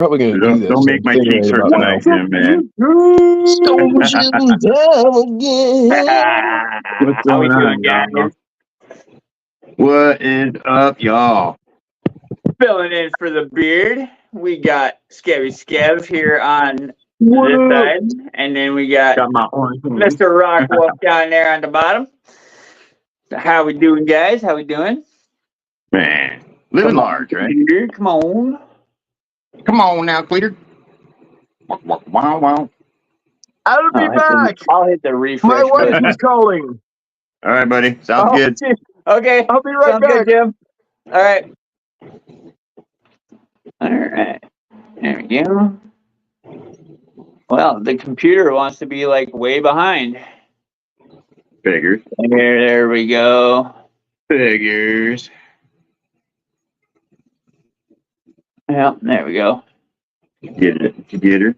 Probably gonna do this. Don't make my cheeks hurt tonight, man. Social time again. What's How we going on, doing, guys? y'all? What is up, y'all? Filling in for the beard. We got Scabby Scav here on this side, and then we got my orange hands. Mr. Rockwolf down there on the bottom. So how we doing, guys? How we doing? Man, living large, right? Here, come on. Come on now, Cleater. Wow, wow. I'll be back. I'll hit the refresh My wife button. is calling. All right, buddy. Sounds good. Geez. Okay. I'll be right Sounds back. good, Jim. All right. All right. There we go. Well, the computer wants to be like way behind. Figures. There we go. Figures. Yeah, there we go. Get it. You get her.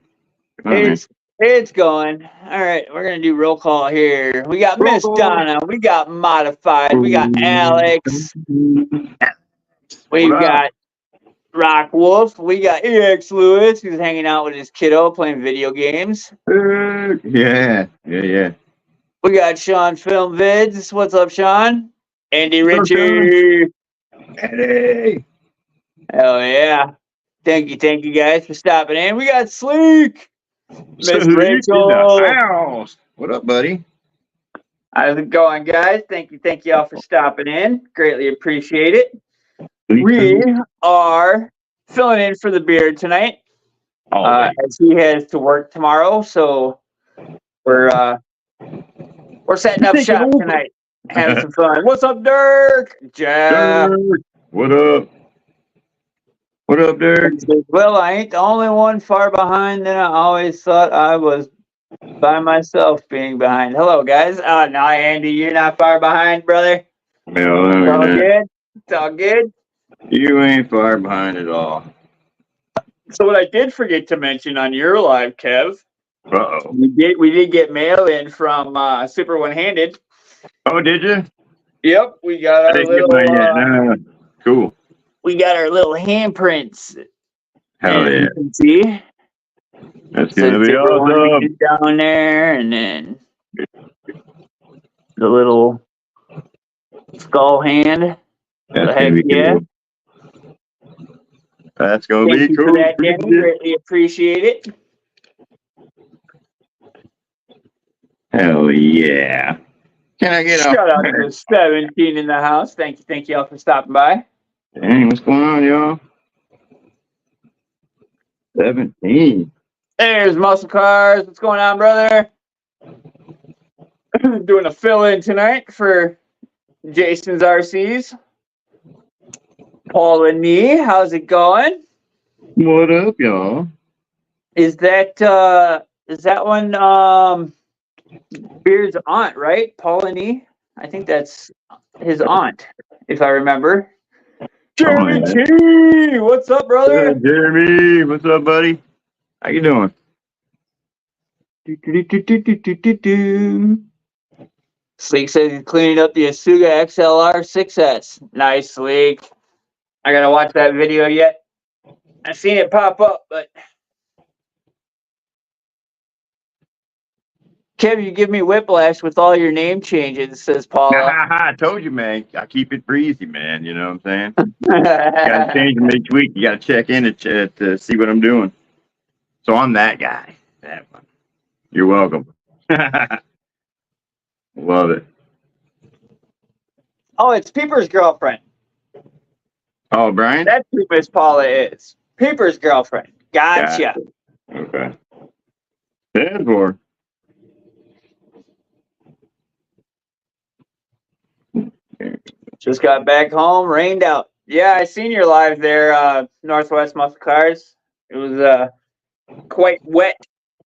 Come on, man. It's going. All right, we're gonna do roll call here. We got Miss Donna. We got Modified. We got Alex. We've got Rock Wolf. We got EX Lewis, who's hanging out with his kiddo playing video games. Yeah. We got Sean Film Vids. What's up, Sean? Andy Ritchie. Hey. Hell yeah. Thank you guys for stopping in. We got Sleek. Miss Rachel. What up, buddy? How's it going, guys? Thank you all for stopping in. Greatly appreciate it. We are filling in for the beard tonight. As he has to work tomorrow, so we're setting up shop tonight, having some fun. What's up, Dirk? Jeff. Dirk. What up? What up, Dirk? Well, I ain't the only one far behind than I always thought I was by myself being behind. Hello, guys. No, Andy, you're not far behind, brother. No, It's all good. It's all good. You ain't far behind at all. So what I did forget to mention on your live, Kev, Uh-oh. we did get mail in from Super One Handed. Oh, did you? Yep, we got I our didn't little get mine yet. No. Cool. we got our little handprints. Hell yeah. You can see. That's So gonna be Super One awesome. Handed down there, and then the little skull hand. That's Heck gonna be yeah. cool. That's gonna Thank be you cool. for that, Danny. Greatly appreciate it. Hell yeah. Can I get Shout out to 17 in the house. Thank you all for stopping by. Dang, what's going on, y'all? 17. There's Muscle Cars. What's going on, brother? Doing a fill-in tonight for Jason's RCs. Paul and Nee, how's it going? What up, y'all? Is that one Beard's aunt, right? Paul and Nee? I think that's his aunt, if I remember. Jeremy T, what's up, brother? Hey, Jeremy, what's up, buddy? How you doing? Sleek says he's cleaning up the Asuga XLR 6S. Nice, Sleek. I gotta watch that video yet. I've seen it pop up, but Kev, you give me whiplash with all your name changes, says Paula. I told you, man. I keep it breezy, man. You know what I'm saying? Gotta change them each week. You gotta check in to see what I'm doing. So I'm that guy. That one. You're welcome. Love it. Oh, it's Peeper's girlfriend. Oh, Brian? That's who Miss Paula is. Peeper's girlfriend. Gotcha. Okay. Stand for. Just got back home, rained out. Yeah, I seen your live there, Northwest Muscle Cars. It was quite wet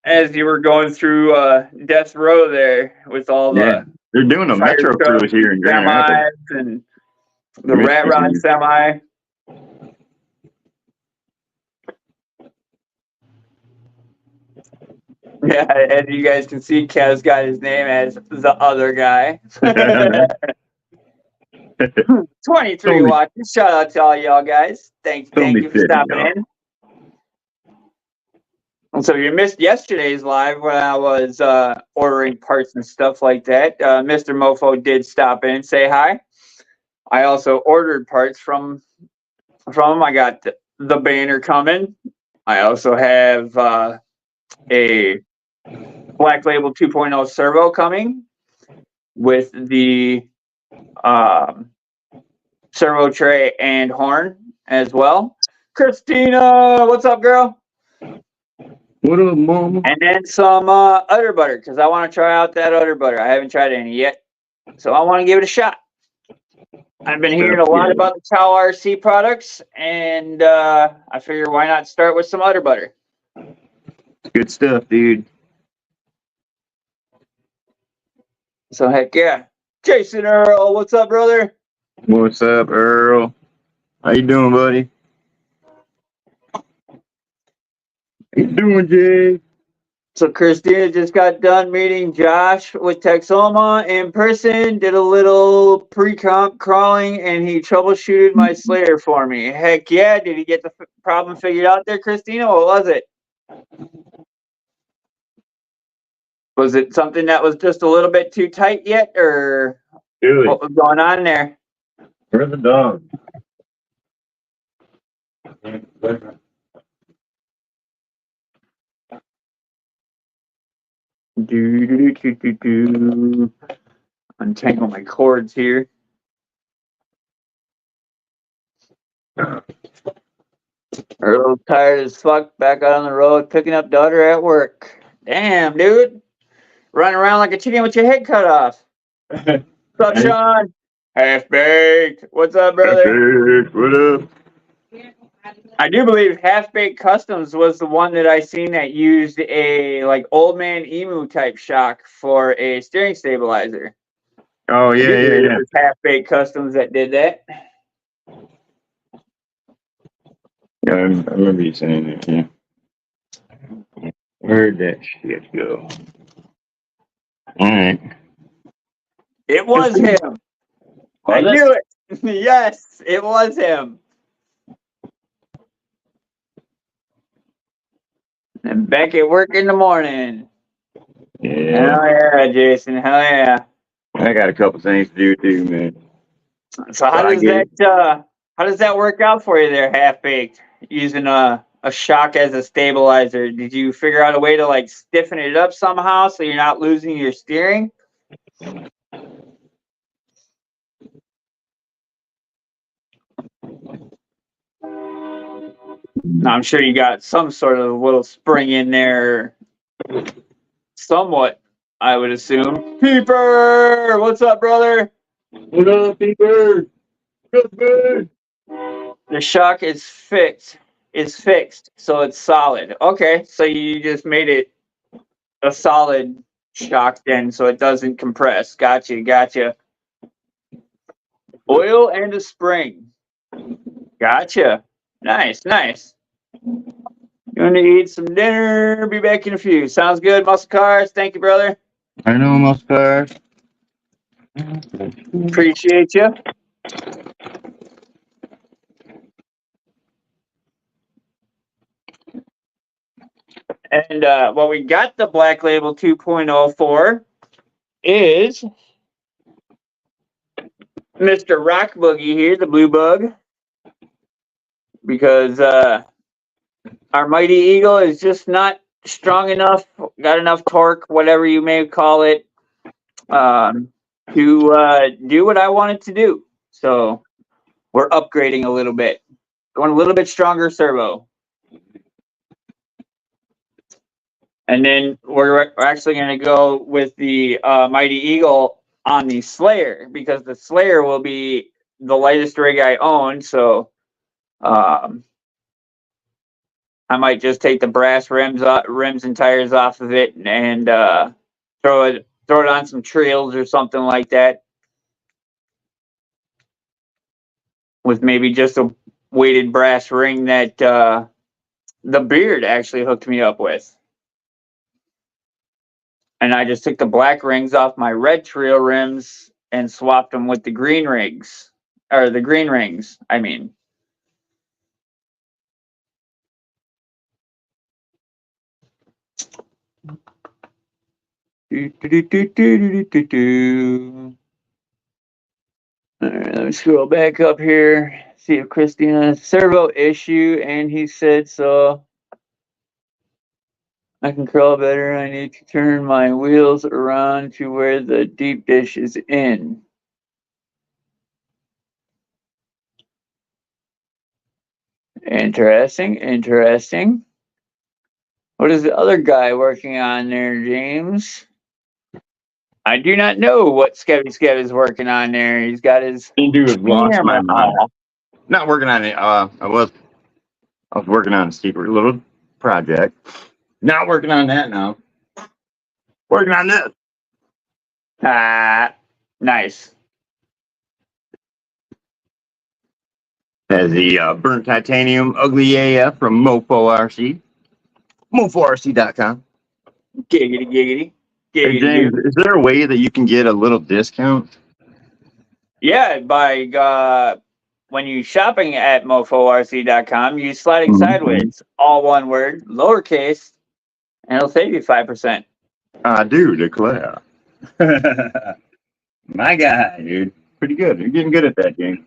as you were going through Death Row there with all the they're doing a metro cruise here in Grand Rapids and the Rat Rod semi. Yeah, as you guys can see, Kev's got his name as the other guy. 23 watches. Shout out to all y'all guys. Thank you for stopping in. So you missed yesterday's live when I was ordering parts and stuff like that. Mr. Mofo did stop in and say hi. I also ordered parts from him. I got the banner coming. I also have a Black Label 2.0 servo coming with the servo tray and horn as well. Christina, what's up, girl? What up, mama? And then some udder butter, because I want to try out that udder butter. I haven't tried any yet, so I want to give it a shot. I've been hearing a lot about the Tao RC products, and I figure why not start with some udder butter. Good stuff, dude. So heck yeah. Jason Earl, what's up, brother? What's up, Earl? How you doing, buddy? How you doing, Jay? So Christina just got done meeting Josh with Texoma in person, did a little pre-comp crawling, and he troubleshooted my Slayer for me. Heck yeah. Did he get the problem figured out there, Christina? What was it? Was it something that was just a little bit too tight yet, or Good. what was going on there? Where's the dog? Untangle my cords here. Earl's tired as fuck, back out on the road, picking up daughter at work. Damn, dude. Running around like a chicken with your head cut off. What's up, Sean? Half Baked. What's up, brother? What up? I do believe Half Baked Customs was the one that I seen that used a like old man emu type shock for a steering stabilizer. Oh, yeah. It was Half Baked Customs that did that. Yeah, I remember you saying that, yeah. Where'd that shit go? All right. It was him. I knew it. Yes, it was him. And back at work in the morning. Yeah. Hell yeah, Jason. Hell yeah. I got a couple things to do, too, man. So how does that work out for you there, Half Baked? Using a shock as a stabilizer. Did you figure out a way to like stiffen it up somehow so you're not losing your steering? I'm sure you got some sort of little spring in there. Somewhat, I would assume. Peeper! What's up, brother? What up, Peeper? What's good? The shock is fixed. So it's solid. Okay, so you just made it a solid shock then, so it doesn't compress. Gotcha. Oil and a spring. Gotcha. Nice. You want to eat some dinner? Be back in a few. Sounds good, Muscle Cars. Thank you, brother. I know, Muscle Cars. Appreciate you. And what we got the Black Label 2.0 for is Mr. Rock Boogie here, the Blue Bug. Because our Mighty Eagle is just not strong enough, got enough torque, whatever you may call it, to do what I want it to do. So we're upgrading a little bit, going a little bit stronger servo. And then we're actually going to go with the Mighty Eagle on the Slayer, because the Slayer will be the lightest rig I own. So I might just take the brass rims and tires off of it and throw it on some trails or something like that, with maybe just a weighted brass ring that the Beard actually hooked me up with. And I just took the black rings off my red trail rims and swapped them with the green rings, or the green rings, I mean. All right, let me scroll back up here. See if Christina servo issue, and he said so. I can crawl better. I need to turn my wheels around to where the deep dish is in. Interesting. What is the other guy working on there, James? I do not know what Skevy Skev is working on there. He's got his Dude, I've lost my camera mind. off. Not working on it. I was working on a secret little project. Not working on that now. Working on this. Nice. Has the burnt titanium ugly AF from Mofo RC. MofoRC.com. Giggity. Hey, James, is there a way that you can get a little discount? Yeah, by when you shopping at MofoRC.com, use sliding sideways, all one word, lowercase, and it'll save you 5%. I do declare. My guy, dude. Pretty good. You're getting good at that, James.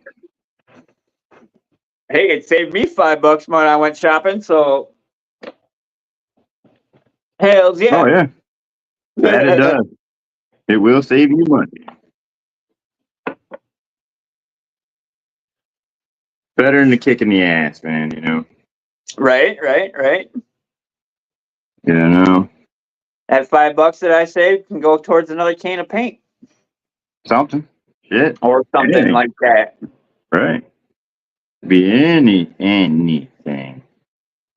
Hey, it saved me $5 when I went shopping, so hells yeah. Oh, yeah. That it does. It will save you money. Better than the kick in the ass, man, you know. Right. You know. That $5 that I saved can go towards another can of paint. Something. Shit. Or something Anything. like that. Right. Be anything.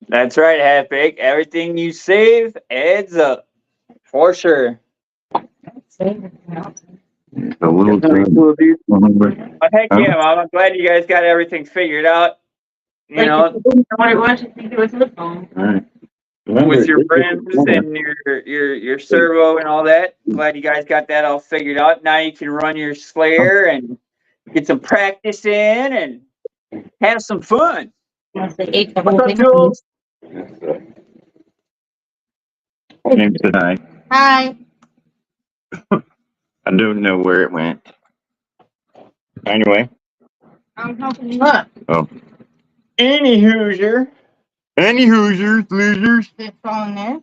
That's right, Half-Baked. Everything you save adds up. For sure. It's a little thing. Cool, dude. But heck yeah, Mom. I'm glad you guys got everything figured out. You know, what it was, just think it was the phone. All right. with your friends and your servo and all that. Glad you guys got that all figured out. Now you can run your Slayer and get some practice in and have some fun. Once they ate the What's whole up, thing. Jules? Name's tonight. Hi. I don't know where it went. Anyway. I'm helping you up. Oh. Any Hoosier. Any Hoosiers, losers. Is it falling there?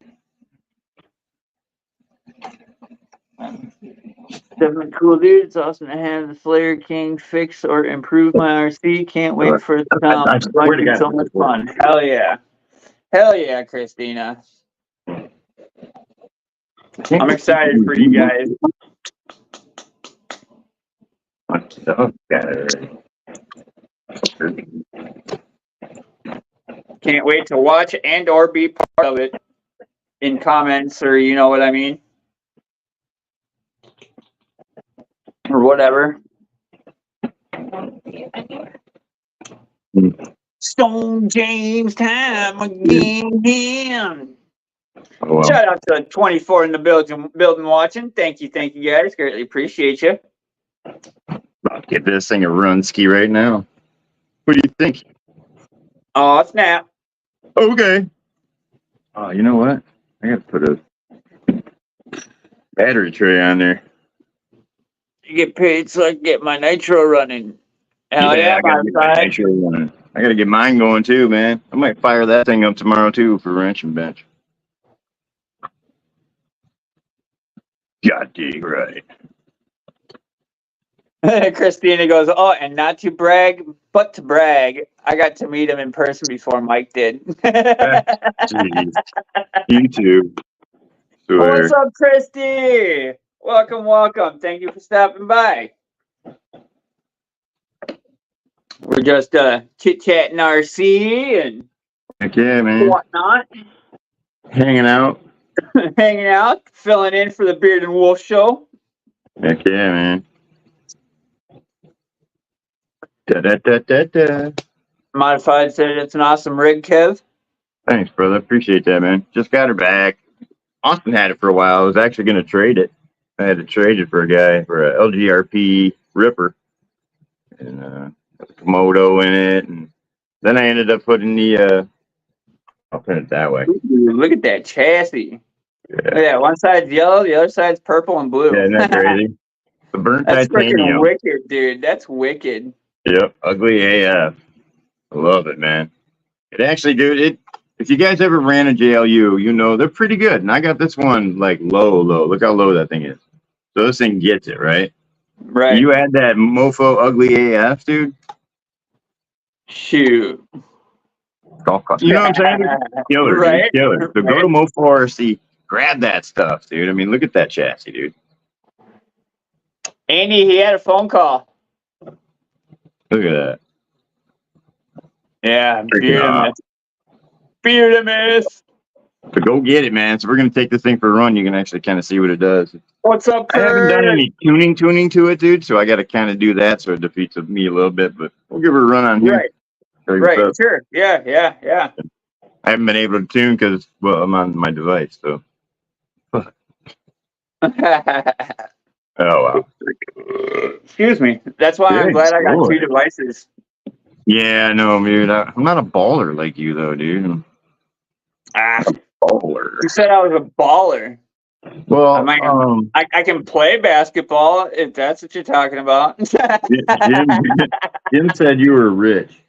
Definitely cool, dude. It's awesome to have the Slayer King fix or improve my RC. Can't wait for it to come. I swear to It's so God. much fun. Hell yeah. Hell yeah, Christina. I'm excited for you guys. Can't wait to watch and or be part of it in comments, or you know what I mean, or whatever. Stone James time again. Oh, well. Shout out to 24 in the building watching. Thank you guys. Greatly appreciate you. About to get this thing a run ski right now. What do you think? Oh, snap. Okay. Oh, you know what? I gotta put a battery tray on there. You get paid so I can get my nitro running. Hell yeah, I gotta get my nitro running. I gotta get mine going too, man. I might fire that thing up tomorrow too for wrench and bench. God dang right. Christina goes, oh, and not to brag, but to brag. I got to meet him in person before Mike did. Jeez. You too. Swear. What's up, Christy? Welcome. Thank you for stopping by. We're just chit-chatting RC and Heck yeah, man. whatnot. Hanging out. Hanging out, filling in for the Beard and Wolf show. Heck yeah, man. Da. Modified said it's an awesome rig, Kev. Thanks, brother. Appreciate that, man. Just got her back. Austin had it for a while. I was actually going to trade it. I had to trade it for a guy for a LGRP Ripper. And a Komodo in it. And then I ended up putting the, I'll put it that way. Ooh, look at that chassis. Yeah, one side's yellow, the other side's purple and blue. Yeah, isn't that crazy? The burnt That's freaking titanium. wicked, dude. That's wicked. Yep, ugly AF. I love it, man. It actually, dude. If you guys ever ran a JLU, you know they're pretty good. And I got this one like low. Look how low that thing is. So this thing gets it right. Right. You add that mofo ugly AF, dude. Shoot. You know what I'm saying? Killer, Right. dude. Killer. So go to Mofo RC, grab that stuff, dude. I mean, look at that chassis, dude. Andy, he had a phone call. Look at that. Yeah, Freaking Beardamus. So go get it, man. So we're gonna take this thing for a run. You can actually kind of see what it does. What's up, I haven't done Kurt? any tuning to it, dude. So I got to kind of do that. So it defeats me a little bit, but we'll give her a run on here. Right. Show you Right. what's up. Sure. Yeah. I haven't been able to tune because, well, I'm on my device. So, oh wow. Excuse me. That's why I'm Good glad I got Lord. 2 devices. Yeah, no, dude. I'm not a baller like you, though, dude. I'm Ah, a baller. you said I was a baller. Well, I might- I can play basketball if that's what you're talking about. Jim said you were rich.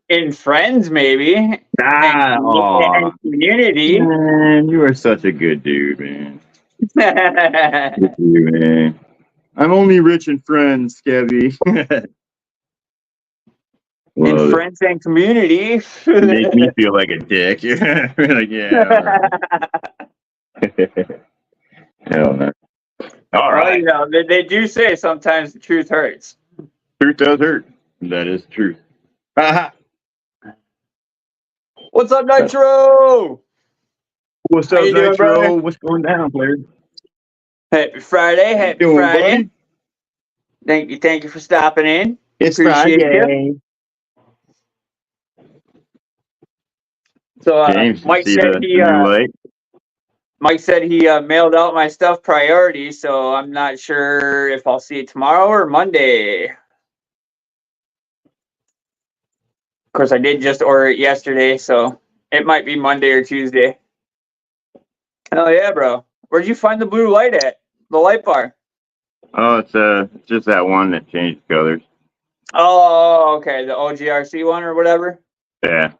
In friends, maybe. And Aw. community. Man, you are such a good dude, man. Good for you, man. I'm only rich in friends, Scabby. In Love it. friends and community. Make me feel like a dick. Like, yeah. All right. Hell no. All Well, right. you know, they do say sometimes the truth hurts. Truth does hurt. That is truth. Haha. What's up, Nitro? What's How up, you doing, Nitro? brother? What's going down, player? Happy Friday. Happy Doing, Friday. buddy? Thank you for stopping in. It's Appreciate Friday. So James, Mike see said the he new light? Mike said he mailed out my stuff priority, so I'm not sure if I'll see it tomorrow or Monday. Of course, I did just order it yesterday, so it might be Monday or Tuesday. Hell yeah, bro. Where'd you find the blue light at? The light bar? Oh, it's just that one that changed colors. Oh, okay. The OGRC one or whatever? Yeah.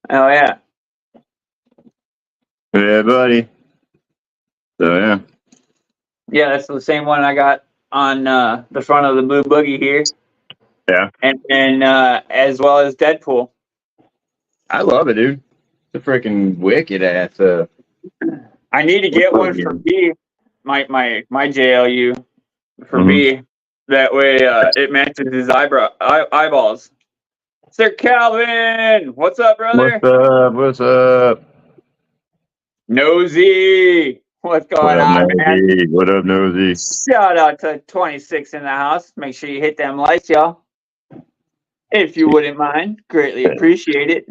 Oh, yeah. Yeah, buddy. So, yeah. Yeah, that's the same one I got on the front of the Blue Boogie here. Yeah. And as well as Deadpool. I love it, dude. It's a freaking wicked ass. I need to get one for B, my JLU for B. That way it matches his eyeballs. Sir Calvin, what's up, brother? What's up? Nosy, what's going What up, on, man? Nosy? What up, Nosy? Shout out to 26 in the house. Make sure you hit them lights, y'all. If you wouldn't mind, greatly appreciate it.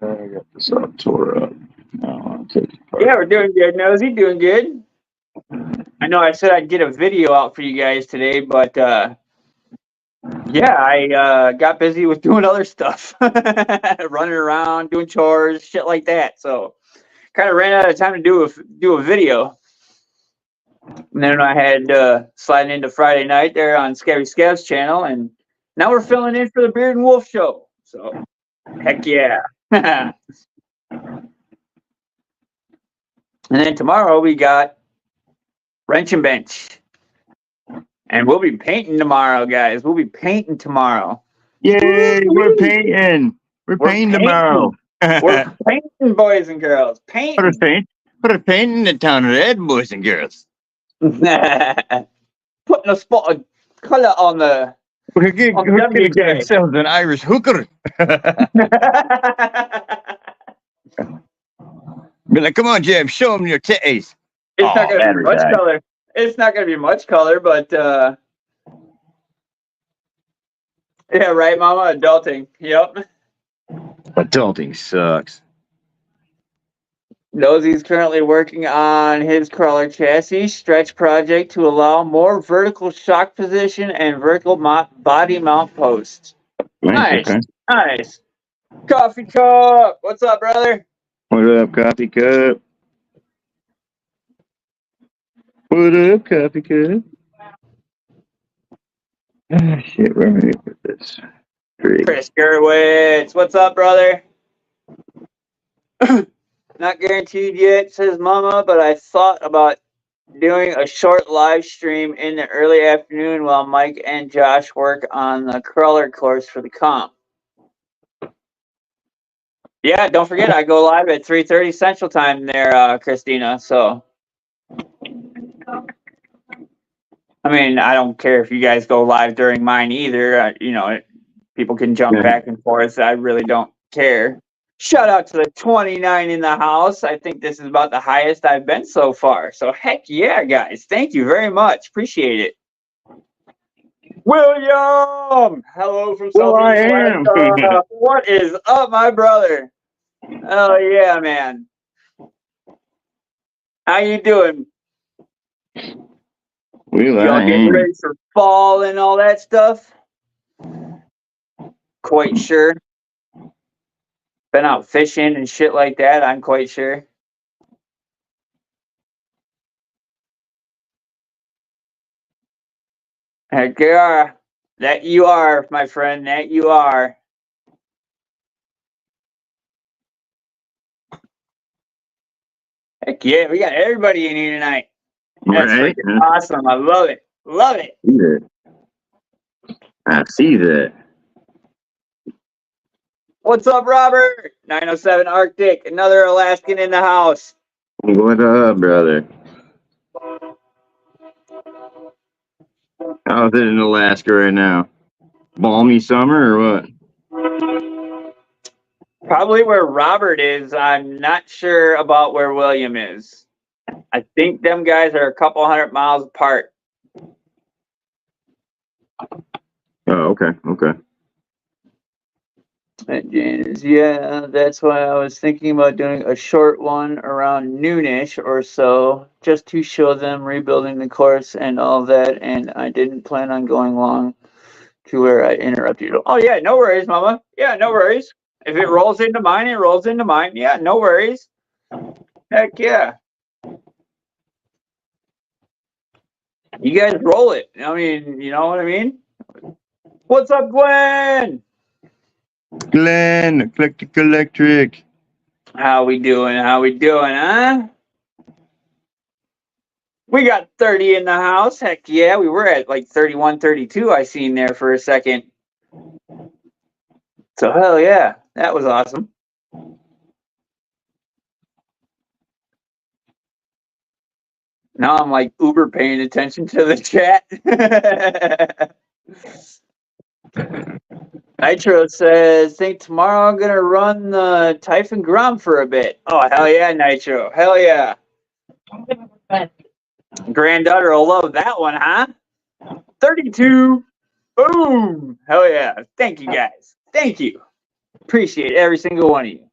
I got this all tore up. Yeah, we're doing good, Nosy, doing good. I know I said I'd get a video out for you guys today, but yeah, I got busy with doing other stuff, running around, doing chores, shit like that. So kind of ran out of time to do a video. And then I had sliding into Friday night there on Scabby Scab's channel, and now we're filling in for the Beard and Wolf show. So heck yeah. And then tomorrow we got Wrench and Bench. And we'll be painting tomorrow, guys. We'll be painting tomorrow. Yay, we're painting. We're painting tomorrow. We're painting, boys and girls. Painting. Put a paint in the town red, boys and girls. Putting a spot of color on the. We're gonna get WJ. ourselves an Irish hooker. Be like, come on, Jim, show them your titties. It's not gonna be battery much died. color. It's not gonna be much color, but yeah, right, Mama. Adulting. Yep. Adulting sucks. Nosy's currently working on his crawler chassis stretch project to allow more vertical shock position and vertical body mount posts. Nice. Okay. Nice. Coffee cup. What's up, brother? What up, coffee cup? What up, coffee cup? Ah, shit, where am I gonna put this? Great. Chris Gerwitz. What's up, brother? Not guaranteed yet, says Mama, but I thought about doing a short live stream in the early afternoon while Mike and Josh work on the crawler course for the comp. Yeah, don't forget, I go live at 3:30 Central Time there, Christina. So, I mean, I don't care if you guys go live during mine either. You know, people can jump back and forth. I really don't care. Shout out to the 29 in the house. I think this is about the highest I've been so far. So, heck yeah, guys. Thank you very much. Appreciate it. William! Hello from Well, I Southeast am. Alaska. What is up, my brother? Oh, yeah, man. How you doing? Well, Y'all I getting am. ready for fall and all that stuff? Quite sure. Been out fishing and shit like that, I'm quite sure. Heck yeah. That you are, my friend. That you are. Heck yeah, we got everybody in here tonight. That's Right? freaking awesome. I love it. Love it. Yeah. I see that. What's up, Robert? 907 Arctic. Another Alaskan in the house. What up, brother? How's it in Alaska right now? Balmy summer or what? Probably where Robert is. I'm not sure about where William is. I think them guys are a couple 100 miles apart. Oh, okay, okay. And Janice, yeah, that's why I was thinking about doing a short one around noonish or so, just to show them rebuilding the course and all that. And I didn't plan on going long to where I interrupt you. Oh yeah, no worries, Mama. Yeah, no worries. If it rolls into mine, it rolls into mine. Yeah, no worries. Heck yeah. You guys roll it. I mean, you know what I mean? What's up, Gwen? Glenn, Eclectic Electric. How we doing? How we doing, huh? We got 30 in the house. Heck yeah, we were at like 31, 32 I seen there for a second. So hell yeah, that was awesome. Now I'm like uber paying attention to the chat. Nitro says, think tomorrow I'm gonna run the Typhon Grom for a bit. Oh hell yeah, Nitro. Hell yeah. Granddaughter will love that one, huh? 32. Boom. Hell yeah. Thank you guys. Thank you. Appreciate every single one of you.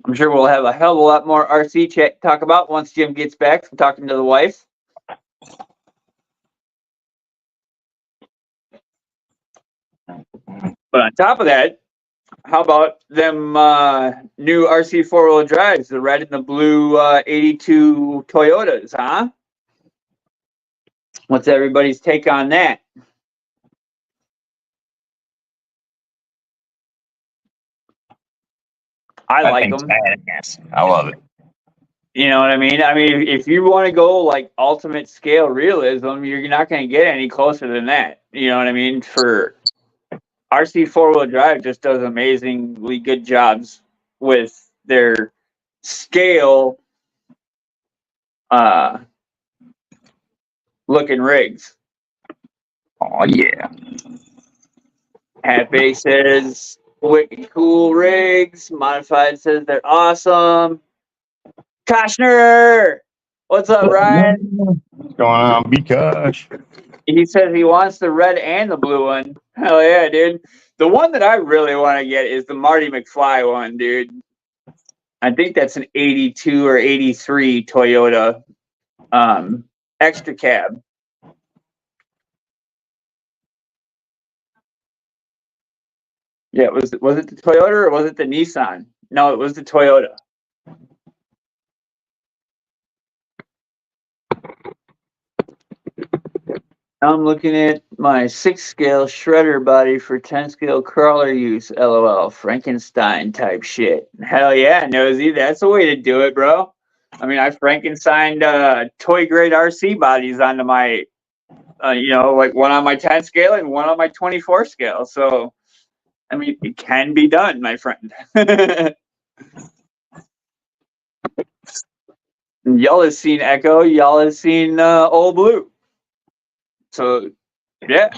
I'm sure we'll have a hell of a lot more RC chat to talk about once Jim gets back from talking to the wife. But on top of that, how about them new RC four-wheel drives, the red and the blue 82 Toyotas, huh? What's everybody's take on that? I like them. I love it. You know what I mean? I mean, if you want to go like ultimate scale realism, you're not going to get any closer than that. You know what I mean? For RC four-wheel drive just does amazingly good jobs with their scale looking rigs. Oh yeah. Happy says wicked cool rigs. Modified says they're awesome. Koshner, what's up, Ryan? What's going on, Bkosh? He says he wants the red and the blue one. Hell yeah, dude. The one that I really want to get is the Marty McFly one, dude. I think that's an 82 or 83 Toyota extra cab. Yeah, was it the Toyota or was it the Nissan? No, it was the Toyota. I'm looking at my 6-scale shredder body for 10-scale crawler use. LOL, Frankenstein type shit. Hell yeah, Nosy, that's the way to do it, bro. I mean, I Frankensteined toy grade RC bodies onto my, like one on my 10 scale and one on my 24 scale. So, I mean, it can be done, my friend. Y'all have seen Echo. Y'all have seen Old Blue. So, yeah.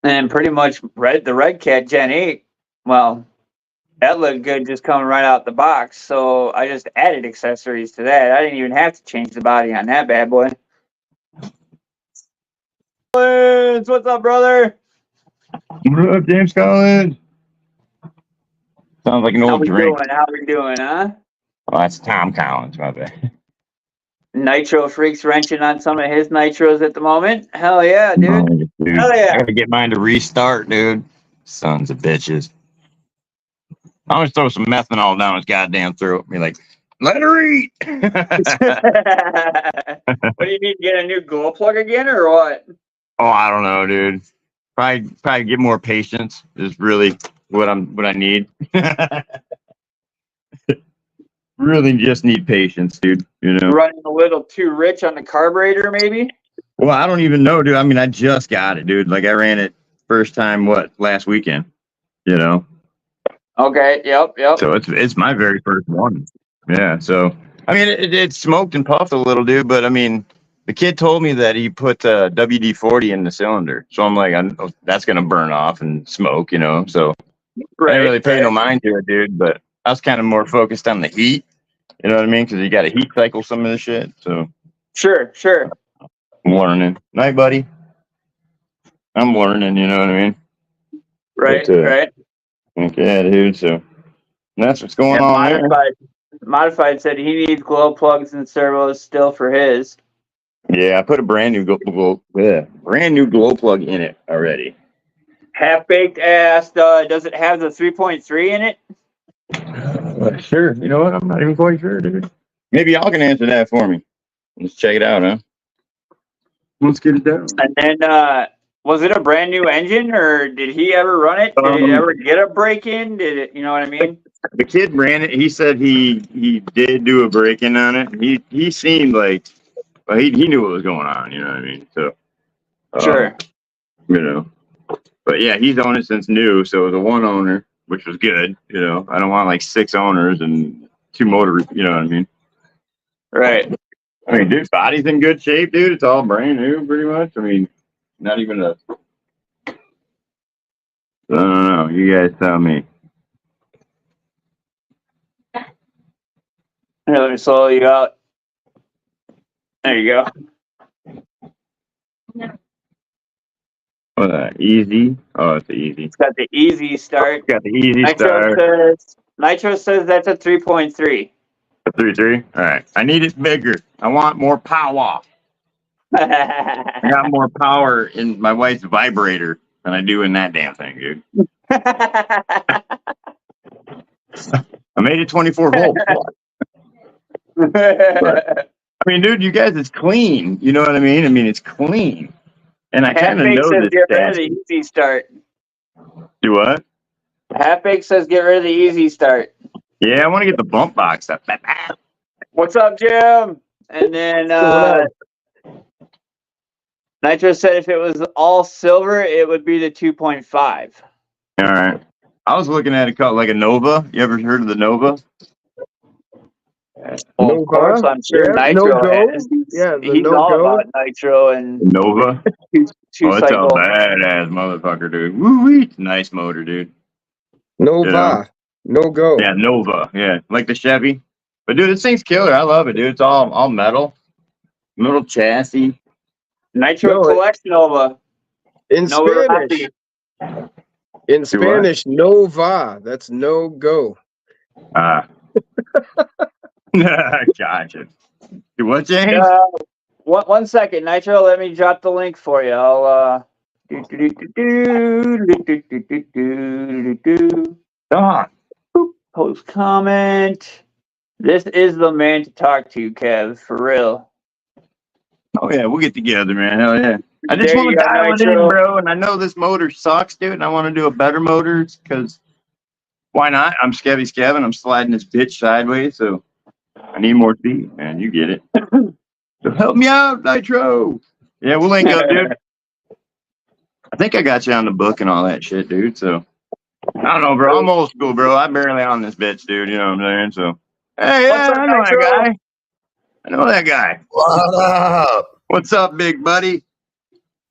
And pretty much the Red Cat Gen 8, well, that looked good just coming right out the box. So I just added accessories to that. I didn't even have to change the body on that bad boy. What's up, brother? What up, James Collins? Sounds like an old drink. How we doing, huh? Oh, that's Tom Collins, my bad. Nitro Freaks wrenching on some of his nitros at the moment. Hell yeah, dude. Oh, dude. Hell yeah. I gotta get mine to restart, dude. Sons of bitches. I'm gonna throw some methanol down his goddamn throat. Be like, let her eat. What do you need to get a new glow plug again or what? Oh, I don't know, dude. Probably get more patience is really what I need. Really just need patience, dude. You know, Running a little too rich on the carburetor, maybe? well, I don't even know, dude. I mean, I just got it, dude. Like I ran it first time last weekend, you know. Okay, yep. So it's my very first one. Yeah, so I mean it smoked and puffed a little, dude, but I mean the kid told me that he put WD-40 in the cylinder. So I'm like, that's gonna burn off and smoke, you know. So I didn't really pay no mind to it, dude, but I was kind of more focused on the heat. You know what I mean? Because you got to heat cycle some of the shit. So Sure. I'm learning. Night, buddy. I'm learning. You know what I mean? Right. Okay, dude. So that's what's going on there. Modified said he needs glow plugs and servos still for his. Yeah, I put a brand new glow plug in it already. Half Baked asked, does it have the 3.3 in it? Sure. You know what? I'm not even quite sure, dude. Maybe y'all can answer that for me. Let's check it out, huh? Let's get it down. And then, was it a brand new engine, or did he ever run it? Did it ever get a break-in? Did it? You know what I mean? The kid ran it. He said he did do a break-in on it. He seemed like, well, he knew what was going on. You know what I mean? So Sure. You know, but yeah, he's owned it since new. So it was a one owner, which was good. You know, I don't want like 6 owners and 2 motors. You know what I mean? Right. I mean, dude, body's in good shape, dude. It's all brand new, pretty much. I mean, not even a. I don't know. You guys tell me. Here, let me slow you out. There you go. Easy. Oh, it's easy. It's got the easy start. Got the easy start. Nitro says that's a 3.3. 3.3. All right. I need it bigger. I want more power. I got more power in my wife's vibrator than I do in that damn thing, dude. I made it 24 volts. But, I mean, dude, you guys, it's clean. You know what I mean? I mean, it's clean. And I kind of know this. Get rid of the easy start. Do what? Half-Baked says get rid of the easy start. Yeah, I want to get the bump box up. What's up, Jim? And then Nitro said if it was all silver, it would be the 2.5. All right. I was looking at it called like a Nova. You ever heard of the Nova? Well, of course, I'm sure Nitro has. Yeah, he's all about Nitro and Nova. Two it's a cycle. badass motherfucker, dude. Woo-wee. Nice motor, dude. Nova. You know? No go. Yeah, Nova. Yeah, like the Chevy. But dude, this thing's killer. I love it, dude. It's all metal. Metal chassis. Nitro collects Nova. In Nova Spanish. In Spanish, Nova. That's no go. Gotcha. Do what, James? One second, Nitro. Let me drop the link for you. I'll Oh, post comment. This is the man to talk to, Kev, for real. oh yeah, we'll get together, man. Hell yeah. I just There want you to go, dial it in, Nitro. bro. And I know this motor sucks, dude. And I want to do a better motor because why not? I'm Skevy Skev and I'm sliding this bitch sideways, so I need more speed, man. You get it. So help me out, Nitro. Yeah, we'll link up, dude. I think I got you on the book and all that shit, dude. So I don't know, bro. I'm old school, bro. I'm barely on this bitch, dude. You know what I'm saying? So hey, What's yeah, up, I know Nitro? that guy. I know that guy. What up? What's up, big buddy?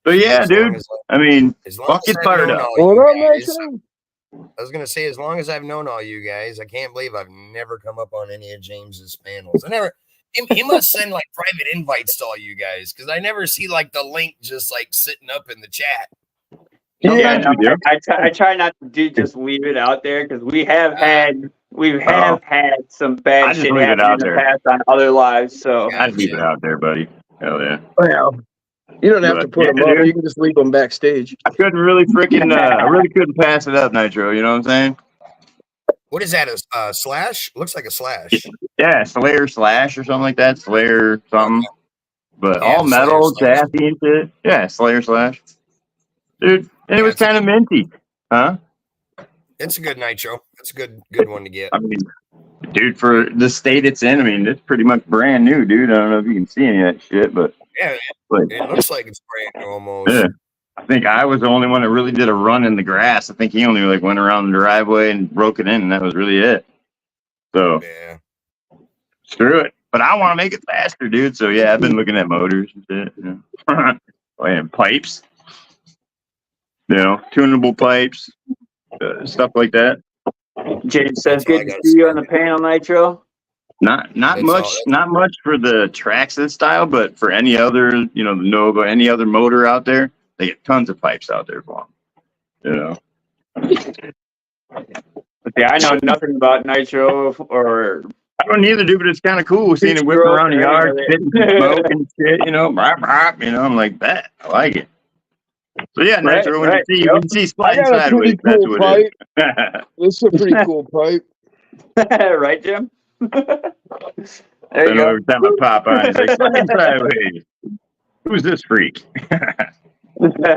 So yeah, As long dude. as I mean, As long fuck as it I've fired known up. all What up, you guys, Nitro? I was gonna say, as long as I've known all you guys, I can't believe I've never come up on any of James's panels. I never. He must send like private invites to all you guys because I never see like the link just like sitting up in the chat. Sometimes no, we do. I try not to just leave it out there because we have had some I bad just shit leave it happen in out the there. past on other lives. So I'd leave it out there, buddy. Hell yeah. Well, you don't have to But, put them yeah, up. dude. You can just leave them backstage. I couldn't really freaking, I really couldn't pass it up, Nitro. You know what I'm saying? What is that? A slash? Looks like a slash. Yeah, Slayer Slash or something like that. Slayer something. But Yeah, all the Slayer metal, Slash. chassis and shit. Yeah, Slayer Slash. Dude, and it was it's a kind of minty. Huh? It's a good Nitro. It's a good one to get. I mean, dude, for the state it's in, I mean, it's pretty much brand new, dude. I don't know if you can see any of that shit, but Yeah, like, it looks like it's brand new almost. yeah. I think I was the only one that really did a run in the grass. I think he only like went around the driveway and broke it in, and that was really it. So Yeah. screw it. But I want to make it faster, dude. So yeah, I've been looking at motors and shit. You know. And pipes, you know, tunable pipes, stuff like that. James says, That's all I "Good to gotta see you say. on the panel, Nitro." Not That's much, all- not much for the Traxxas style, but for any other, you know, the Nova, any other motor out there, they get tons of pipes out there for them. You know. But yeah, I know nothing about Nitro or I don't either, dude, but it's kind of cool seeing it whipping around the yard, spitting smoke and shit, you know, brap, brap, you know, I'm like, that, I like it. So yeah, Right, Nitro, when right, you see I sliding got a sideways, pretty that's cool what pipe. it is. This is a pretty cool pipe. right, Jim? There I you know go. every time I pop on, it's like, sliding sideways. Who's this freak? I'm Part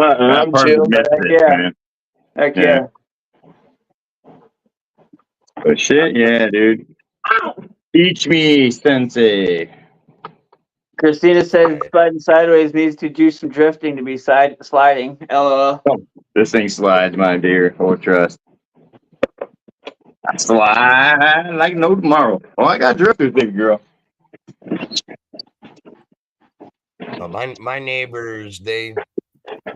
of the chill. misfits, yeah. man. Heck Yeah. yeah. But shit, yeah, dude. Teach me, sensei. Christina says sliding sideways needs to do some drifting to be sliding. LOL. This thing slides, my dear. Full trust. I slide like no tomorrow. Oh, I got drifters, big girl. My neighbors, they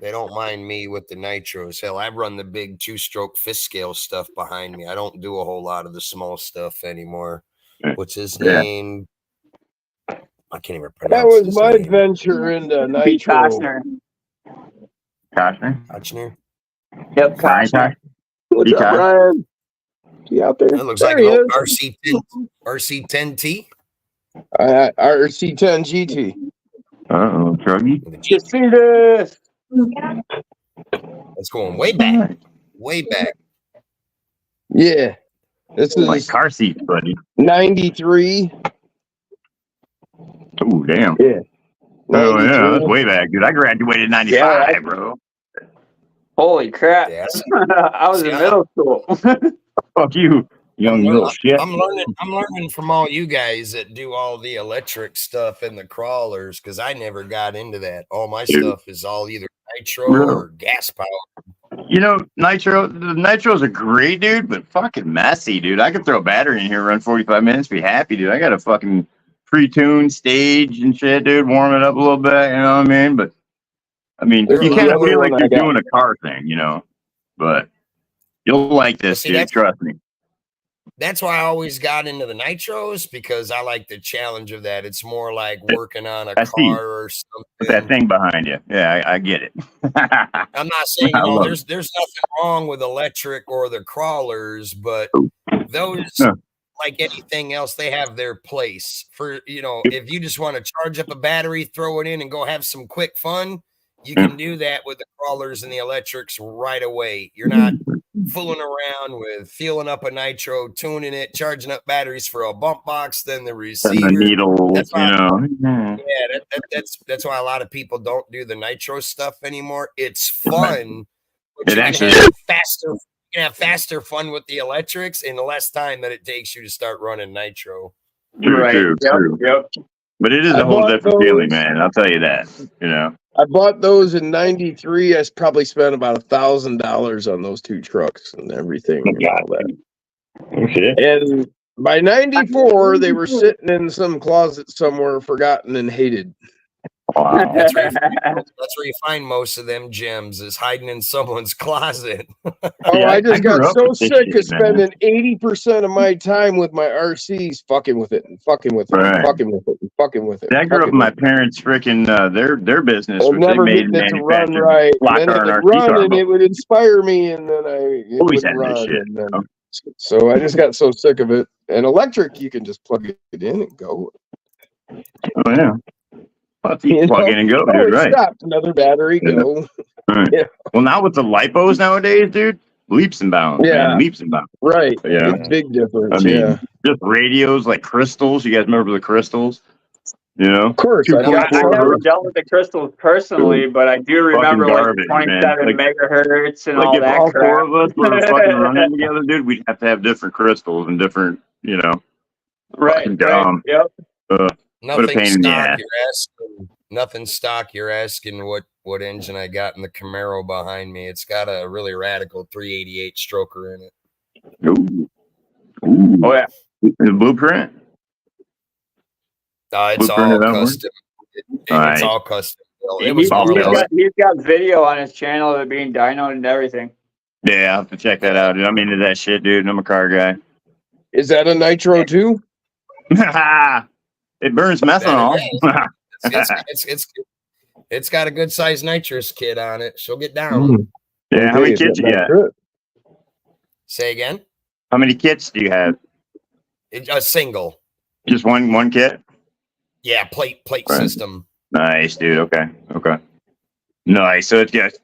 don't mind me with the nitros. Hell, I run the big 2-stroke fifth scale stuff behind me. I don't do a whole lot of the small stuff anymore. What's his name? I can't even pronounce That was his my name. venture into Pete Nitro. Costner. Koshner? Kochner? Yep, Ryan Costner. What's Pete up, Costner? Ryan? He out there? That looks There like he an is. old RC10T. RC10 GT. Uh-oh, Truggy. Just see this. That's going way back. Way back. Yeah. This Like is car seats, buddy. 93. Oh, damn. Yeah. Oh, yeah, 93. that's way back, dude. I graduated in 95, Yeah, bro. Holy crap. Yeah, I was in middle school. Fuck you, young little shit. I'm learning from all you guys that do all the electric stuff and the crawlers because I never got into that. All my stuff is all either nitro or gas power. You know, the Nitros are great, dude, but fucking messy, dude. I could throw a battery in here, run 45 minutes, be happy, dude. I got a fucking pre-tuned stage and shit, dude, warm it up a little bit, you know what I mean? But, I mean, There's you kind of another feel like one I you're got. doing a car thing, you know? But you'll like this, See, dude, that's- trust me. That's why I always got into the nitros because I like the challenge of that. It's more like working on a I see. car or something. With that thing behind you. Yeah, I get it. I'm not saying I love there's nothing wrong with electric or the crawlers, but those Huh. like anything else, they have their place for, if you just want to charge up a battery, throw it in and go have some quick fun, you can do that with the crawlers and the electrics right away. You're not fooling around with fueling up a nitro, tuning it, charging up batteries for a bump box, then the receiver. And the needles, That's why, Yeah, that's why a lot of people don't do the nitro stuff anymore. It's fun. It actually You can have faster fun with the electrics in the less time that it takes you to start running nitro. True. Yep. But it is a whole different feeling, man. I'll tell you that. I bought those in '93. I probably spent about $1,000 on those two trucks and everything. And all that. Okay. And by '94, they were sitting in some closet somewhere, forgotten and hated. Wow. That's where you find most of them gems, is hiding in someone's closet. Oh, I just got grew up so with this sick shit, of spending 80% of my time with my RCs fucking with it and fucking with it and Right. fucking with it and fucking with it. I grew up with my parents freaking their business, Well, which they never made getting it to run manufactured right. block And then car it and would RC run car. and it would inspire me, and then it Always would had run. this shit. And then, so I just got so sick of it. And electric, you can just plug it in and go. Oh yeah. Well, you plug in and go, Oh, dude. it Right. stopped. Another battery, go. Right. Yeah. Well, now with the lipos nowadays, dude, leaps and bounds. Yeah. Man, leaps and bounds. Right. Yeah. It's big difference. I mean, yeah. just radios like crystals. You guys remember the crystals? Of course. Two I I got never dealt with the crystals personally, but I do remember like garbage, man. 27 Like- megahertz and Like all if that all crap. four of us were fucking running together, dude, we'd have to have different crystals and different, Right. fucking dumb. Yep. Nothing pain in the stock. ass. You're asking. Nothing stock. You're asking what engine I got in the Camaro behind me. It's got a really radical 388 stroker in it. Ooh. Ooh. Oh yeah. The blueprint? It's Blueprint all of that one? custom. It's Nice. all custom. It He's was more or less. got video on his channel of it being dynoed and everything. Yeah, I'll have to check that out, dude. I'm into that shit, dude. I'm a car guy. Is that a nitro too? It burns methanol. It's got a good sized nitrous kit on it. She'll get down. Yeah, how many kids you got? Say again. How many kits do you have? A single. Just one kit? Yeah, plate Right. system. Nice, dude. Okay. Nice. So it just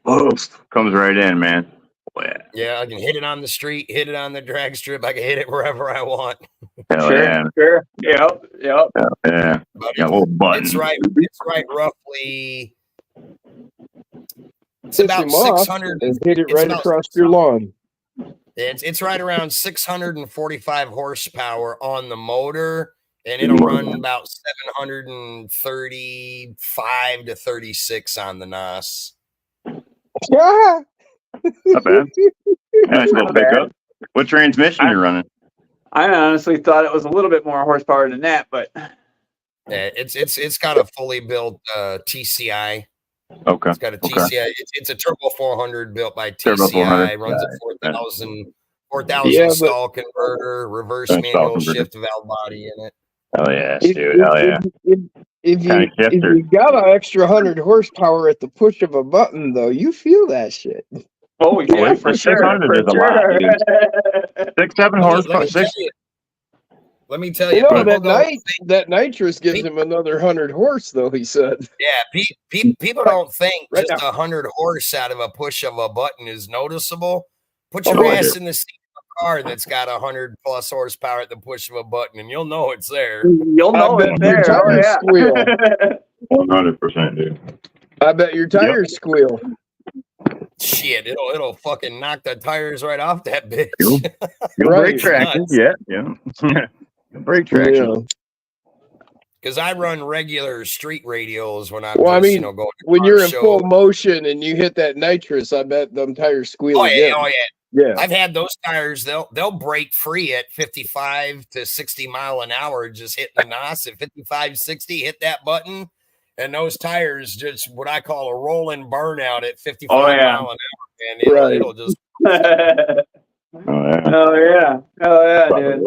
comes right in, man. Yeah. Yeah, I can hit it on the street, hit it on the drag strip. I can hit it wherever I want. Hell yeah. Sure. Yep. Yeah. But Got a little button. it's right roughly. It's about Piss him off 600. and hit it it's right about- across your lawn. It's right around 645 horsepower on the motor, and it'll run about 735 to 36 on the NOS. Yeah. Not bad. Nice little pickup. What transmission you running? I honestly thought it was a little bit more horsepower than that, but Yeah, it's got a fully built TCI. Okay. It's got a Okay. TCI. It's a Turbo 400 built by Turbo TCI. 400. Runs a 4,000 Yeah, but- stall converter, reverse Stall manual converter. shift valve body in it. Hell yeah, dude. Hell yeah. If Kinda shifter. you got an extra 100 horsepower at the push of a button, though, you feel that shit. oh yeah, Well, for 600 sure. is a lot, dude. 6, 7 horsepower. Let me tell You you, know, people that don't that nitrous gives him another 100 horse, though, he said. Yeah, people don't think Right just 100 horse out of a push of a button is noticeable. Put Oh, your I ass do. in the seat of a car that's got 100 plus horsepower at the push of a button, and you'll know it's there. You'll know I bet it's your there. Oh, tires yeah. squeal. 100%, dude. I bet your tires squeal. Shit, it'll fucking knock the tires right off that bitch. You'll Right. brake traction. Nuts. Yeah. Brake traction. Yeah. Because I run regular street radios when I'm Well, I just, mean, going to When car you're in shows. full motion and you hit that nitrous, I bet them tires squeal Oh yeah, again. oh yeah. Yeah. I've had those tires. They'll break free at 55 to 60 mile an hour, just hitting the NOS at 55, 60. Hit that button, and those tires just what I call a rolling burnout at 55 Oh, yeah. mile an hour. And it'll just Oh, yeah. Oh yeah, dude.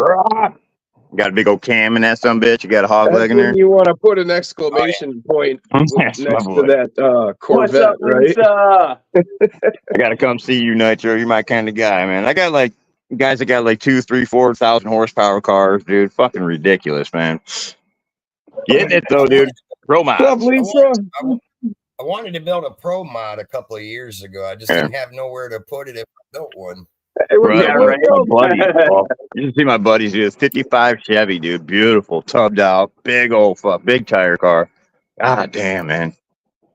Got a big old cam in that some bitch. You got a hog That's leg in there. when you want to put an exclamation point That's next my to boy. that What's Corvette, up, right? Lisa? I gotta come see you, Nitro. You're my kind of guy, man. I got like guys that got like 2, 3, 4,000 horsepower cars, dude. Fucking ridiculous, man. Getting it though, dude. Pro What's up, mods. Lisa? I wanted to build a pro mod a couple of years ago. I just didn't have nowhere to put it if I built one. Hey, what's Right, up, right. Lisa? my buddy. You should see my buddies, dude. 55 Chevy, dude. Beautiful, tubbed out, big old big tire car. God damn, man.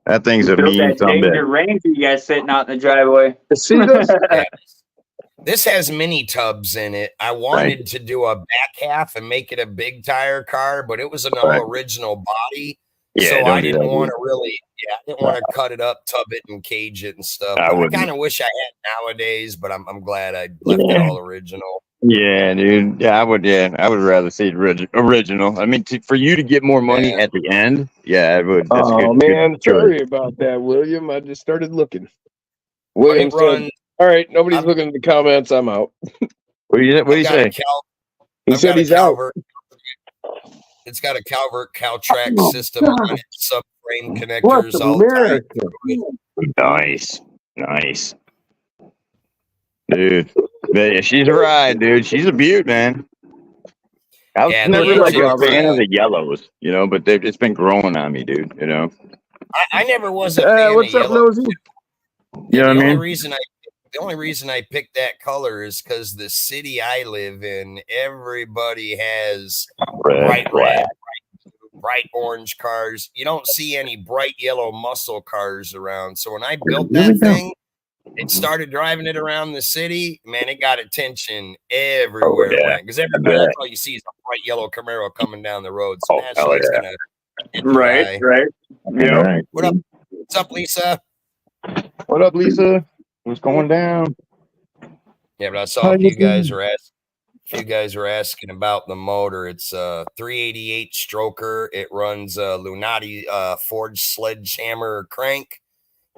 That thing's a Built mean that Danger someday. Ranger you guys sitting out in the driveway. See this? Yeah. This has mini tubs in it. I wanted to do a back half and make it a big tire car, but it was an all original body. Yeah, So don't I do didn't that, want dude. to really, I didn't want to cut it up, tub it, and cage it and stuff. I But I wouldn't. kind of wish I had nowadays, but I'm glad I left it all original. Yeah, dude. Yeah, I would rather see it original. I mean, for you to get more money Yeah. at the end, yeah, it would. That's Oh, good. man. Good choice. Sorry about that, William. I just started looking. But William it said, runs. all right, nobody's I'm- looking at the comments. I'm out. What do you I've got say? a Cal- He I've said got a he's out. Calvert. It's got a Calvert Caltrack system on it, subframe connectors, What all tied. Nice, nice, dude. But she's a ride, dude. She's a beaut, man. I was Yeah, never the like a engine, fan of the yellows, you know, but it's been growing on me, dude. You know. I never was a fan What's of up, yellow. Nosy? You know what I The only mean? reason I picked that color is because the city I live in, everybody has bright red, bright orange cars. You don't see any bright yellow muscle cars around. So when I built that thing, it started driving it around the city. Man, it got attention everywhere. Because everybody, that's all you see is a bright yellow Camaro coming down the road. So naturally, it's gonna hit the eye. Right. Yeah. What up? What's up, Lisa? What up, Lisa? What's going down? Yeah, but I saw you guys were asking about the motor. It's a 388 stroker. It runs a Lunati forged sledgehammer crank,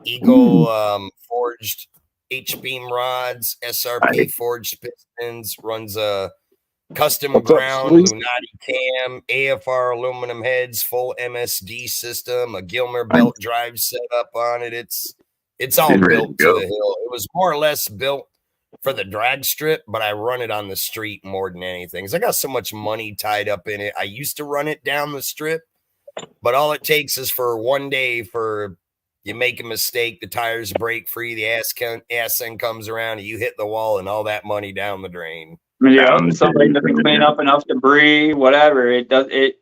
Eagle forged H-beam rods, SRP forged pistons, runs a custom ground Lunati cam, AFR aluminum heads, full MSD system, a Gilmer belt drive setup on it. It's all built to the hill. It was more or less built for the drag strip, but I run it on the street more than anything. 'Cause I got so much money tied up in it. I used to run it down the strip, but all it takes is for one day for you make a mistake, the tires break free, the ass end comes around, and you hit the wall, and all that money down the drain. Yeah, somebody doesn't clean up enough debris, whatever. It does it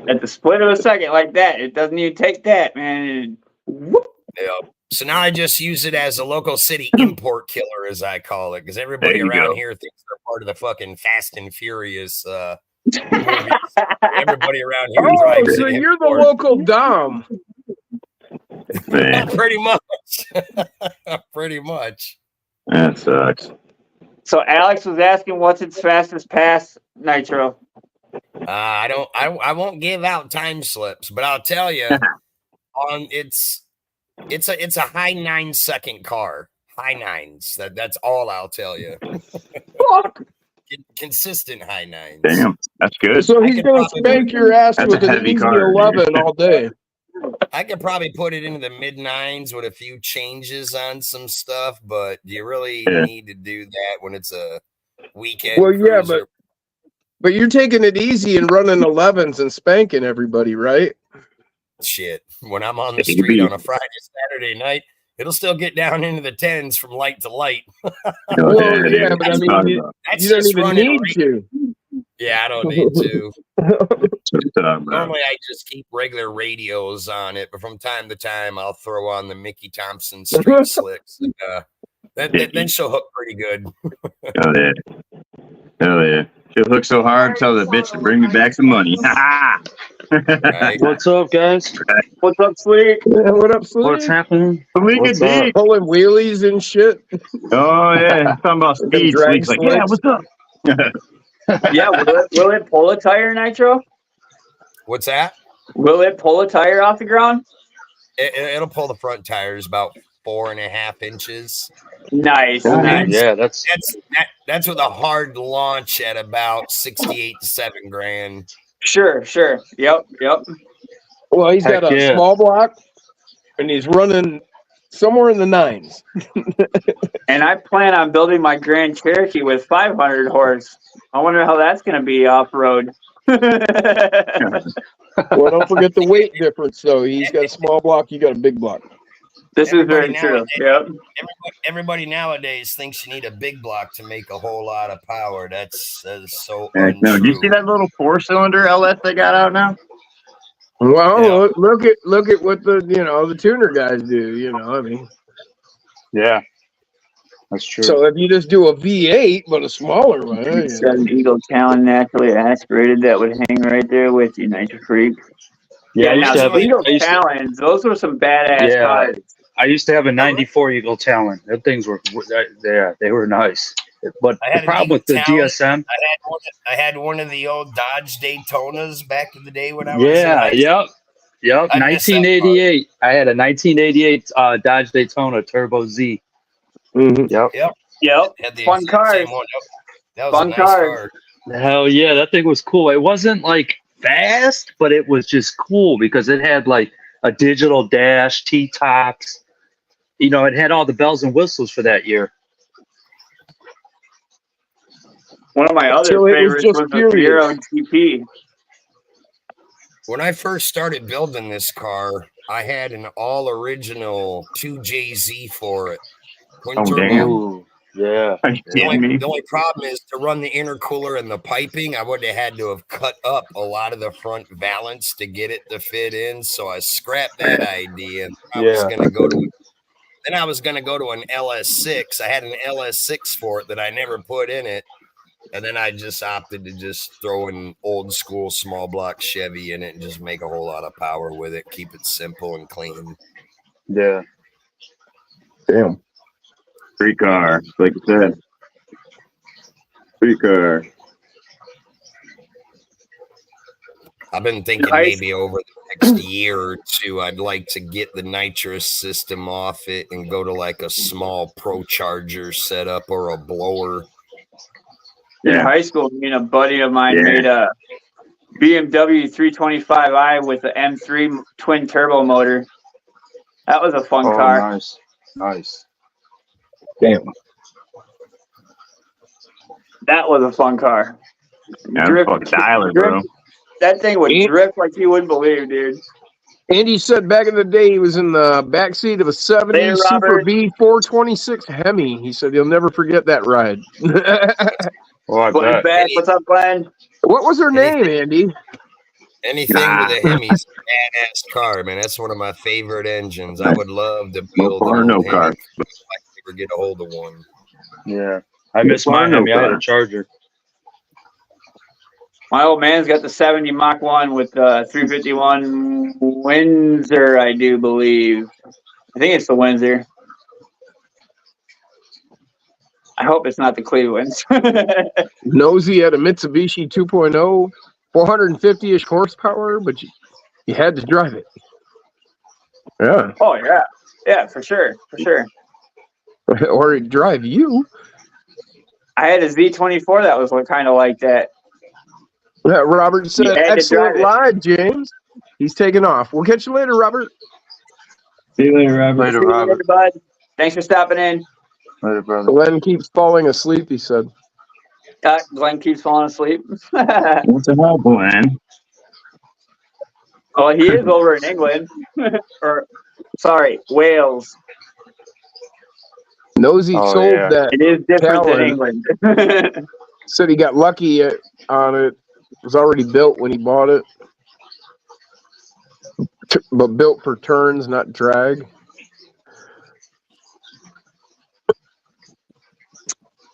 at the split of a second like that. It doesn't even take that, man. Yeah. So now I just use it as a local city import killer, as I call it, because everybody around here thinks they're part of the fucking Fast and Furious movies. Everybody around here drives So an you're the import. local Dom. Pretty much. Pretty much. That sucks. So Alex was asking, what's its fastest pass, Nitro? I won't give out time slips, but I'll tell you, it's a high 9-second car. High nines. That's all I'll tell you. Consistent high nines. Damn, that's good. So he's going to spank your ass That's with a an heavy easy car, 11 all day. I could probably put it into the mid nines with a few changes on some stuff, but do you really need to do that when it's a weekend? Well, yeah, cruiser? but you're taking it easy and running 11s and spanking everybody, right? Shit. When I'm on the street on a Friday, Saturday night, it'll still get down into the 10s from light to light. Well, yeah, but I mean, you don't even need to. Yeah, I don't need to. Bro. Normally, I just keep regular radios on it, but from time to time, I'll throw on the Mickey Thompson Street Slicks. Then she'll hook pretty good. Hell yeah. Hell yeah. She'll hook so hard, tell the bitch to bring me back some money. Right? What's up, guys? What's up, Sweet? Yeah, what up, Slim? What's happening? What's up? Pulling wheelies and shit. Oh, yeah. Talking about speed. drag Sleek's like, yeah, slicks. what's up? Yeah, will it pull a tire, Nitro? What's that? Will it pull a tire off the ground? It'll pull the front tires about 4.5 inches. Nice. Yeah, that's That's with a hard launch at about 68 to 7 grand. Sure. Yep. Well, he's got Heck a yeah. small block, and he's running somewhere in the 9s. And I plan on building my Grand Cherokee with 500 horse. I wonder how that's going to be off road. Well, don't forget the weight difference, though. He's got a small block, you got a big block. This is very true. Yep. Everybody nowadays thinks you need a big block to make a whole lot of power. That is so Heck no. Do you untrue. see that little 4-cylinder LS they got out now? Well, Yeah. look at what the tuner guys do. I mean, Yeah, that's true. so if you just do a V8 but a smaller one, Seven Eagle Talon naturally aspirated that would hang right there with you, Nitro Freak. Yeah, I used now to have some Eagle I used to- Talons, those were some badass Yeah. cars. I used to have a 94 Eagle Talon. That things were, they were nice. But I had the an problem with the Eagle Talon. GSM, I had one of the old Dodge Daytonas back in the day when I was yeah, in yep, I miss that 1988. I had a 1988 Dodge Daytona Turbo Z. Mhm. Yep. Yep. Had the Fun exact cars. same one. That was Fun a nice cars. car. Hell yeah, that thing was cool. It wasn't like fast, but it was just cool because it had like a digital dash, T-tops. It had all the bells and whistles for that year. One of my other So it was favorites just was the curious. Zero GP. When I first started building this car, I had an all original 2JZ for it. Twin Oh, turbo. damn. Ooh, yeah. Are you The kidding only, me? the only problem is to run the intercooler and the piping, I would have had to have cut up a lot of the front valance to get it to fit in. So I scrapped that idea. And I was Yeah. going to go to then I was going to go to an LS6. I had an LS6 for it that I never put in it. And then I just opted to just throw an old school small block Chevy in it and just make a whole lot of power with it. Keep it simple and clean. Yeah. Damn. Free car, like you said. Free car. I've been thinking Nice. maybe over the next year or two, I'd like to get the nitrous system off it and go to like a small Pro Charger setup or a blower. In Yeah. high school, me and a buddy of mine Yeah. made a BMW 325i with the M3 twin turbo motor. That was a fun Oh, car. nice. Nice. Damn. That was a fun car. Yeah, Drift- fuck Tyler, bro. That thing would Eh? drift like you wouldn't believe, dude. Andy said back in the day he was in the backseat of a 70 Later, Super Robert. B 426 Hemi. He said he'll never forget that ride. Oh, I Glenn's bet. back. What's up, Glenn? What was her name, Andy? Anything with a Hemi's a badass car, man. That's one of my favorite engines. I would love to build car, an no old car. Hemi if I could ever get a hold of one. Yeah. I miss my no Hemi. I had car. a Charger. My old man's got the 70 Mach 1 with 351 Windsor, I do believe. I think it's the Windsor. I hope it's not the Clevelands. Nosy had a Mitsubishi 2.0, 450-ish horsepower, but you had to drive it. Yeah. Oh, yeah. Yeah, for sure. For sure. Or it'd drive you. I had a Z24 that was kind of like that. Yeah, Robert said, You had to excellent drive live, James. He's taking off. We'll catch you later, Robert. See you later, Robert. Later, See you Robert. later, bud. Thanks for stopping in. Later, brother. Glenn keeps falling asleep, he said. Glenn keeps falling asleep. What the hell, Glenn? Oh, he is over in England. Or, sorry, Wales. Nosy Oh, sold yeah. It is different than Talon. England. Said he got lucky on it. It was already built when he bought it. But built for turns, not drag.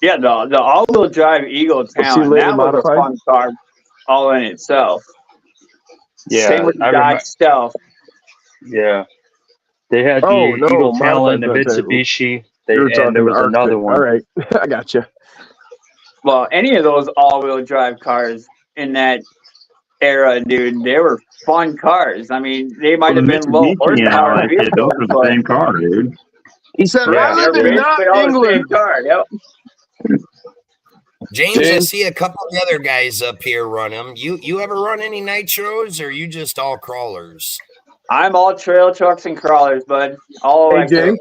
Yeah, the all-wheel drive Eagle see Talon, later that was modified. a fun car all in itself. Yeah. Same with the I Dodge remember. Stealth. Yeah. They had the Oh, no, Eagle Talon, the modified that table. Mitsubishi. You were And talking there was Arctic. another one. All right, I got you. Well, any of those all-wheel drive cars in that era, dude, they were fun cars. I mean, they might have been low horsepower Those vehicles, are the but same car, dude. He said, yeah, I they're live in not basically all the same England. car. Yep. James, I James? see a couple of the other guys up here run them. You ever run any nitros or you just all crawlers? I'm all trail trucks and crawlers, bud. All Hey, Jay. electric.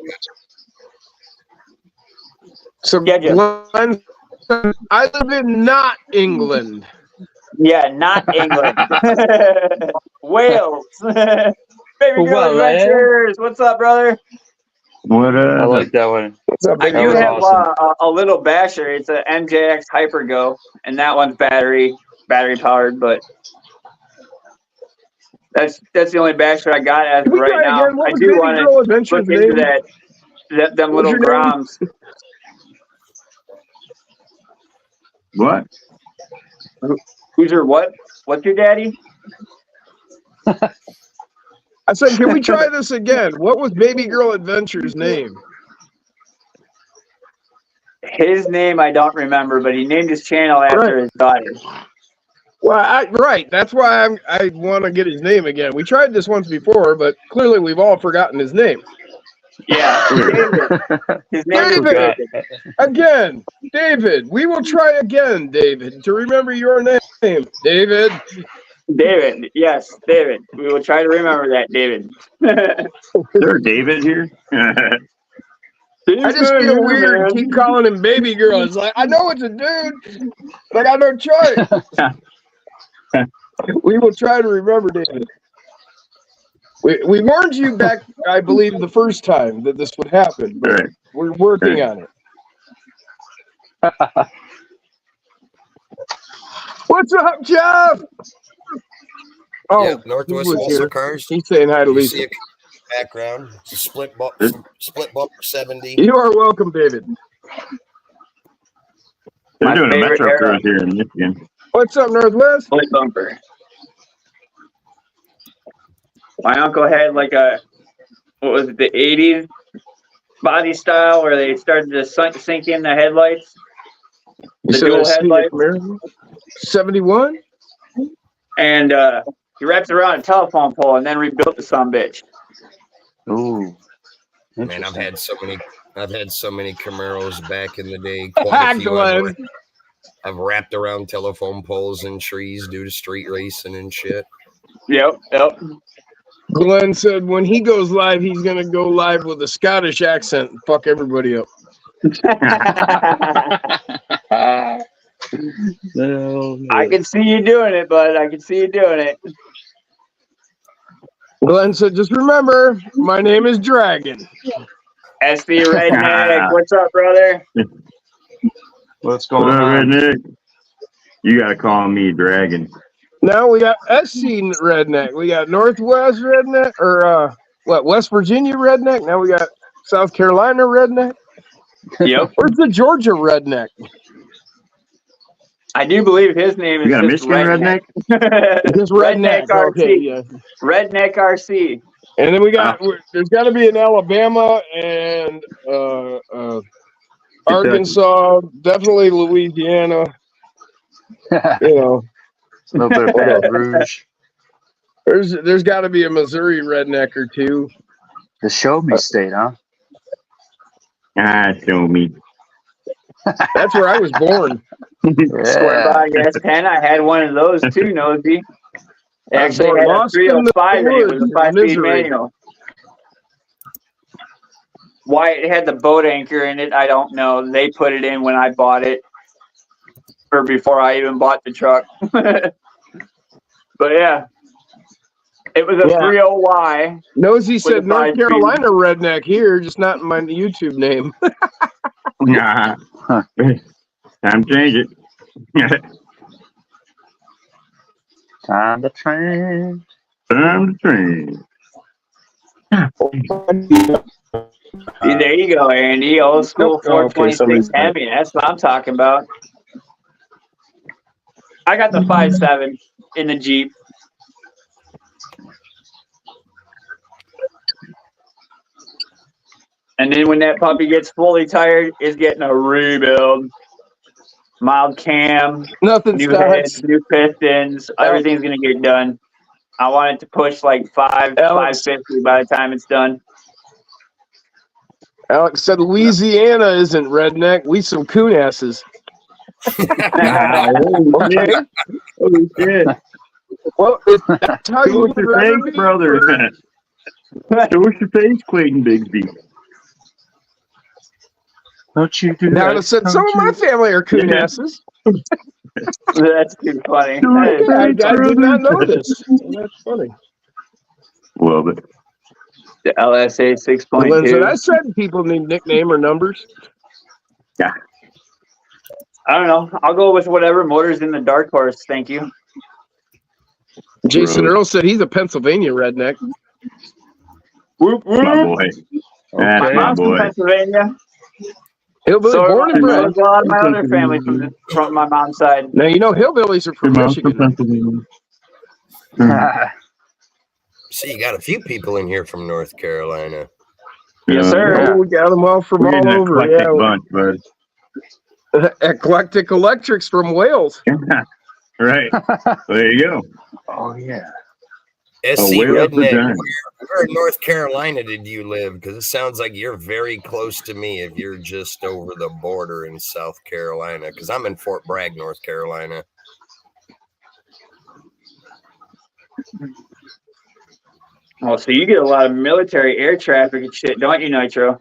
So Yeah, Jim. Glenn, I live in not England. Yeah, not England. Wales. Baby girl Well, adventures. What's up, brother? What I like that one. What's up, I baby? do was have awesome. a little basher. It's a MJX Hypergo, and that one's battery powered. But that's the only basher I got as of Can we right try now. again? What I was do Baby want Girl to Adventures look into name? them What was little your name? Groms. What? Who's your what? What's your daddy? I said, can we try this again? What was Baby Girl Adventures name? His name I don't remember, but he named his channel after his daughter. Well, right. That's why I want to get his name again. We tried this once before, but clearly we've all forgotten his name. Yeah, David. His name is David. David. Again, David. We will try again, David, to remember your name. David. David. Yes, David. We will try to remember that, David. Is there a David here? I just feel weird keep calling him Baby Girl. It's like, I know it's a dude, but I got no choice. We will try to remember, David. We warned you back, I believe, the first time that this would happen, but Right. we're working on it. What's up, Jeff? Oh, Yeah, Northwest he was Muscle here. Cars. He's saying hi to You see Lisa. a background. It's a split bumper 70. You are welcome, David. They're My doing a favorite Metro era. cruise here in Michigan. What's up, Northwest? Split bumper. My uncle had like a, what was it, the 80s body style where they started to sink in the headlights. You The said dual I see it headlights. from here? 71? And he wrapped it around a telephone pole and then rebuilt the sumbitch. Ooh. Man, I've had so many Camaros back in the day. Quite a few Glenn. I've wrapped around telephone poles and trees due to street racing and shit. Yep. Glenn said when he goes live, he's going to go live with a Scottish accent and fuck everybody up. No, I can see you doing it, bud. I can see you doing it. Glenn said, just remember, my name is Dragon. SB Redneck, what's up, brother? What's What going up, on? Redneck? You gotta call me Dragon. Now we got SC Redneck. We got Northwest Redneck, or West Virginia Redneck. Now we got South Carolina Redneck. Yep. Where's the Georgia Redneck? I do believe his name is You got a just Michigan Redneck? Just Redneck. RC. Okay, yeah. Redneck RC. And then we got, there's got to be an Alabama and Arkansas, definitely Louisiana. You know, A little bit of Baton Rouge. there's got to be a Missouri redneck or two. The show me state, huh? Show me. That's where I was born. Square by yes 10. I had one of those too, Nosy. Actually, I had a Lost in the 305 and it was a woods, 5-speed misery. manual. Why it had the boat anchor in it, I don't know. They put it in when I bought it, or before I even bought the truck. But yeah, it was a Yeah. 30Y. Nosy a said North 5-speed. Carolina redneck here, just not in my YouTube name. Nah. Time to change it. Time to train. Time to train. There you go, Andy. Old school Oh, okay, 426 somebody's- Hemi. That's what I'm talking about. I got the 5.7 in the Jeep. And then when that puppy gets fully tired, it's getting a rebuild. Mild cam, Nothing new heads, starts. new pistons. Everything's gonna get done. I want it to push like Alex. 550 by the time it's done. Alex said Louisiana isn't redneck. We some coon asses. Okay. Holy shit. Well, that's how you What's your thanks, brother? Show us your face, Clayton Bigsby. Don't you do Now, that? said some of my family are coon asses. That's too funny. I did not know this. That's funny. Love it. The LSA Lindsay, I 6.2. said people need nickname or numbers. I don't know. I'll go with whatever. Motors in the dark horse. Thank you. Jason Gross. Earl said he's a Pennsylvania redneck. Whoop, My whoop. boy. That's My my mom's from boy. Pennsylvania. Hillbilly So born and a bred. lot of my other family from my mom's side. Now, you know hillbillies are from Michigan. See, you got a few people in here from North Carolina. Yes, sir. Oh, we got them all from We're all an over. eclectic Yeah, bunch, bud. Eclectic Electrics from Wales. Right. There you go. Oh yeah. SC whale of the Redneck, giant. where in North Carolina did you live? Because it sounds like you're very close to me if you're just over the border in South Carolina. Because I'm in Fort Bragg, North Carolina. Oh, so you get a lot of military air traffic and shit, don't you, Nitro?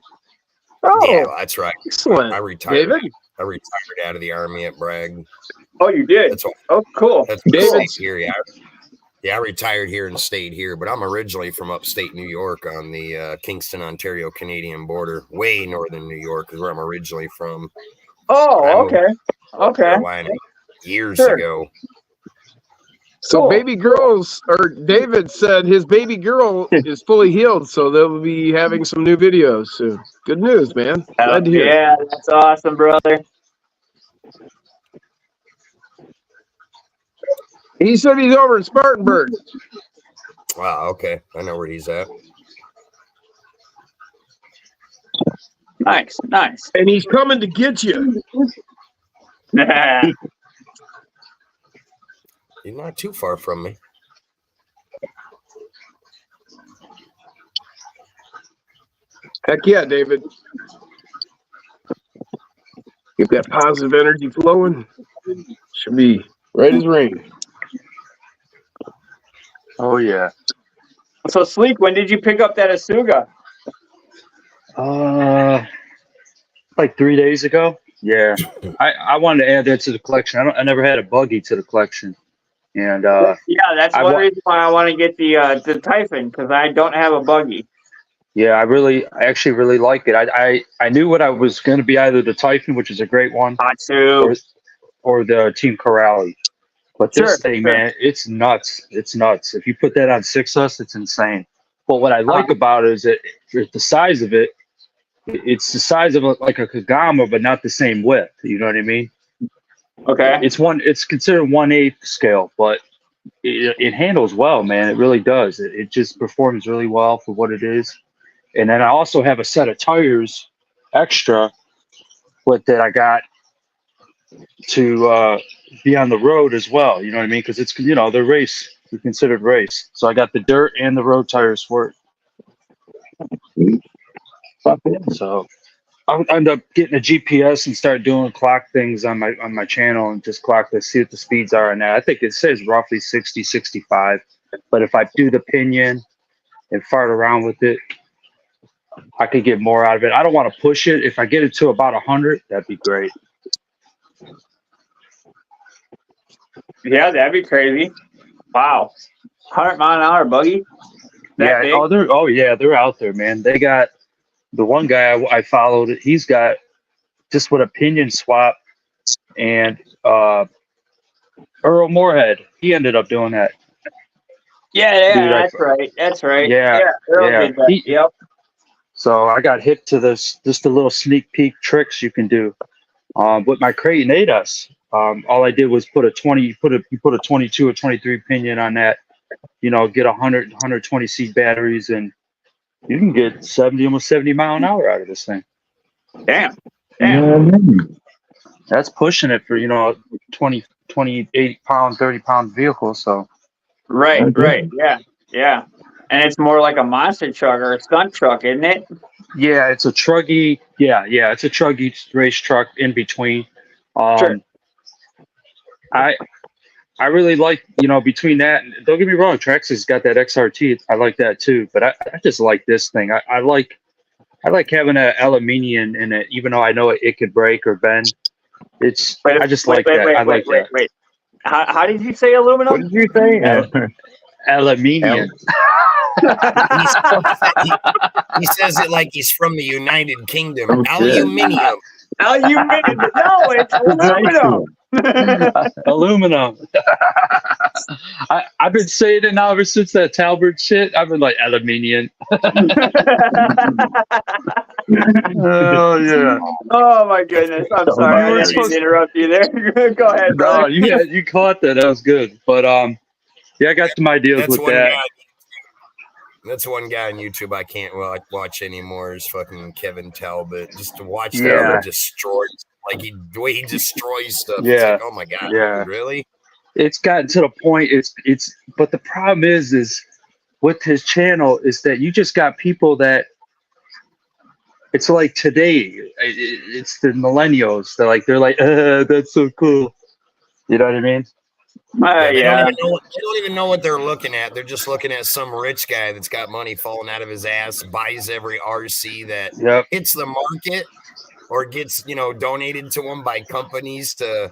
Oh, Yeah, that's right. excellent. I retired. David? I retired out of the Army at Bragg. Oh, you did? That's all. Oh, cool. That's David. here. Yeah, I retired here and stayed here, but I'm originally from upstate New York on the Kingston, Ontario Canadian border, way northern New York is where I'm originally from. Oh, okay. Okay. Carolina years Sure. ago. So Cool. baby girls, or David said his baby girl is fully healed, so they'll be having some new videos soon. Good news, man. Glad to hear. Yeah, that's awesome, brother. He said he's over in Spartanburg. Wow, okay. I know where he's at. Nice, nice. And he's coming to get you. He's not too far from me. Heck yeah, David. Get that positive energy flowing. Should be right as rain. Oh yeah. So, Sleek, when did you pick up that Asuga? Like 3 days ago. Yeah. I wanted to add that to the collection. I never had a buggy to the collection. And Yeah, that's I one wa- reason why I want to get the Typhon, because I don't have a buggy. yeah, I actually really like it. I knew what I was going to be, either the Typhon, which is a great one, Hatsu. or the Team Corrali. But this Sure, thing, sure. man, it's nuts. It's nuts. If you put that on 6S, it's insane. But what I like about it is that the size of it, it's the size of like a Kagama, but not the same width. You know what I mean? Okay. It's considered 1/8 scale, but it handles well, man. It really does. It just performs really well for what it is. And then I also have a set of tires extra that I got to be on the road as well. You know what I mean? Because it's, they're they're considered race. So I got the dirt and the road tires for it. So I'll end up getting a GPS and start doing clock things on my channel and just clock to see what the speeds are on that. I think it says roughly 60, 65. But if I do the pinion and fart around with it, I could get more out of it. I don't want to push it. If I get it to about 100, that'd be great. Yeah, that'd be crazy. Wow. 100-mile-an-hour buggy? That big? They're out there, man. They got the one guy I followed. He's got just with a pinion swap, and Earl Moorhead. He ended up doing that. Yeah, Dude, that's right. That's right. Yeah, Earl yeah. did that. Yep. So I got hip to this, just the little sneak peek tricks you can do. With my Creighton 8S, all I did was put a 22 or 23 pinion on that. Get 100, 120 seat batteries, and you can get almost 70 mile an hour out of this thing. Damn. That's pushing it for 28 pound, 30 pound vehicle. So Right. Yeah. And it's more like a monster truck or a stunt truck, isn't it? yeah, it's a truggy. Yeah, it's a truggy race truck in between. Sure. I really like, you know, between that, and don't get me wrong, Traxxas got that XRT. I like that too, but I just like this thing. I like having an aluminium in it, even though I know it could break or bend. It's I just like that. I like that. Wait. How did you say What aluminum? did you say? Aluminium. He says it like he's from the United Kingdom. Oh, shit. Aluminium. Aluminum. No, it's aluminum. Aluminum. I've been saying it now ever since that Talbert shit. I've been like aluminium. Oh yeah. Oh my goodness! I'm sorry, I didn't mean to interrupt you there. Go ahead, No, brother. you caught that. That was good. But yeah, I got some ideas That's with one that. guy. That's one guy on YouTube I can't watch anymore is fucking Kevin Talbot. Just to watch Yeah. that destroys, like the way he destroys stuff. Yeah. It's like, oh my god, Yeah. really? It's gotten to the point. It's. But the problem is with his channel is that you just got people that. It's like today. It's the millennials. They're like, that's so cool. You know what I mean? They Yeah. don't even know what they're looking at. They're just looking at some rich guy that's got money falling out of his ass, buys every RC that Yep. hits the market or gets, donated to him by companies to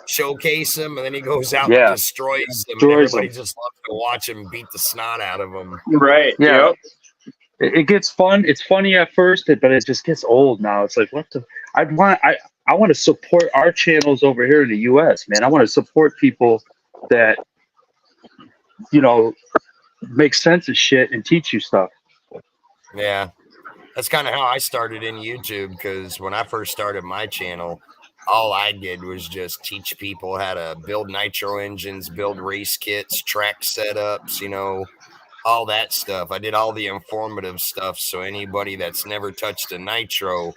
showcase him, and then he goes out Yeah. and destroys them. Destroys Everybody them. just loves to watch him beat the snot out of them. Right. Yeah. Yep. It gets fun. It's funny at first, but it just gets old now. It's like, what the? I want to support our channels over here in the U.S., man. I want to support people that, make sense of shit and teach you stuff. Yeah, that's kind of how I started in YouTube, because when I first started my channel, all I did was just teach people how to build nitro engines, build race kits, track setups, all that stuff. I did all the informative stuff. So anybody that's never touched a nitro, I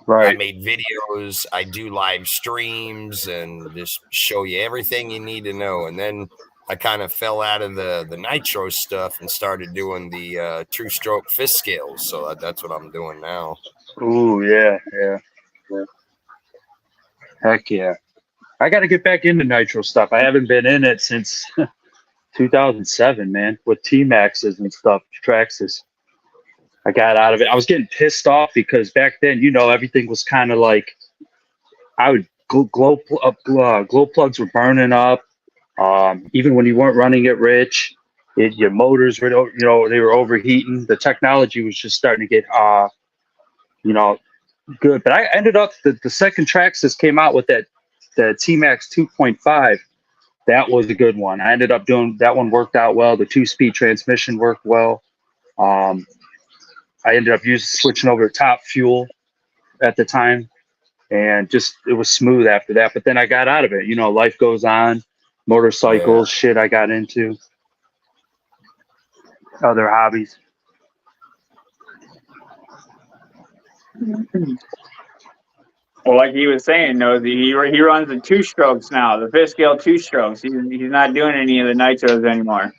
Right. made videos, I do live streams, and just show you everything you need to know. And then I kind of fell out of the nitro stuff and started doing the true stroke fist scales. So that's what I'm doing now. Ooh, yeah. Heck yeah. I got to get back into nitro stuff. I haven't been in it since 2007, man, with T-Maxes and stuff, Traxxas. I got out of it. I was getting pissed off because back then, everything was kind of like, I would glow plugs were burning up. Even when you weren't running it rich, your motors were, they were overheating. The technology was just starting to get, good. But I ended up, the second Traxxas came out with the T-Max 2.5. That was a good one. I ended up doing, that one worked out well. The 2-speed transmission worked well. I ended up switching over to Top Fuel at the time, and just, it was smooth after that. But then I got out of it. Life goes on, motorcycles, shit I got into, other hobbies. Well, like he was saying, Nosy, he runs the 2-strokes now, the fifth scale 2-strokes. He's not doing any of the nitros anymore.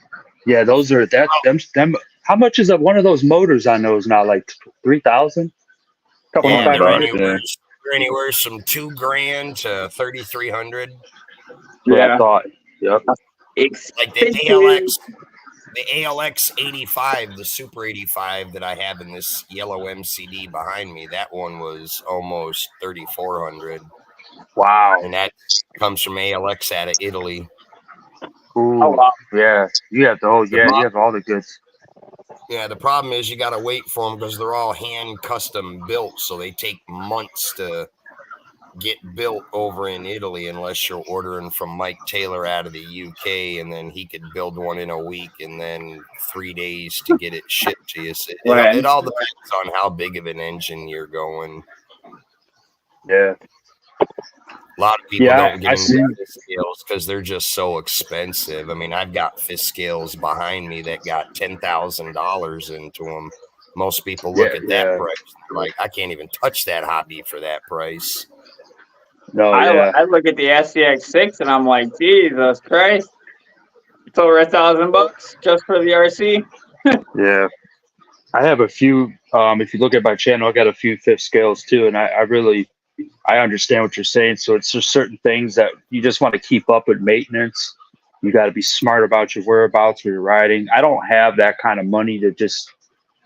Yeah, those are them. How much is one of those motors on those now? Like 3,000? Couple Yeah, of they're $500. anywhere from $2,000 to 3,300. Yeah, I thought. Yep. Like the ALX 85, the Super 85 that I have in this yellow MCD behind me, that one was almost 3,400. Wow. And that comes from ALX out of Italy. Ooh, Oh, wow. yeah. You have you have all the goods. Yeah, the problem is you got to wait for them because they're all hand custom built, so they take months to get built over in Italy unless you're ordering from Mike Taylor out of the UK, and then he could build one in a week and then 3 days to get it shipped to you. So it all depends on how big of an engine you're going. Yeah. A lot of people don't get see. into fist scales because they're just so expensive. I mean, I've got fist scales behind me that got $10,000 into them. Most people look at that price, they're like, I can't even touch that hobby for that price. No, I look at the SCX6 and I'm like, Jesus Christ, it's over $1,000 just for the RC. Yeah. I have a few, if you look at my channel, I got a few fifth scales too. And I understand what you're saying. So it's just certain things that you just want to keep up with maintenance. You got to be smart about your whereabouts where you're riding. I don't have that kind of money to just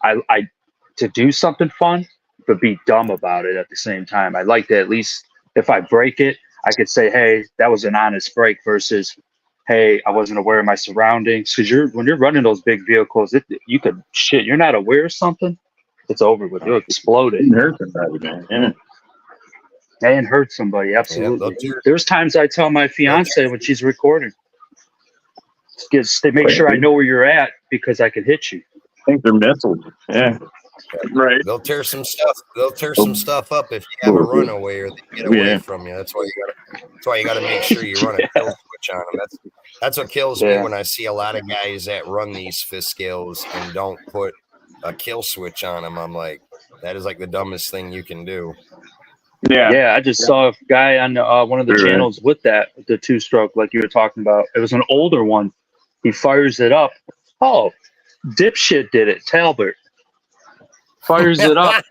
to do something fun, but be dumb about it at the same time. I'd like to at least, if I break it, I could say, hey, that was an honest break versus, hey, I wasn't aware of my surroundings. Because when you're running those big vehicles, you're not aware of something, it's over with. You'll explode it. Hurt somebody, man. Yeah. And hurt somebody, absolutely. Yeah, There's times I tell my fiance when she's recording, they make sure I know where you're at because I can hit you. I think they're missiles. Yeah. Right. They'll tear some stuff. They'll tear some stuff up if you have a runaway or they get away from you. That's why you got to make sure you run a kill switch on them. That's what kills me when I see a lot of guys that run these fist scales and don't put a kill switch on them. I'm like, that is like the dumbest thing you can do. Yeah. I just saw a guy on one of the channels with the 2-stroke, like you were talking about. It was an older one. He fires it up. Oh, dipshit did it. Talbot fires it up.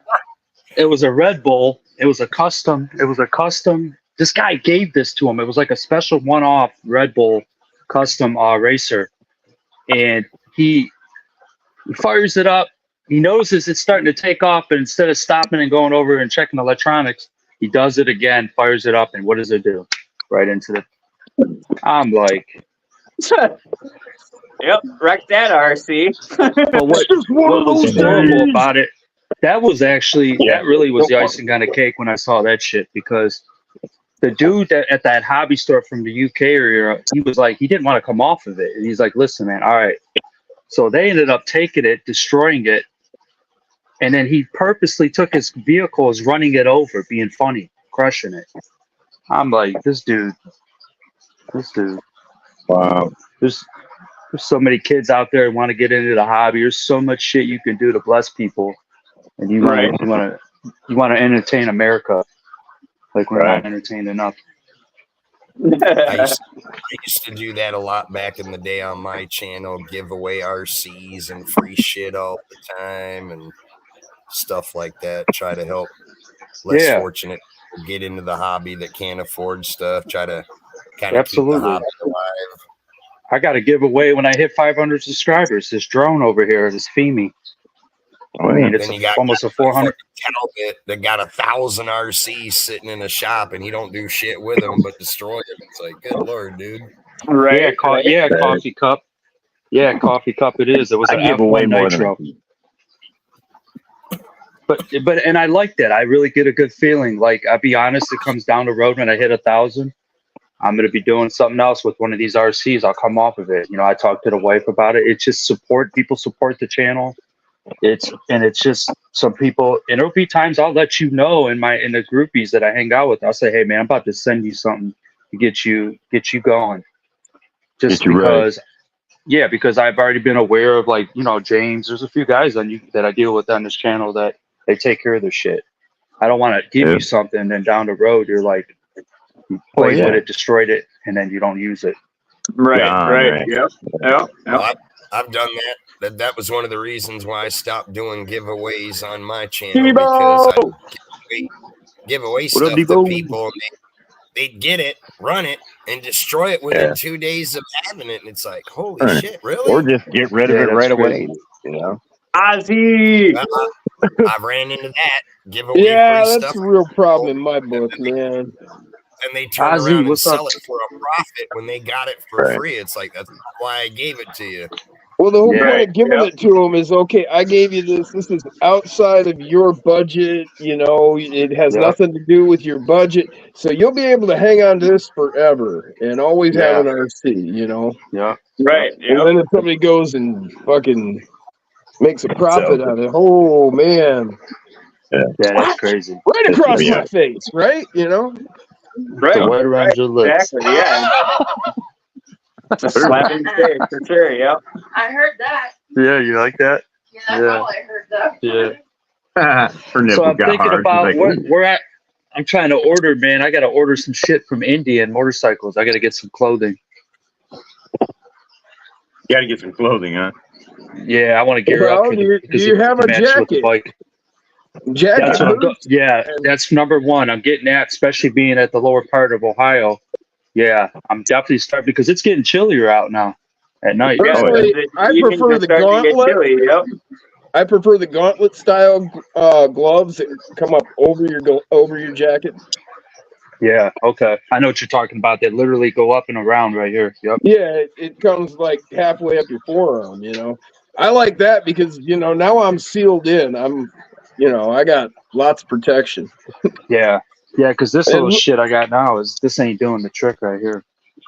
It was a Red Bull. It was a custom. This guy gave this to him. It was like a special one-off Red Bull custom racer. And he fires it up. He notices it's starting to take off, but instead of stopping and going over and checking electronics, he does it again, fires it up, and what does it do? Right into the... I'm like... Yep, wreck that RC. But what was horrible about it, that really was the icing on the cake when I saw that shit, because the dude at that hobby store from the UK area, he was like, he didn't want to come off of it. And he's like, listen, man, all right. So they ended up taking it, destroying it. And then he purposely took his vehicles, running it over, being funny, crushing it. I'm like, this dude. Wow. There's so many kids out there who want to get into the hobby. There's so much shit you can do to bless people, and you want to entertain America, like we're not entertained enough. I used to do that a lot back in the day on my channel, give away RCs and free shit all the time and stuff like that. Try to help less fortunate people get into the hobby that can't afford stuff. Try to kind of keep the hobby alive. I got a giveaway when I hit 500 subscribers. This drone over here, this FEMI. I mean, it's almost a 400. Talbot that got 1,000 RCs sitting in a shop, and he don't do shit with them but destroy them. It's like, good lord, dude. Right? Coffee cup. Yeah, coffee cup. It is. It was an F1 Nitro. But I like that. I really get a good feeling. Like, I'll be honest, it comes down the road when I hit 1,000. I'm going to be doing something else with one of these RCs. I'll come off of it. You know, I talked to the wife about it. It's just people support the channel. It's just some people, and there'll be times I'll let you know in the groupies that I hang out with. I'll say, hey man, I'm about to send you something to get you going. Just because, because I've already been aware of, like, you know, James, there's a few guys that I deal with on this channel that they take care of their shit. I don't want to give you something and then down the road you're like, you played with it, destroyed it, and then you don't use it. Right. Yep. Well, I've done that. That was one of the reasons why I stopped doing giveaways on my channel, because I give away stuff to people, and they'd get it, run it, and destroy it within 2 days of having it. And it's like, holy shit, really? Or just get rid of it right away, you know? Ozzy! I've ran into that. Give away free that's stuff. a real problem in my book, man. And they turn around and sell it for a profit when they got it for free. It's like, that's not why I gave it to you. Well, the whole point of giving it to them is, okay, I gave you this. This is outside of your budget. You know, it has nothing to do with your budget. So you'll be able to hang on to this forever and always have an RC, you know? Yeah. Right. And then if somebody goes and fucking makes a profit out of it, oh, man. Yeah, that's crazy. Right across my face, right? You know? Right. Right around your lips. Exactly, yeah. Slap in the face, for sure, yep. I heard that. Yeah, you like that? Yeah, that's all I heard that. Yeah. So I'm thinking about where at. I'm trying to order, man. I got to order some shit from India and motorcycles. I got to get some clothing. You got to get some clothing, huh? Yeah, I want to gear up. Do you have a jacket? That's number one. I'm getting that, especially being at the lower part of Ohio. Yeah, I'm definitely starting because it's getting chillier out now at night. Personally, I prefer the gauntlet. Yep. I prefer the gauntlet style gloves that come up over your jacket. Yeah, okay. I know what you're talking about. They literally go up and around right here. Yep. Yeah, it comes like halfway up your forearm, I like that because, now I'm sealed in. I got lots of protection. Yeah. Yeah, because this little shit I got now this ain't doing the trick right here.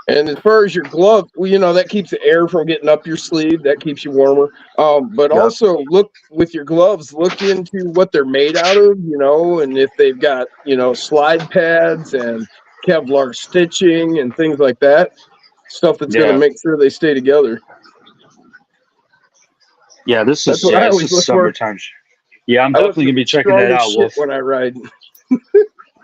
And as far as your glove, that keeps the air from getting up your sleeve. That keeps you warmer. But also look with your gloves, look into what they're made out of, and if they've got, slide pads and Kevlar stitching and things like that. Stuff that's going to make sure they stay together. Yeah, this is summertime. Yeah, I'm definitely going to be checking that out, Wolf. When I ride.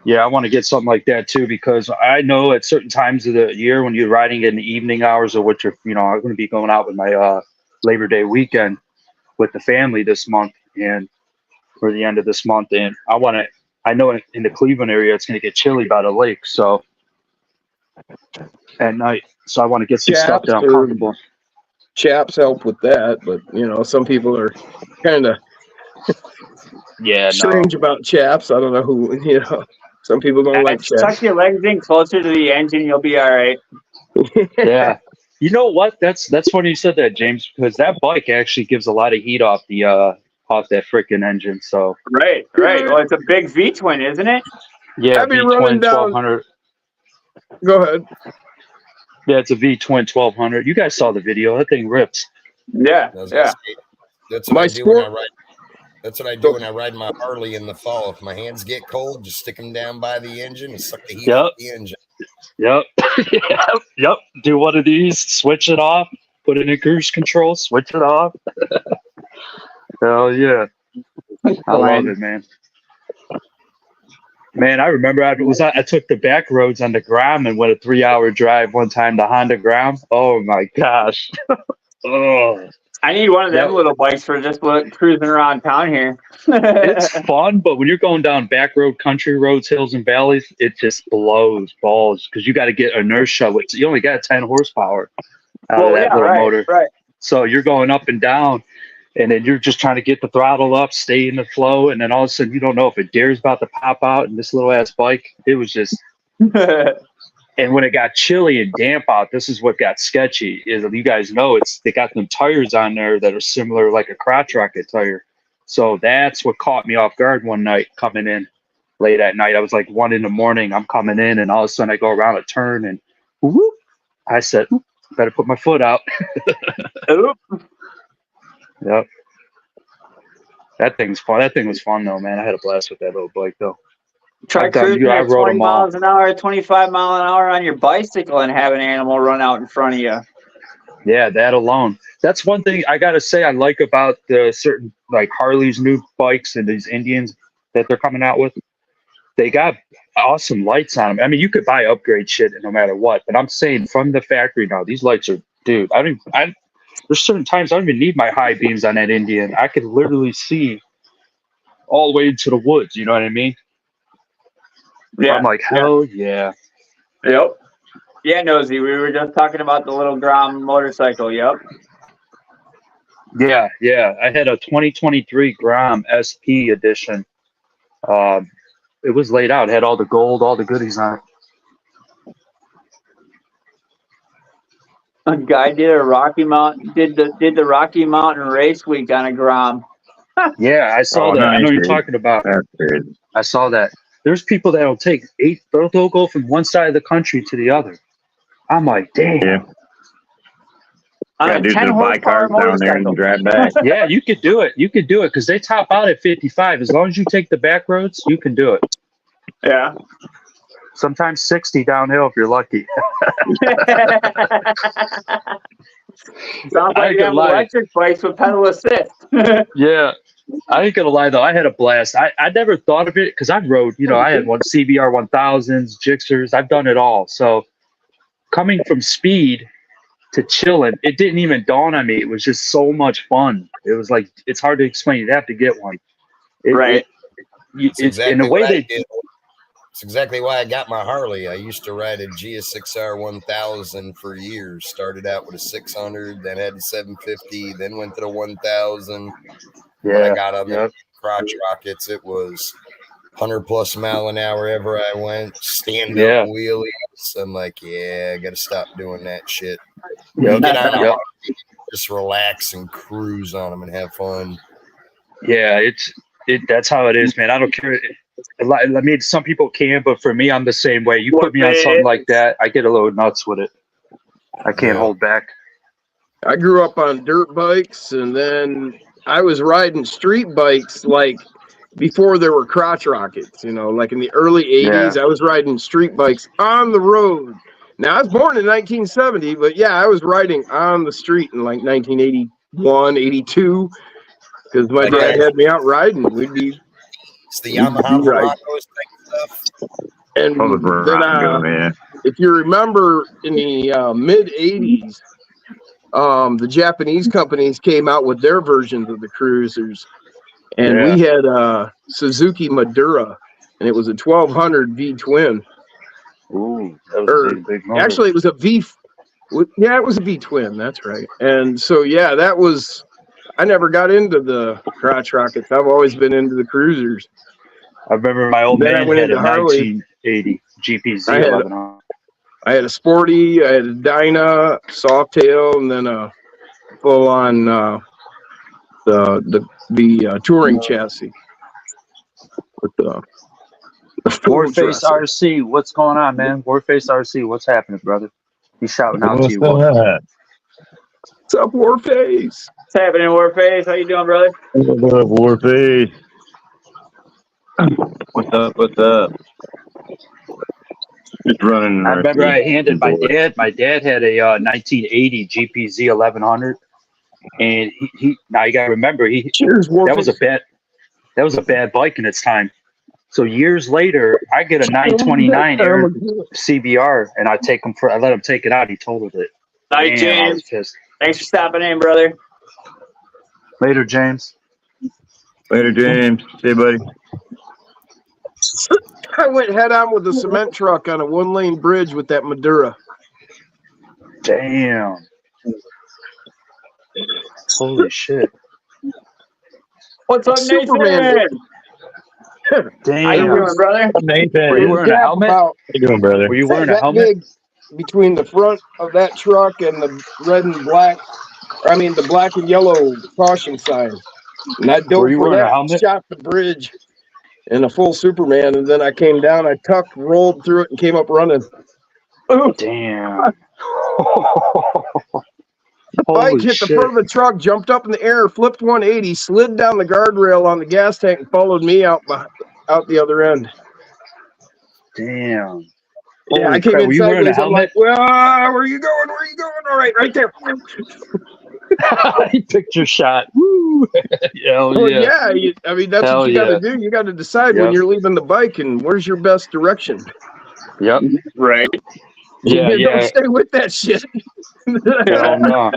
Yeah, I want to get something like that too because I know at certain times of the year when you're riding in the evening hours or what I'm going to be going out with my Labor Day weekend with the family this month and for the end of this month. And I know in the Cleveland area, it's going to get chilly by the lake. So at night, so I want to get some stuff that I'm comfortable. Chaps help with that, but some people are kind of strange about chaps. I don't know who, some people don't like chaps. Tuck your legs in closer to the engine, you'll be all right. Yeah. You know what? That's funny you said that, James, because that bike actually gives a lot of heat off that freaking engine. So Right. Well, it's a big V twin, isn't it? Yeah, V-twin 1200. Go ahead. Yeah, it's a V-twin 1200. You guys saw the video. That thing rips. Yeah. That's what I do when I ride. That's what I do when I ride my Harley in the fall. If my hands get cold, just stick them down by the engine and suck the heat out the engine. Yep. Yep. Do one of these, switch it off, put it in cruise control, switch it off. Hell yeah. I love it, man. Man, I remember I took the back roads on the Gram and went a 3-hour drive one time, the Honda Gram. Oh my gosh. Oh. I need one of them little bikes for just cruising around town here. It's fun, but when you're going down back road, country roads, hills and valleys, it just blows balls because you got to get inertia. You only got 10 horsepower out of that little motor. Right. So you're going up and down, and then you're just trying to get the throttle up, stay in the flow, and then all of a sudden you don't know if a deer's about to pop out in this little ass bike. It was just... And when it got chilly and damp out, this is what got sketchy. Is you guys know they got them tires on there that are similar like a crotch rocket tire. So that's what caught me off guard one night coming in late at night. I was like 1 a.m. I'm coming in, and all of a sudden I go around a turn and whoop, I said, better put my foot out. Yep. That thing's fun. That thing was fun though, man. I had a blast with that little bike though. Try cruising at 20 miles an hour, 25 mile an hour on your bicycle and have an animal run out in front of you. Yeah, that alone. That's one thing I got to say I like about the certain like Harley's new bikes and these Indians that they're coming out with. They got awesome lights on them. I mean, you could buy upgrade shit no matter what, but I'm saying from the factory now, these lights are, dude, there's certain times I don't even need my high beams on that Indian. I could literally see all the way into the woods. You know what I mean? Yeah. I'm like, hell yeah. Yep. Yeah, Nosy, we were just talking about the little Grom motorcycle. Yep. Yeah. I had a 2023 Grom SP edition. It was laid out. It had all the gold, all the goodies on it. A guy did the Rocky Mountain Race Week on a Grom. Yeah, I saw that. I know you're talking about. I saw that. There's people that will take they'll go from one side of the country to the other. I'm like, damn. Yeah. Do the bike cars down there and drive back. Yeah, you could do it. You could do it because they top out at 55. As long as you take the back roads, you can do it. Yeah. Sometimes 60 downhill if you're lucky. Sounds like you have electric bikes with pedal assist. Yeah. I ain't gonna lie though, I had a blast. I never thought of it because I rode, I had one CBR 1000s, Gixxers, I've done it all. So coming from speed to chilling, it didn't even dawn on me. It was just so much fun. It was like, it's hard to explain. You'd have to get one. Right. It's exactly in a way what I did. It's exactly why I got my Harley. I used to ride a GSX-R 1000 for years. Started out with a 600, then had a 750, then went to the 1000. When I got on the crotch rockets, it was 100+ mile an hour ever I went, stand up wheelies. I'm like, yeah, I got to stop doing that shit. Get on a Harley, just relax and cruise on them and have fun. Yeah, that's how it is, man. I don't care. I mean, some people can, but for me, I'm the same way. You put me on something like that, I get a little nuts with it. I can't hold back. I grew up on dirt bikes, and then I was riding street bikes like before there were crotch rockets. You know, like in the early 80s, I was riding street bikes on the road. Now, I was born in 1970, but yeah, I was riding on the street in like 1981, 82, because my dad had me out riding. We'd be... It's the Yamaha Veracos type stuff. And then, if you remember, in the mid-'80s, the Japanese companies came out with their versions of the cruisers, and we had Suzuki Madura, and it was a 1200 V-twin. Ooh, that was a big motor. Actually, it was a V. Yeah, it was a V-twin. That's right. And so, yeah, that was. I never got into the crotch rockets. I've always been into the cruisers. I remember my old man had a 1980 GPZ 1100. I had a Sporty, I had a Dyna, Softail, and then a full-on the touring chassis with the Warface RC. What's going on, man? Warface RC. What's happening, brother? He's shouting out to you. What's up, Warface? What's happening, Warface? How you doing, brother? What's up, Warface? What's up? What's up? Just running. I remember I handed my dad. My dad had a 1980 GPZ 1100, and he. Now you gotta remember, that was a bad bike in its time. So years later, I get a 929 Air CBR, and I let him take it out. He totaled it. Night, James. Thanks for stopping in, brother. Later, James. Later, James. See you, buddy. I went head on with a cement truck on a one-lane bridge with that Madura. Damn. Holy shit. What's up, Nathan? Damn. How you doing, brother? Nathan. Were you wearing a helmet? How you doing, brother? Were you wearing a that helmet? big between the front of that truck and the red and black, the black and yellow caution sign. And I dove for that, shot the bridge in a full Superman, and then I came down, I tucked, rolled through it, and came up running. Oh, damn. Bike hit the front of the truck, jumped up in the air, flipped 180, slid down the guardrail on the gas tank, and followed me out the other end. Damn. Yeah, I came inside and I'm like, well, where are you going? Where are you going? All right there. Picture shot. Woo. Well, yeah. That's what you got to do. You got to decide when you're leaving the bike and where's your best direction. Yep. Right. Yeah. Don't stay with that shit. Hell no.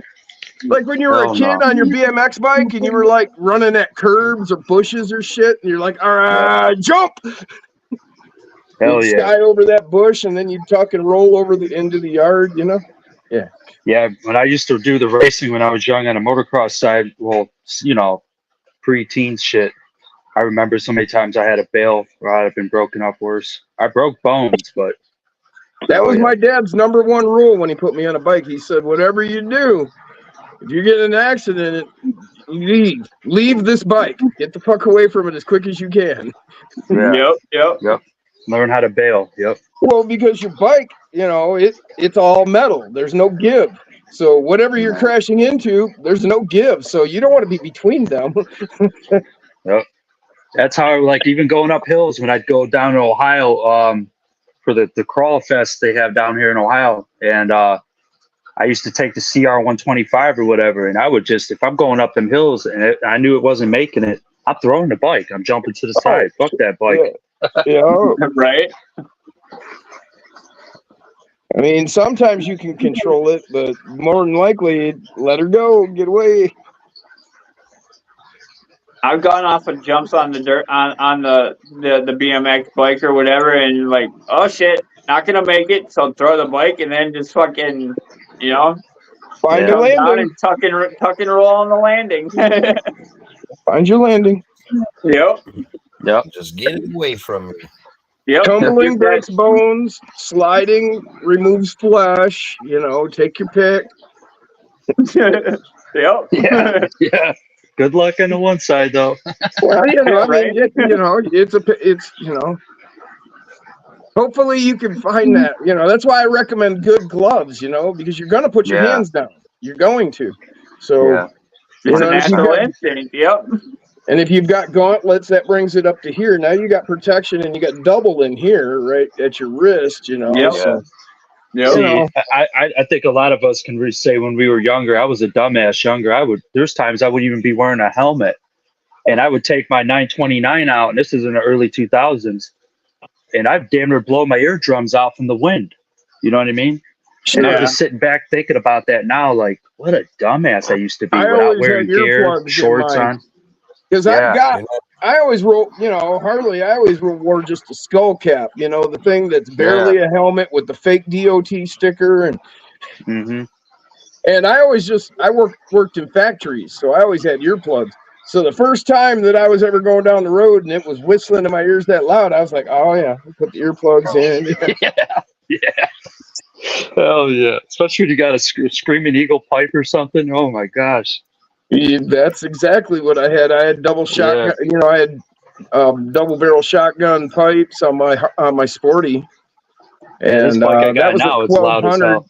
Like when you were a kid on your BMX bike and you were like running at curbs or bushes or shit, and you're like, all right, jump. Hell yeah. Sky over that bush, and then you tuck and roll over into the yard, you know? Yeah. Yeah, when I used to do the racing when I was young on a motocross side, pre-teen shit, I remember so many times I had a bail or I'd have been broken up worse. I broke bones, but... That was my dad's number one rule when he put me on a bike. He said, whatever you do, if you get in an accident, leave this bike. Get the fuck away from it as quick as you can. Yeah. Yep. Learn how to bail. Yep. Well, because your bike, it's all metal. There's no give. So whatever you're crashing into, there's no give. So you don't want to be between them. Yep. That's how, even going up hills when I'd go down to Ohio for the Crawl Fest they have down here in Ohio. And I used to take the CR 125 or whatever. And I would just, if I'm going up them hills and I knew it wasn't making it, I'm throwing the bike. I'm jumping to the side. Fuck that bike. Yeah. Right. I mean, sometimes you can control it, but more than likely, let her go, get away. I've gone off of jumps on the dirt on the BMX bike or whatever, and like, oh shit, not gonna make it. So throw the bike and then just fucking, you know, Find Yeah. your come down landing. and tuck and roll on the landing. Find your landing. Yep. Yep. Just get it away from me. Yep. Tumbling breaks bones. Sliding removes flesh. You know, take your pick. Yep. Yeah. Yeah. Good luck on the one side though. Well, you know, I Right. mean, it's you know. Hopefully, you can find that. You know, that's why I recommend good gloves. You know, because you're gonna put your Yeah. hands down. You're going to. So, Yeah. you It's a know, if you've natural got- instinct. Yep. and if you've got gauntlets, that brings it up to here. Now you got protection, and you got double in here, right at your wrist. You know, Yep. so Yep. See, know. I think a lot of us can say when we were younger, I was a dumbass younger. There's times I would even be wearing a helmet, and I would take my 929 out, and this is in the early 2000s, and I'd damn near blow my eardrums out from the wind. You know what I mean? And I'm Yeah. just sitting back thinking about that now, like, what a dumbass I used to be I without always wearing had gear, earplugs in shorts mine. on. because Yeah. I always wore, you know, Harley, I always wore just a skull cap, you know, the thing that's barely a helmet with the fake DOT sticker. Mm-hmm. And I always I worked in factories, so I always had earplugs. So the first time that I was ever going down the road and it was whistling in my ears that loud, I was like, oh yeah, put the earplugs in. Yeah. Hell yeah. Especially when you got a screaming eagle pipe or something. Oh my gosh. Yeah, that's exactly what I had. I had double shotgun, you know, I had double barrel shotgun pipes on my Sporty. And this And bike I got that was now, a it's loud as 1200. hell.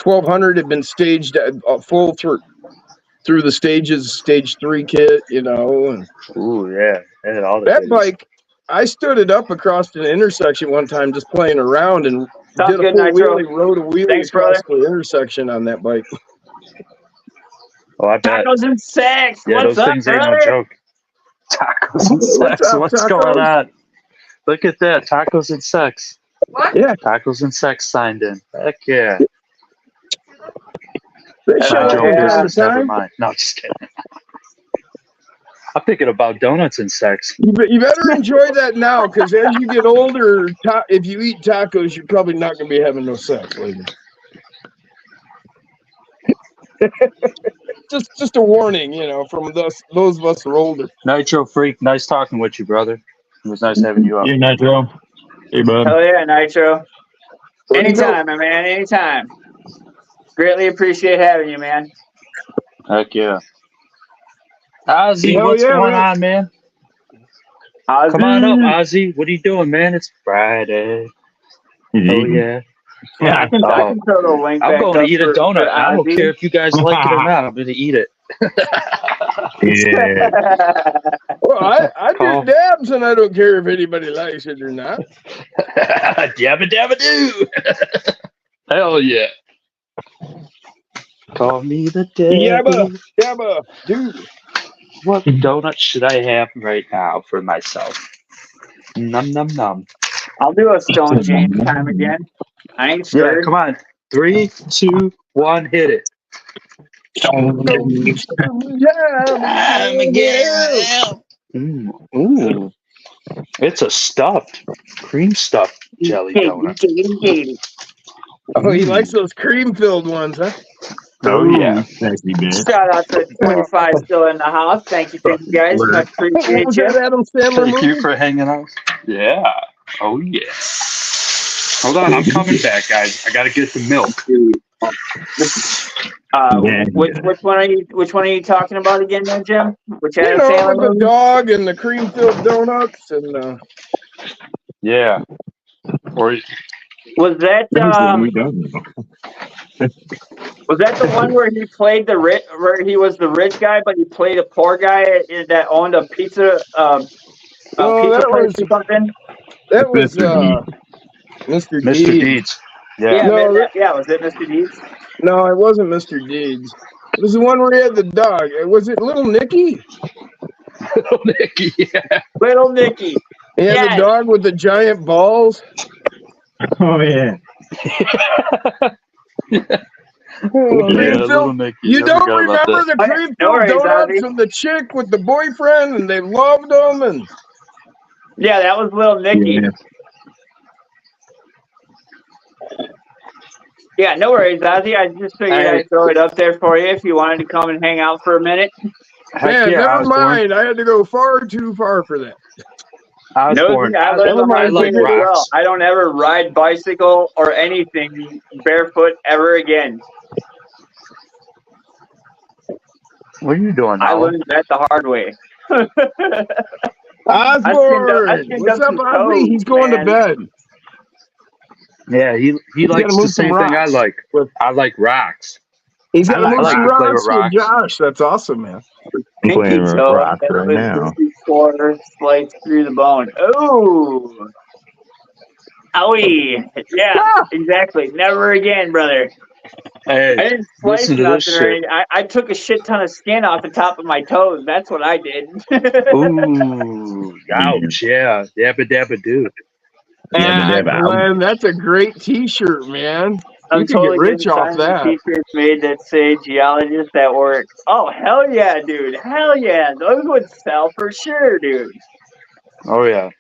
1200 had been staged full through the stages, stage 3 kit, you know. And Ooh, yeah. It had all the that goodies. bike, I stood it up across an intersection one time just playing around and Sounds did a good, full Nitro. wheelie, rode a wheelie Thanks, across the intersection on that bike. Oh, I bet. Tacos and sex. Yeah, What's those up, things ain't brother? no joke. Tacos and What's sex. up, What's tacos? going on? Look at that. Tacos and sex. What? Yeah, Tacos and sex signed in. Heck yeah. they show up joke from is- time to Never time. mind. No, just kidding. I'm thinking about donuts and sex. You better enjoy that now, because as you get older, if you eat tacos, you're probably not going to be having no sex later. just a warning, you know, from those of us who are older. Nitro Freak, nice talking with you, brother. It was nice having you up. Hey, Nitro. Hey, bud. Hell yeah, Nitro. Where'd he go? Anytime, my man. Anytime. Greatly appreciate having you, man. Heck yeah. Ozzy, Hell what's yeah, going man. on, man? Ozzy. Come on up, Ozzy. What are you doing, man? It's Friday. Oh, yeah. Yeah, I can throw the link I'm back going to up eat a for donut. I don't Ozzy. care if you guys like it or not. I'm going to eat it. Yeah. Well, I Call. do dabs, and I don't care if anybody likes it or not. Dabba dabba doo. Hell yeah. Call me the devil. Yabba, dude. What donut should I have right now for myself? Num num num. I'll do a Stone James time again. I ain't Yeah, scared. come on. 3, 2, 1, hit it. Ooh. It's a stuffed, cream stuffed jelly donut. Oh, he likes those cream-filled ones, huh? Oh, yeah. Sexy bitch. Shout out to 25 still in the house. Thank you guys. Much What appreciate was you. that Adam Sandler Thank you movie? for hanging out. Yeah. Oh, yeah. Hold on, I'm coming back, guys. I got to get the milk. Yeah. Which one are you talking about again, there, Jim? Which You Adam know, Sandler with the movie? dog and the cream-filled donuts and Yeah. Or Was that We don't know. was that the one where he played where he was the rich guy, but he played a poor guy that owned a pizza Oh, pizza that place was- or something? that was Mr. Mr. Mr. Deeds. Deeds. Yeah, Yeah. No, was it Mr. Deeds? No, it wasn't Mr. Deeds. It was the one where he had the dog. Was it Little Nicky? Nicky, yeah. Little Nicky. He had Yes. the dog with the giant balls. Oh, yeah. Oh, Yeah, man, little Phil, Nicky. you I don't forgot about remember that. the Okay, cream no filled worries, donuts Ozzy. and the chick with the boyfriend, and they loved them, and Yeah, that was Little Nicky. Yeah. Yeah, no worries, Ozzy. I just figured Hey. I'd throw it up there for you if you wanted to come and hang out for a minute. Heck man, yeah, never Osborne. mind. I had to go far too far for that. Osborne. I learned the I hard like way as well. rocks. I don't ever ride bicycle or anything barefoot ever again. What are you doing, I Alan? learned that the hard way. Osborne, skinned what's up up, some Ozzy? He's toes, going man. to bed. Yeah, he He's likes gotta the move some same thing I rocks. like. I like rocks. He's got to I move like some to play rocks with with Josh. That's awesome, man. I'm Pinky playing with toe. rocks That right was now. before sliced through the bone. Oh, owie. Yeah, exactly. Never again, brother. I Hey, didn't slice listen to this nothing or shit. anything. I took a shit ton of skin off the top of my toes. That's what I did. Ooh, ouch, yeah. Yabba dabba do. Yeah, but Glenn, that's a great T-shirt, man. I'm You could totally get rich getting off tons of that. t-shirts made that say geologist at work. Oh, hell yeah, dude. Hell yeah. Those would sell for sure, dude. Oh yeah.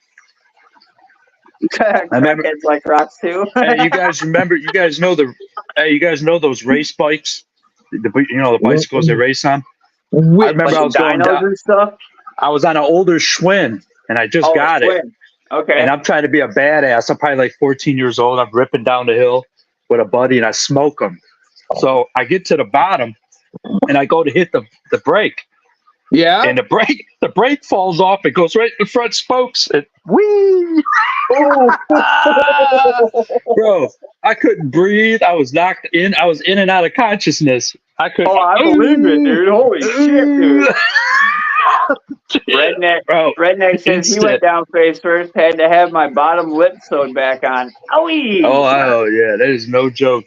remember- Crackheads like rocks too. Hey, you guys remember? You guys know those race bikes? The bicycles they race on. I remember Like I was going dinos down. and stuff. I was on an older Schwinn, and I just got it. Twin. Okay. And I'm trying to be a badass. I'm probably like 14 years old. I'm ripping down the hill with a buddy, and I smoke them. So I get to the bottom, and I go to hit the brake, Yeah. and the brake falls off. It goes right in the front spokes, and whee! Bro, I couldn't breathe. I was knocked in. I was in and out of consciousness. I couldn't. Oh, I believe it, dude. Holy shit, dude. Redneck. Bro, Redneck says he went instant. down face first, had to have my bottom lip sewed back on. Owie! Oh, yeah, that is no joke.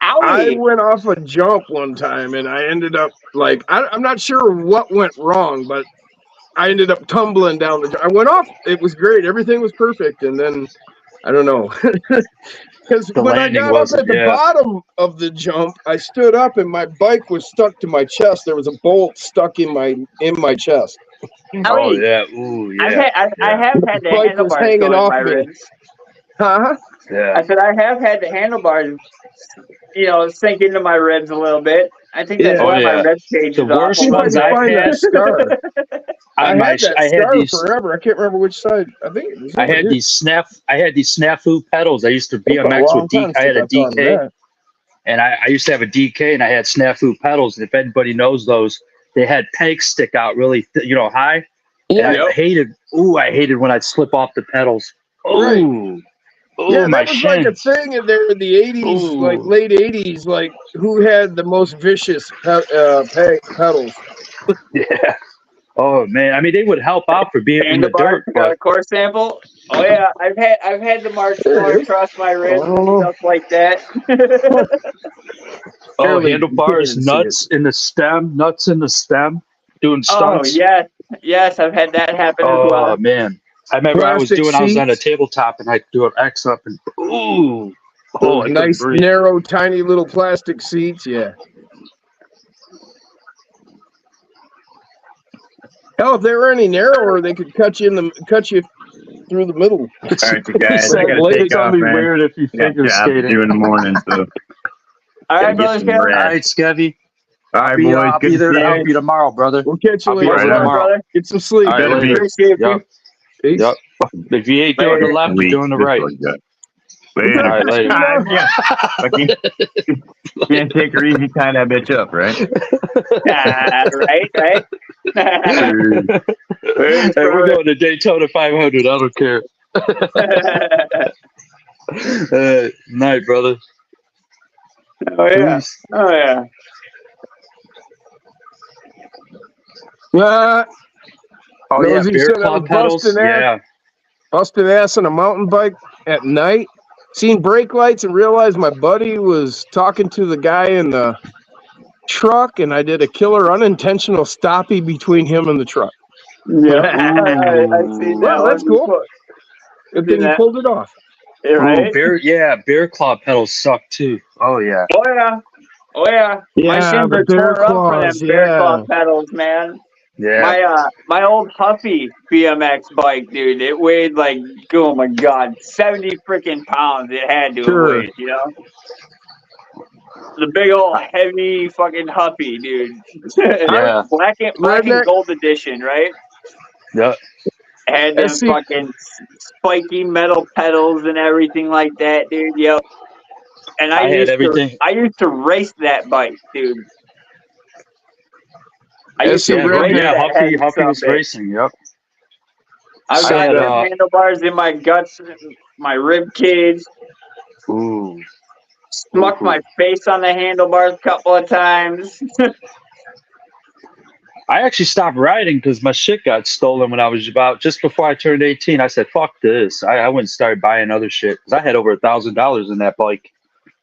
I Owie! went off a jump one time, and I ended up like I'm not sure what went wrong, but I ended up tumbling down the. I went off. It was great. Everything was perfect, and then I don't know. Because The when I landing got up wasn't- at the yeah. bottom of the jump, I stood up and my bike was stuck to my chest. There was a bolt stuck in my chest. Oh Owie! yeah, ooh I yeah, have had the The bike was handlebars hanging go in off my me. ribs. Huh? yeah. I said I have had the handlebars, sink into my ribs a little bit. I think that's Yeah. why Oh, my yeah. rib cage The is off. worst See if I ones can I've find had. that scar. I On my, had that I had scar these. forever. I can't remember which side. I think it was I over had here. these snafu pedals. I used to Took a BMX long with DK. time I had a since I thought of DK, that. and I used to have a DK, and I had snafu pedals. And if anybody knows those, they had pegs stick out really, high. Yeah. And I hated when I'd slip off the pedals. Right. Ooh, Yeah, my that was like a shins. thing in there in the 80s, Ooh. like late 80s, like who had the most vicious pedals. Yeah. Oh man, I mean they would help out for being in the Handlebars dirt, got a but core sample. Oh yeah, I've had the marks going across my ribs and stuff like that. Barely- handlebars, you can't nuts in the stem, doing Oh stunts. yes, I've had that happen as Oh well. man, I remember I was Plastic on a seats. tabletop and I'd do an X up and ooh, I couldn't Nice, breathe. narrow, tiny little plastic seats. Yeah. Hell, if they were any narrower, they could cut you through the middle. All right, so guys, I gotta It's take gonna off, be man. weird if you I got figure jobs to skating. do in the morning, so All gotta right, get brothers, some guys. All rest. right, Skevy. All right, I'll boys, good be to there see to help you. you tomorrow, brother. We'll catch you I'll be later. right Later, on. tomorrow. brother. Get some sleep. All right, Better be. Appreciate you. Yep. Peace. Yep. If you ain't doing the Later. left, you're doing the right. Later. All right, later. Yeah. Okay. Can't take her easy, tie that bitch up, right? Right. Hey, we're going to Daytona 500. I don't care. Night, brother. Oh yeah. Peace. Oh yeah. Oh yeah, Those you beer said I club was pedals. busting ass. Yeah. Busted ass on a mountain bike at night. Seen brake lights and realized my buddy was talking to the guy in the truck, and I did a killer unintentional stoppie between him and the truck. Yeah. I've seen that. Well, that's one cool. before. Good thing Seen you that. pulled it off. Yeah, right? Oh, beer club pedals suck too. Oh yeah. Oh yeah. Oh yeah. My Yeah, shins the are bear tore up for claws, them bear claw yeah. pedals, man. Yeah. My old Huffy BMX bike, dude. It weighed like, oh my god, 70 freaking pounds. It had to have Sure. weighed, you know. The big old heavy fucking Huffy, dude. Yeah. black and Redneck. gold edition, right? Yep. Had them SC fucking spiky metal pedals and everything like that, dude. Yep. And I had everything. I used to race that bike, dude. I used SC to race Redneck. Yeah, that Huffy heavy was subbit. racing. Yep. I've I got had, them handlebars in my guts, my rib cage. Ooh. Smucked my face on the handlebars a couple of times. I actually stopped riding because my shit got stolen when I was about just before I turned 18. I said, "Fuck this!" I went and started buying other shit because I had over $1,000 in that bike.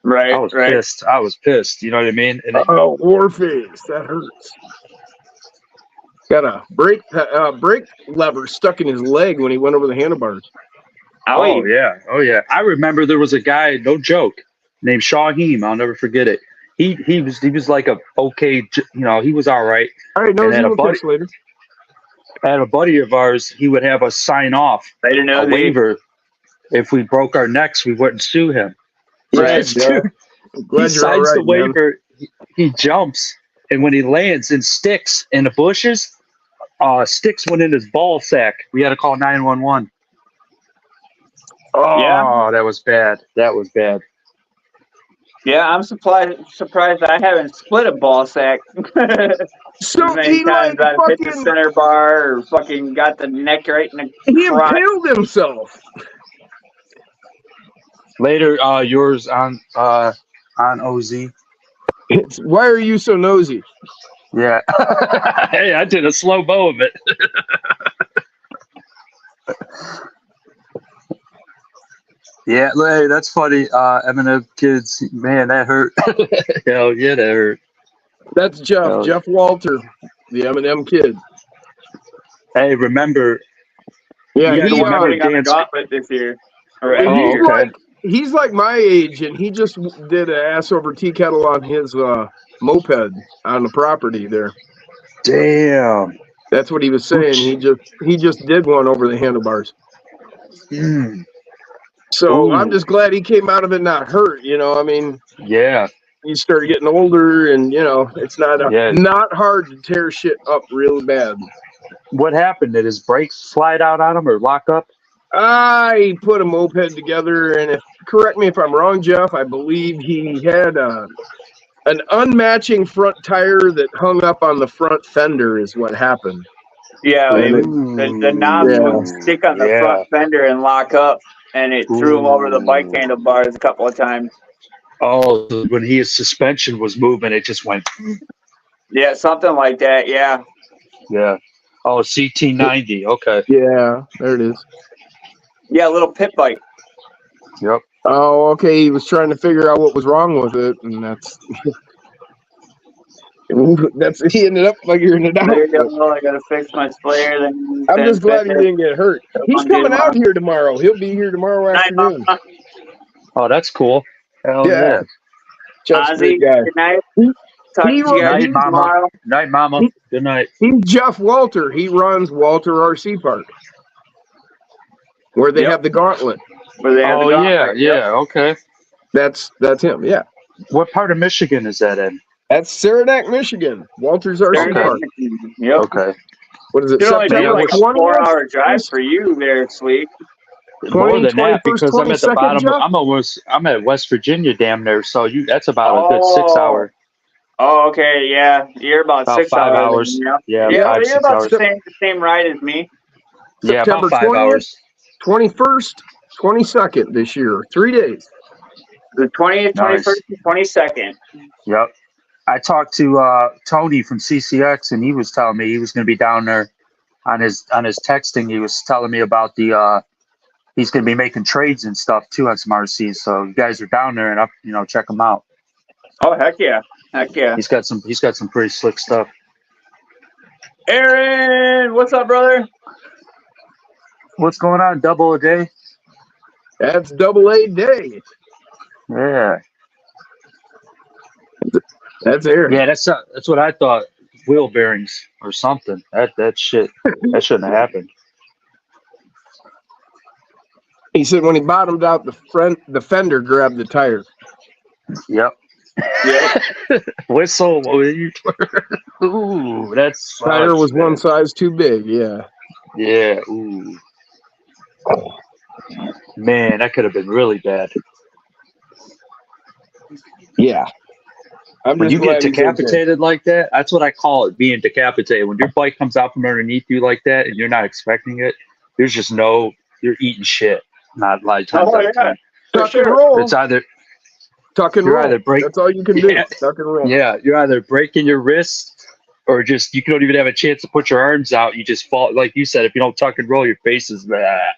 Right, I was right. pissed. I was pissed. You know what I mean? And Oh, Warface, that hurts. Got a brake lever stuck in his leg when he went over the handlebars. oh yeah. I remember there was a guy, no joke, named Shaheem. I'll never forget it. He was like a okay, he was all right. All right, And nosy, then we'll catch you later. Had a buddy of ours. He would have us sign off Later, a nosy. waiver. If we broke our necks, we wouldn't sue him. Right, Dude, I'm He glad you're all signs the right, man. waiver. He jumps, and when he lands in sticks in the bushes, sticks went in his ball sack. We had to call 911. Oh, Yeah. that was bad. That was bad. Yeah, I'm surprised I haven't split a ball sack. So As many he times like I've hit the fucking center bar or fucking got the neck right in the he crotch. impaled himself. Later, yours on OZ. Why are you so nosy? Yeah. Hey, I did a slow mo of it. Yeah, hey, that's funny. Eminem kids, man, that hurt. Hell yeah, that hurt. That's Jeff. Oh. Jeff Walter, the M&M kid. Hey, remember? Yeah, You He's gotta remember on the dance. gauntlet this year. Oh, he's okay. like he's like my age, and he just did an ass over tea kettle on his moped on the property there. Damn. That's what he was saying. He just did one over the handlebars. Mm. So Ooh. I'm just glad he came out of it not hurt. You know, I mean, Yeah. you start getting older, and you know it's not not hard to tear shit up real bad. What happened? Did his brakes slide out on him or lock up? I put a moped together, and correct me if I'm wrong, Jeff, I believe he had an unmatching front tire that hung up on the front fender is what happened. Yeah, the knobs Yeah. would stick on the front fender and lock up, and it threw him over the bike handlebars a couple of times. Oh, when his suspension was moving, it just went. Yeah, something like that. Yeah. Yeah. Oh, CT90. Okay. Yeah, there it is. Yeah, a little pit bike. Yep. Oh, okay. He was trying to figure out what was wrong with it, and he ended up figuring it out. There you go. I gotta fix my sprayer. Then I'm just glad he didn't get hurt. He's coming out here tomorrow. He'll be here tomorrow afternoon. Oh, that's cool. Hell yeah. Jeff's a great guy. Good night. Talk to you guys Night, Mama. tomorrow. Night, Mama. Good night. He's Jeff Walter. He runs Walter RC Park, where they have the gauntlet. Where they have the gauntlet. Yeah. Okay. That's him. Yeah. What part of Michigan is that in? That's Saranac, Michigan. Walter's RC Park. Yep. Okay. What is it? It'll only be September like a 20th? 4-hour drive for you there, Sweet. More than that, 21st, because I'm at the 22nd, bottom. Jeff? I'm at West Virginia, damn near. So that's about a good 6 hour. Oh, okay, yeah. You're about 6 5 hours. hours. You know? Yeah, Yeah, 5, so you're 6 about hours. the same ride as me. Yeah, September about 5 hours. 21st, 22nd this year. 3 days. The 20th, 21st, Nice. and 22nd. Yep. I talked to Tony from CCX, and he was telling me he was going to be down there on his texting. He was telling me about he's going to be making trades and stuff too on some RCs. So you guys are down there, and check him out. Oh, heck yeah. Heck yeah. He's got some pretty slick stuff. Aaron, what's up, brother? What's going on? Double a day? That's AA day. Yeah. That's air. Yeah, that's what I thought. Wheel bearings or something. That shit. That shouldn't have happened. He said when he bottomed out, the fender grabbed the tire. Yep. Whistle. Ooh, that's Tire was one size too big. Yeah. Yeah. Ooh. Man, that could have been really bad. Yeah. When you get decapitated like that, that's what I call it, being decapitated. When your bike comes out from underneath you like that and you're not expecting it, there's just you're eating shit. Not like times out of time. Tuck and roll. It's either tuck and roll. That's all you can do. Tuck and roll. Yeah, you're either breaking your wrist or just you don't even have a chance to put your arms out. You just fall, like you said. If you don't tuck and roll, your face is that.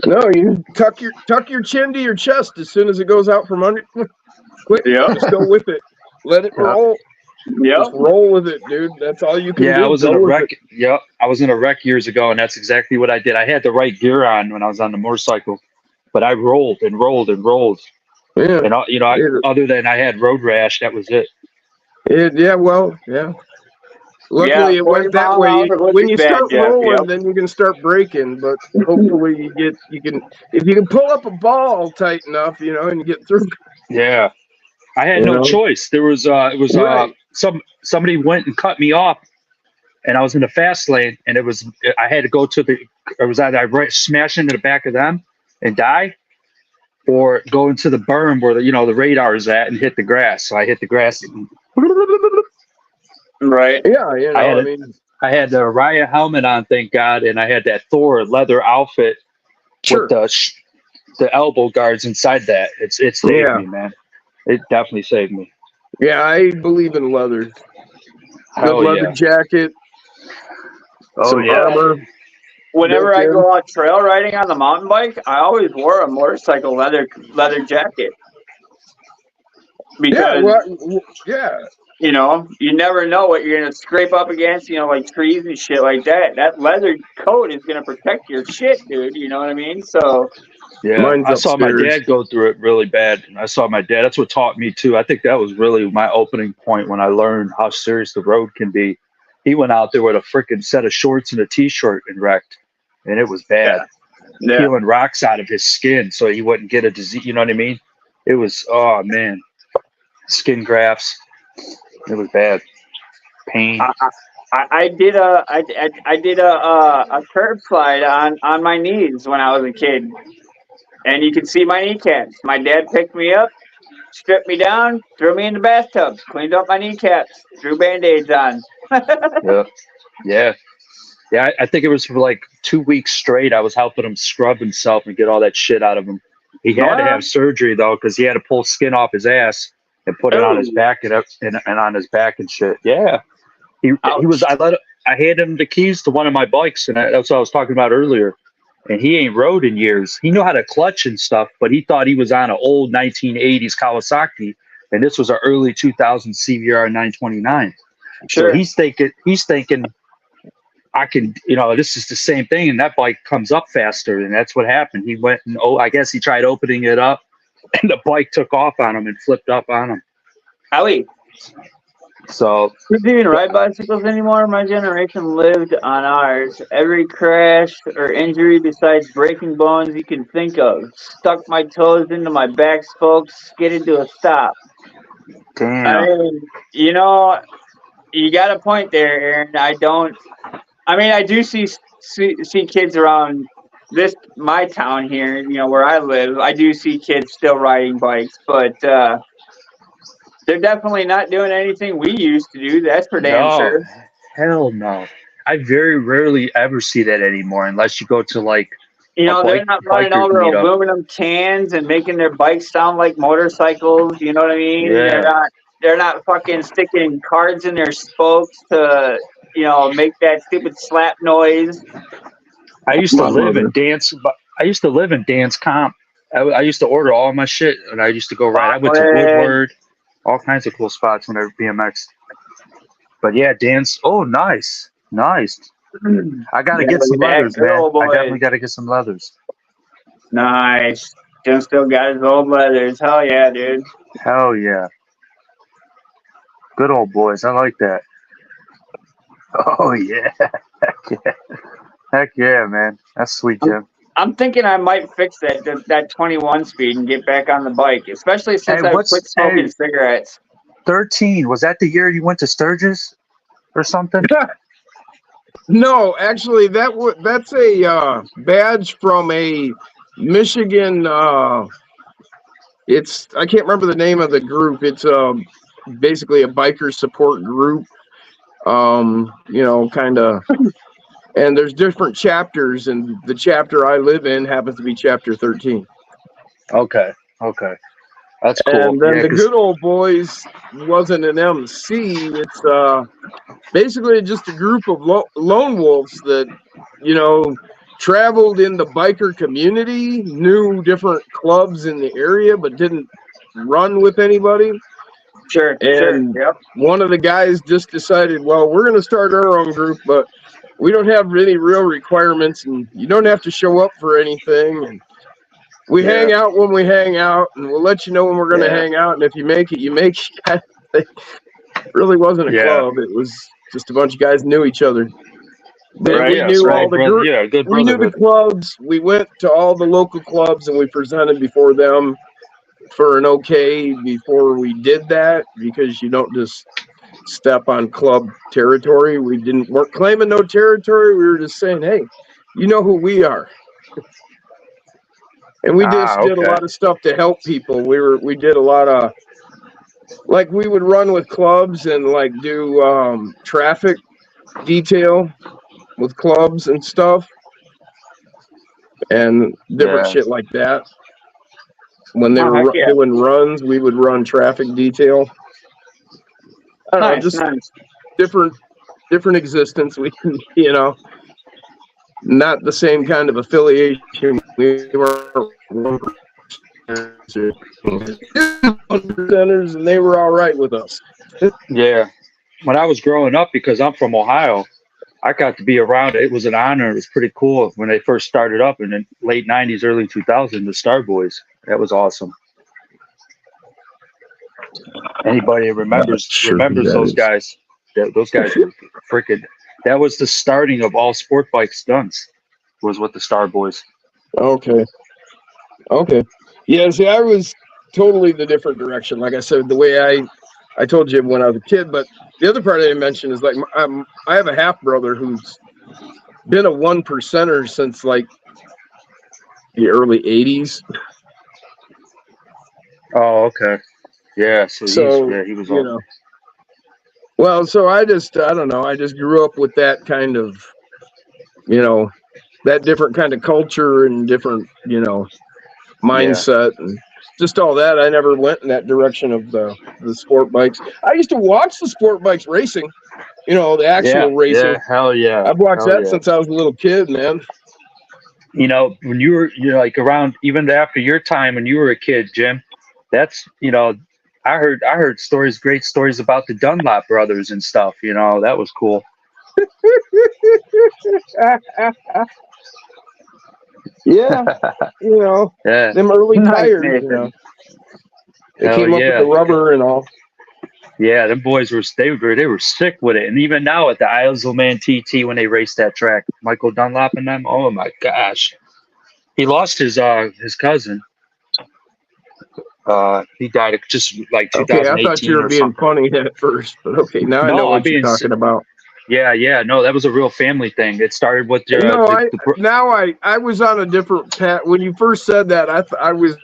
No, you tuck your chin to your chest as soon as it goes out from under. Quick, just go with it. Let it roll. Yeah, just roll with it, dude. That's all you can do. Yeah, I was in a wreck. Yep, I was in a wreck years ago, and that's exactly what I did. I had the right gear on when I was on the motorcycle, but I rolled and rolled and rolled. Yeah, and other than I had road rash, that was it. Luckily, it went that way. When you start rolling, then you can start braking. But hopefully, you can if you can pull up a ball tight enough, and you get through. Yeah, I had no choice. There was somebody went and cut me off, and I was in the fast lane, and I had to go to it was either I smash into the back of them and die, or go into the berm where the radar is at and hit the grass. So I hit the grass. Right. Yeah. I had the Raya helmet on, thank God, and I had that Thor leather outfit with the elbow guards inside that. It saved me, man. It definitely saved me. Yeah, I believe in leather. Good leather jacket. Some armor. Whenever I go out trail riding on the mountain bike, I always wore a motorcycle leather jacket. Because you never know what you're gonna scrape up against, like trees and shit like that. That leather coat is gonna protect your shit, dude. You know what I mean? So yeah, I saw my dad go through it really bad. I saw my dad. That's what taught me too. I think that was really my opening point when I learned how serious the road can be. He went out there with a freaking set of shorts and a t-shirt and wrecked, and it was bad. Yeah. Peeling rocks out of his skin so he wouldn't get a disease. You know what I mean? It was skin grafts. It was bad. Pain. I did a curb slide on my knees when I was a kid, and you can see my kneecaps. My dad picked me up, stripped me down, threw me in the bathtub, cleaned up my kneecaps, drew Band-Aids on. Yeah. I think it was for like 2 weeks straight. I was helping him scrub himself and get all that shit out of him. He had to have surgery though, because he had to pull skin off his ass and put it on his back and on his back and shit. Yeah, he was. I handed him the keys to one of my bikes, and that's what I was talking about earlier. And he ain't rode in years. He knew how to clutch and stuff, but he thought he was on an old 1980s Kawasaki, and this was an early 2000 CVR 929. Sure. So he's thinking, I can, this is the same thing, and that bike comes up faster, and that's what happened. He went and I guess he tried opening it up, and the bike took off on him and flipped up on him. Howie. So we didn't even ride bicycles anymore. My generation lived on ours. Every crash or injury besides breaking bones you can think of. Stuck my toes into my back spokes, skidded to a stop. Damn. I mean, you got a point there, Aaron. I do see kids around my town here, where I live. I do see kids still riding bikes, but they're definitely not doing anything we used to do. That's for damn sure. Hell no. I very rarely ever see that anymore, unless you go to like. They're not running over aluminum cans and making their bikes sound like motorcycles. You know what I mean? Yeah. They're not fucking sticking cards in their spokes to, make that stupid slap noise. I used to live in dance. I used to live in dance comp. I used to order all my shit, and I used to go ride. I went to Woodward, all kinds of cool spots when I BMX. But yeah, dance. Oh, nice. I gotta get some leathers, man. I definitely gotta get some leathers. Nice. Jim still got his old leathers. Hell yeah, dude. Hell yeah. Good old boys. I like that. Oh yeah. Heck yeah. Heck yeah, man. That's sweet, Jim. I'm thinking I might fix that 21 speed and get back on the bike, especially since Hey, I quit smoking cigarettes. 13. Was that the year you went to Sturgis or something? No, actually, that's a badge from a Michigan. It's I can't remember the name of the group. It's basically a biker support group. Kind of. And there's different chapters, and the chapter I live in happens to be chapter 13. Okay. That's cool. And then Yeah, the 'cause- Good Old Boys wasn't an MC. It's basically just a group of lone wolves that, traveled in the biker community, knew different clubs in the area, but didn't run with anybody. Sure. Yep. One of the guys just decided, well, we're going to start our own group, but we don't have any real requirements, and you don't have to show up for anything. And we hang out when we hang out, and we'll let you know when we're going to hang out. And if you make it, you make it. It really wasn't a club. It was just a bunch of guys who knew each other. We knew all the group. We knew the clubs. We went to all the local clubs, and we presented before them for an okay before we did that, because you don't just step on club territory. We weren't claiming no territory. We were just saying, hey, you know who we are. And we just did a lot of stuff to help people. We did a lot of, like, we would run with clubs and like do traffic detail with clubs and stuff, and different shit like that. When they were doing runs, we would run traffic detail. I don't know, just different existence. We, not the same kind of affiliation. We were centers, and they were all right with us. Yeah. When I was growing up, because I'm from Ohio, I got to be around. It was an honor. It was pretty cool when they first started up in the late 90s, early 2000s, the Star Boys. That was awesome. Anybody remembers those guys? Those guys were freaking. That was the starting of all sport bike stunts. Was with the Star Boys. Okay. Yeah. See, I was totally the different direction. Like I said, the way I told you when I was a kid. But the other part I didn't mention is, like, I have a half brother who's been a 1%er since like the early 80s. Oh, okay. Yeah. So he was on. Well, so I don't know. I just grew up with that kind of, that different kind of culture and different, mindset and just all that. I never went in that direction of the sport bikes. I used to watch the sport bikes racing, the actual racing. Yeah, hell yeah. I've watched that since I was a little kid, man. When you're like around, even after your time when you were a kid, Jim, that's, I heard great stories about the Dunlop brothers and stuff. That was cool. Yeah, them early tires, they came up with the rubber and all. Yeah, them boys were sick with it, and even now at the Isles of Man TT when they raced that track, Michael Dunlop and them. Oh my gosh, he lost his cousin. He died just like 2018. Okay, I thought you were being funny at first, but okay, now I know what you're talking about. Yeah, no, that was a real family thing. It started with I was on a different path. When you first said that, I was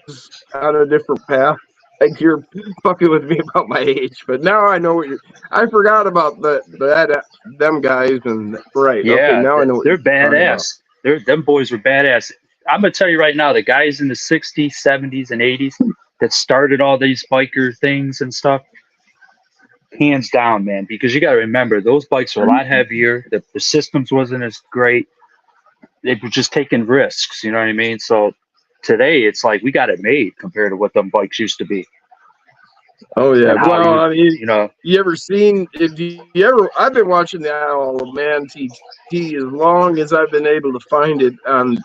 on a different path. Like, you're fucking with me about my age, but now I know I forgot about them guys, and right. Yeah, okay, now I know what they're badass. Them boys were badass. I'm gonna tell you right now, the guys in the 60s, 70s, and 80s that started all these biker things and stuff, hands down, man, because you got to remember, those bikes were a lot heavier. The systems wasn't as great. They were just taking risks, you know what I mean? So today it's like we got it made compared to what them bikes used to be. Oh yeah. Well, I mean, you ever seen, I've been watching the Isle of Man TT as long as I've been able to find it on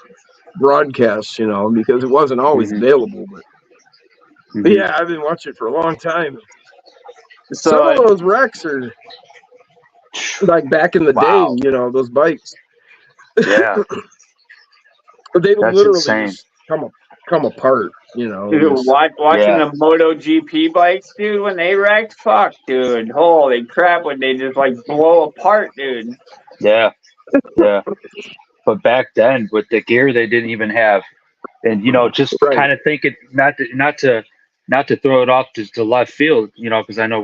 broadcasts, because it wasn't always available, but yeah, I've been watching it for a long time. So some of those wrecks are like back in the Wow. day, those bikes. Yeah, They that's literally insane. just come apart, dude, just- watching Yeah. the MotoGP bikes, dude, when they wrecked, fuck, dude, holy crap, when they just like blow apart, dude. Yeah, yeah. But back then, with the gear they didn't even have, and just Right. kind of thinking not to throw it off to left field, because I know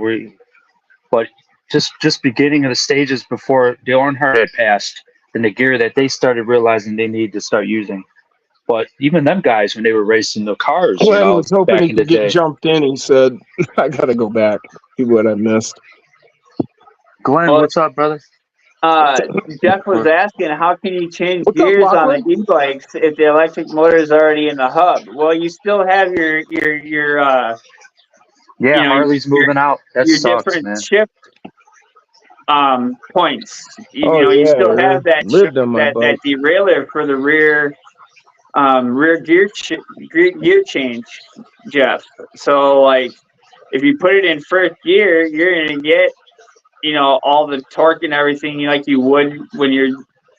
but just beginning of the stages before the Earnhardt had passed, and the gear that they started realizing they need to start using. But even them guys, when they were racing the cars, Glenn was hoping back he in the could get day. jumped in. He said, "I gotta go back. See what I missed." Glenn, Well, what's up, brother? Jeff was asking, how can you change What's up, gears on Lachlan? the e-bikes if the electric motor is already in the hub? Well, you still have your Yeah, know, Harley's moving out. That your sucks, different man. shift points. You Oh, know, you yeah, still yeah. have that Lived on my that bike. derailleur for the rear gear change, Jeff. So like, if you put it in first gear, you're gonna get all the torque and everything like you would when you're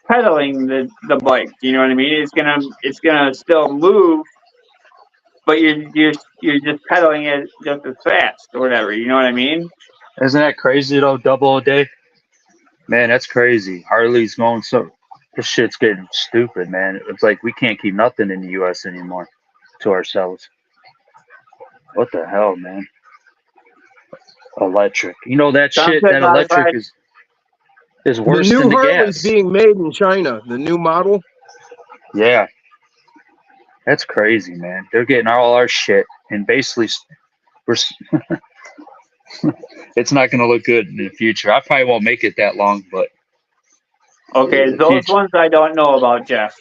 pedaling the bike. You know what I mean? It's gonna still move, but you're just pedaling it just as fast or whatever. You know what I mean? Isn't that crazy though? Double a day, man. That's crazy. Harley's going so. This shit's getting stupid, man. It's like we can't keep nothing in the U.S. anymore to ourselves. What the hell, man? Electric. That shit. That electric is The worse new than the Harley's gas. being made in China. The new model. Yeah, that's crazy, man. They're getting all our shit, and basically, we're. It's not going to look good in the future. I probably won't make it that long, but Okay, in the those future, ones I don't know about, Jeff.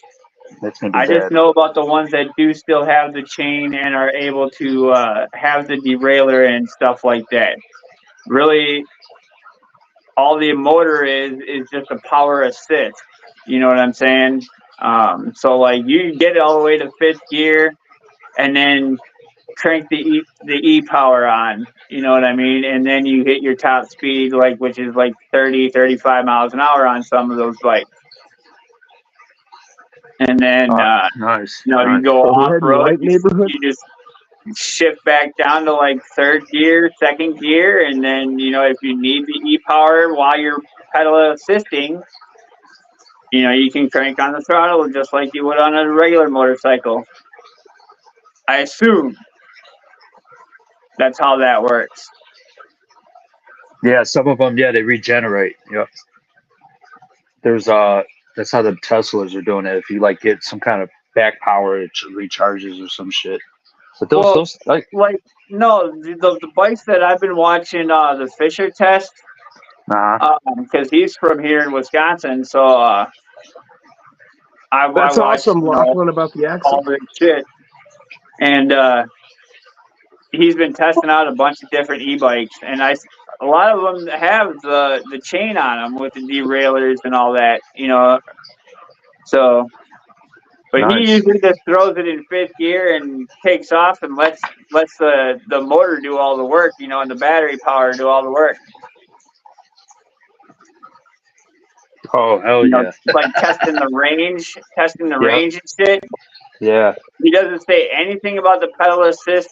that's going to be I bad. just know about the ones that do still have the chain and are able to have the derailleur and stuff like that. Really, all the motor is just a power assist. You know what I'm saying? So like you get it all the way to fifth gear, and then crank the E power on. You know what I mean? And then you hit your top speed, which is like 30, 35 miles an hour on some of those bikes. And then Nice. you go Over off here in road, White neighborhood. you just shift back down to like third gear, second gear, and then if you need the E power while you're pedal assisting, you can crank on the throttle just like you would on a regular motorcycle. I assume that's how that works. Yeah, some of them, they regenerate. Yep. There's that's how the Teslas are doing it. If you get some kind of back power, it recharges or some shit. But those no, the bikes that I've been watching, the Fisher test, because he's from here in Wisconsin, so That's I watched, awesome, Lachlan, about the all axle. this shit, and he's been testing out a bunch of different e-bikes, and a lot of them have the chain on them with the derailleurs and all that, So, but Nice. he usually just throws it in fifth gear and takes off and lets the motor do all the work, and the battery power do all the work. Oh hell yeah! Like testing the range and shit. Yeah. He doesn't say anything about the pedal assist,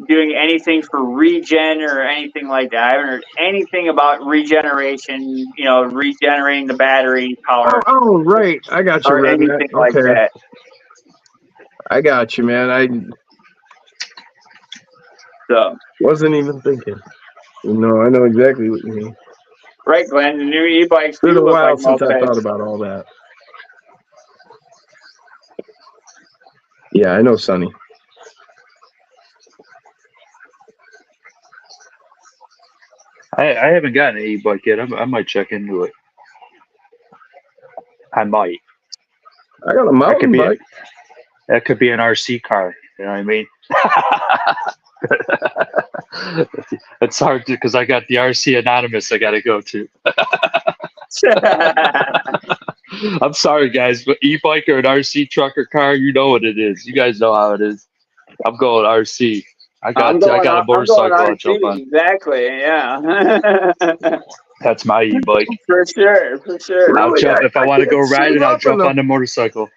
doing anything for regen or anything like that. I haven't heard anything about regeneration, regenerating the battery power Oh, right. I got you, or Redneck. anything like Okay. that. I got you, man. I So, wasn't even thinking. I know exactly what you mean. right, Glenn, the new e-bikes It's been do a look while like since I thought mopeds. about all that. Yeah, I know, Sonny. I haven't gotten an e-bike yet. I might check into it. I might. I got a mountain bike. That could be an RC car. You know what I mean? It's hard because I got the RC Anonymous I got to go to. I'm sorry, guys, but e-bike or an RC truck or car, you know what it is. You guys know how it is. I'm going RC. I got a motorcycle I'll jump on. Exactly. Yeah. That's my e-bike. For sure. I'll Really? jump if I want to go can't riding. save I'll up jump enough. on the motorcycle.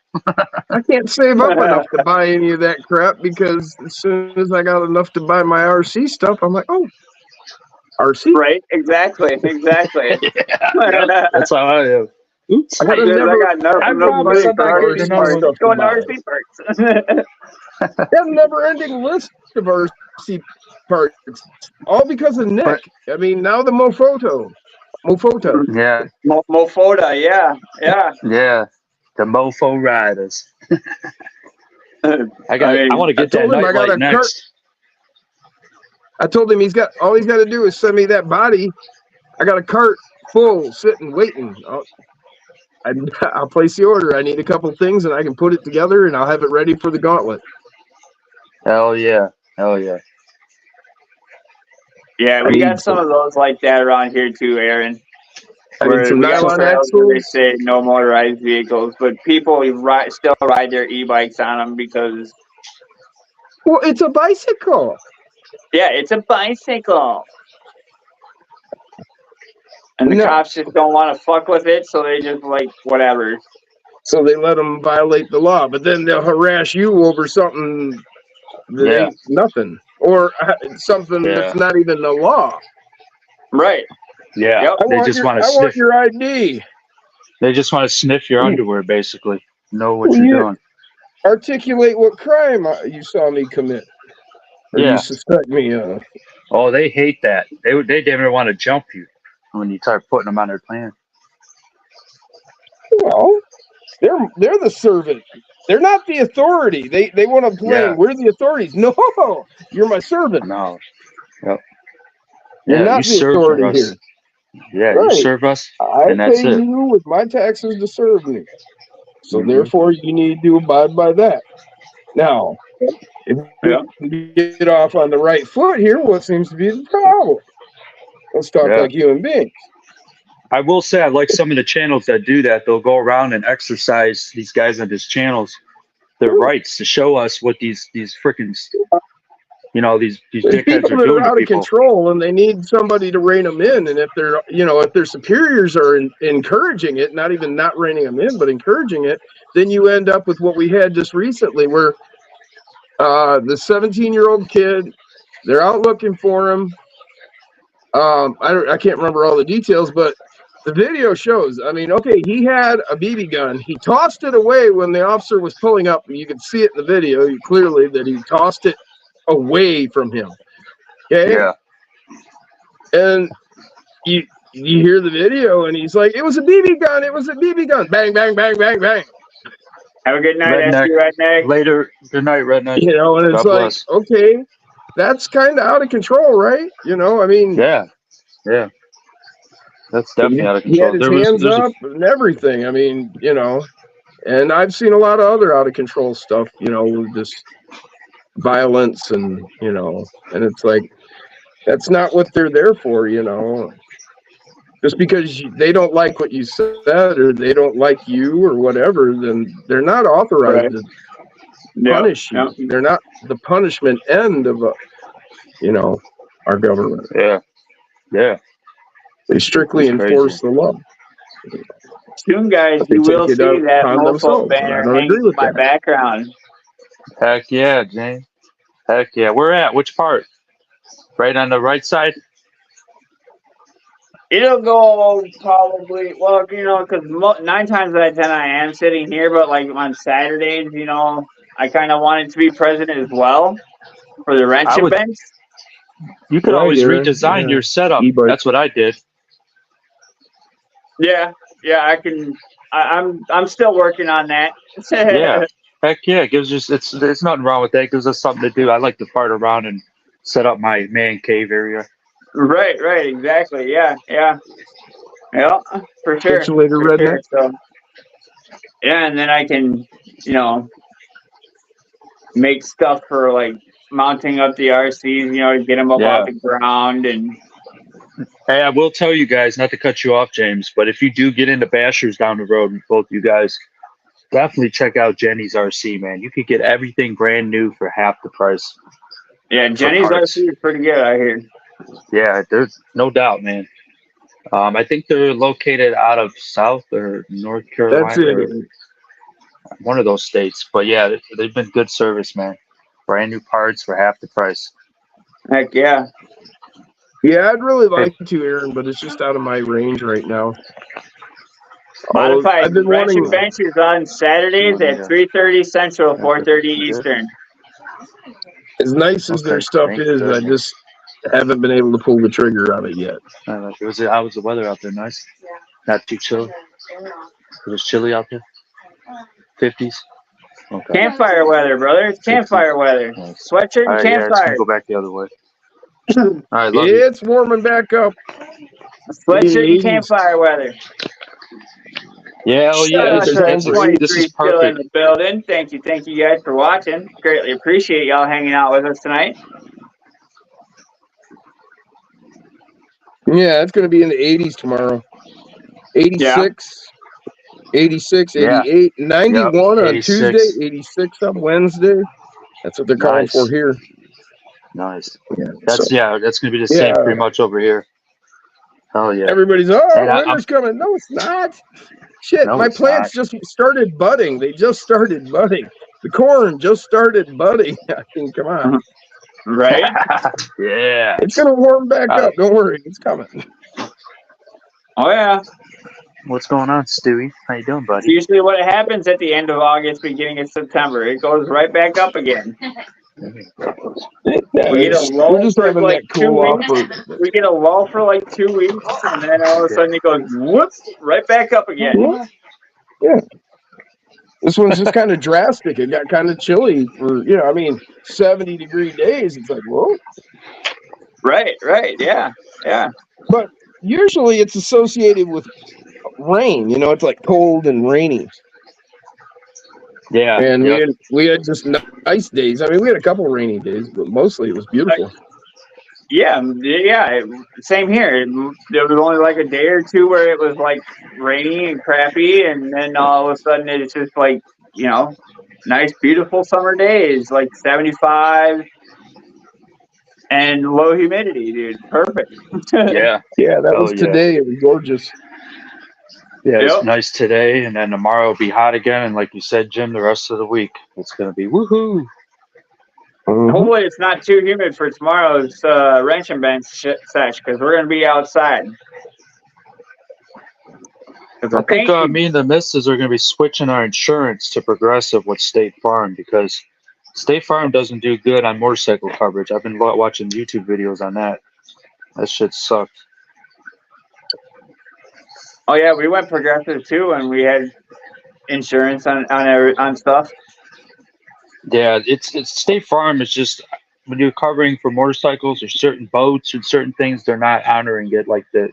I can't save up enough to buy any of that crap because as soon as I got enough to buy my RC stuff, I'm like, oh, RC. Right. Exactly. Yeah, that's how I am. Oops. I I got no promise I'm not getting another one. Going to RC parts. They have a never-ending list of RC parts, all because of Nick. I mean, now the Mofoto. Yeah, Mofoda, yeah. the mofo riders. I mean, want to get I that told him I got nightlight a next. I told him all he's got to do is send me that body. I got a cart full sitting waiting. I'll place the order. I need a couple things and I can put it together and I'll have it ready for the gauntlet. Hell yeah. Yeah, we got some of those like that around here too, Aaron. I need some We got nylon trails where they axles. say no motorized vehicles, but people still ride their e-bikes on them because, Well, it's a bicycle. yeah, it's a bicycle. And the No. cops just don't want to fuck with it, so they just like, whatever. So they let them violate the law, but then they'll harass you over something that ain't nothing. Or something that's not even the law. Right. Yeah, Yep. they just want to I sniff. want your ID. They just want to sniff your underwear, basically. Know what Well, you're yeah. doing. Articulate what crime you saw me commit. Or Yeah. you suspect me of. Oh, they hate that. They damn near want to jump you when you start putting them on their plan. Well, they're the servant. They're not the authority. They want to blame. We're the authorities. No, you're my servant. No. Yep. You're Yeah, not you the serve authority us. here. Yeah, Right. you serve us, I and that's pay it. you with my taxes to serve me. So Mhm. therefore, you need to abide by that. Now, if we get off on the right foot here, what seems to be the problem? Let's talk Yeah. like human beings. I will say I like some of the channels that do that. They'll go around and exercise these guys on these channels their rights to show us what these freaking these There's dickheads people are that doing are to out of people. control, and they need somebody to rein them in. And if their superiors are encouraging it, not even not reining them in, but encouraging it, then you end up with what we had just recently, where the 17-year-old kid, they're out looking for him. I can't remember all the details, but the video shows. I mean, okay, he had a BB gun. He tossed it away when the officer was pulling up. You could see it in the video clearly that he tossed it away from him. Okay. Yeah. And you hear the video, and he's like, "It was a BB gun. It was a BB gun. Bang, bang, bang, bang, bang." Have a good night, Redneck. SB Redneck. Later. Good night, Redneck. And it's God like, bless. okay, that's kind of out of control, right? I mean, Yeah. That's definitely out of he had control. his hands up and everything. I mean, and I've seen a lot of other out of control stuff, just violence and it's like, that's not what they're there for, Just because they don't like what you said or they don't like you or whatever, then they're not authorized to punish you. Yeah. They're not the punishment end of our government. Yeah. They strictly That's enforce the law. Soon, guys, But they you will take it see out that upon mofo themselves, and I banner don't hanging agree in with my that. background. Heck yeah, Jane. Heck yeah. Where at? Which part? Right on the right side? It'll go probably, well, because 9 times out of 10 I am sitting here, but like on Saturdays, I kind of wanted to be present as well for the wrench events. You could Right, always Aaron. redesign Yeah. your setup. E-bike. That's what I did. Yeah, I can. I'm still working on that. Yeah. Heck yeah. It gives us there's nothing wrong with that. It gives us something to do. I like to fart around and set up my man cave area. Right, exactly. Yeah, for sure. Catch you later, For redneck. sure. So, yeah, and then I can, make stuff for like mounting up the RCs, get them up off the ground and. Hey, I will tell you guys, not to cut you off, James, but if you do get into Bashers down the road, both you guys, definitely check out Jenny's RC, man. You could get everything brand new for half the price. Yeah, Jenny's parts. RC is pretty good, I hear. Yeah, there's no doubt, man. I think they're located out of South or North That's Carolina, or it. one of those states. But yeah, they've been good service, man. Brand new parts for half the price. Heck yeah. Yeah, I'd really like to, Aaron, but it's just out of my range right now. Modified I've been Wrench wanting. Adventures on Saturdays at 3:30 Central, 4:30 Eastern. As nice as their Okay, stuff thank is, you I very just haven't been able to pull the trigger on it yet. how was the weather out there? Nice. Not too chilly. It was chilly out there. 50s. Okay. Campfire weather, brother. It's campfire weather. Nice. Sweatshirt All and right, yeah, it's campfire. gonna go back the other way. All right, love you. It's warming back up. Sweatshirt and 80s. campfire weather. Yeah, oh yeah, Shout out this to is 23 this is still in perfect. the building. Thank you guys for watching. Greatly appreciate y'all hanging out with us tonight. Yeah, it's going to be in the 80s tomorrow. 86, 86, Yeah. 88, 91 on 86. Tuesday, 86 on Wednesday. That's what they're calling Nice. for here. Nice. Yeah, That's so that's gonna be the same Yeah. pretty much over here. Oh yeah. everybody's, And winter's coming. No, it's not. Shit, No, my it's plants just started budding. They just started budding. The corn just started budding. I mean, come on. Right? Yeah. It's going to warm back up. Don't worry. It's coming. Oh yeah. What's going on, Stewie? How you doing, It's buddy? usually what happens at the end of August, beginning of September. It goes right back up again. Yeah, We get a lull we're just for having like that cool 2 off. weeks. We get a lull for like 2 weeks, and then all of a sudden it goes whoops right back up again. Yeah. This one's just kind of drastic. It got kind of chilly for, 70-degree days. It's like, whoa. Right, yeah. But usually it's associated with rain. It's like cold and rainy. Yeah. And yep. we had just nice days. I mean, we had a couple rainy days, but mostly it was beautiful. Yeah. Same here. There was only like a day or two where it was like rainy and crappy, and then all of a sudden it's just like, nice, beautiful summer days, like 75 and low humidity, dude. Perfect. Yeah. Yeah, that was yeah. today. It was gorgeous. Yeah, Yep. it's nice today, and then tomorrow will be hot again, and like you said, Jim, the rest of the week it's gonna be woohoo. Hopefully it's not too humid for tomorrow's wrench and bench sesh, because we're going to be outside. I think me and the missus are going to be switching our insurance to Progressive with State Farm, because State Farm doesn't do good on motorcycle coverage. I've been watching YouTube videos on that. That shit sucked. Oh yeah, we went Progressive too, and we had insurance on stuff. Yeah, it's State Farm is just, when you're covering for motorcycles or certain boats and certain things, they're not honoring it like that.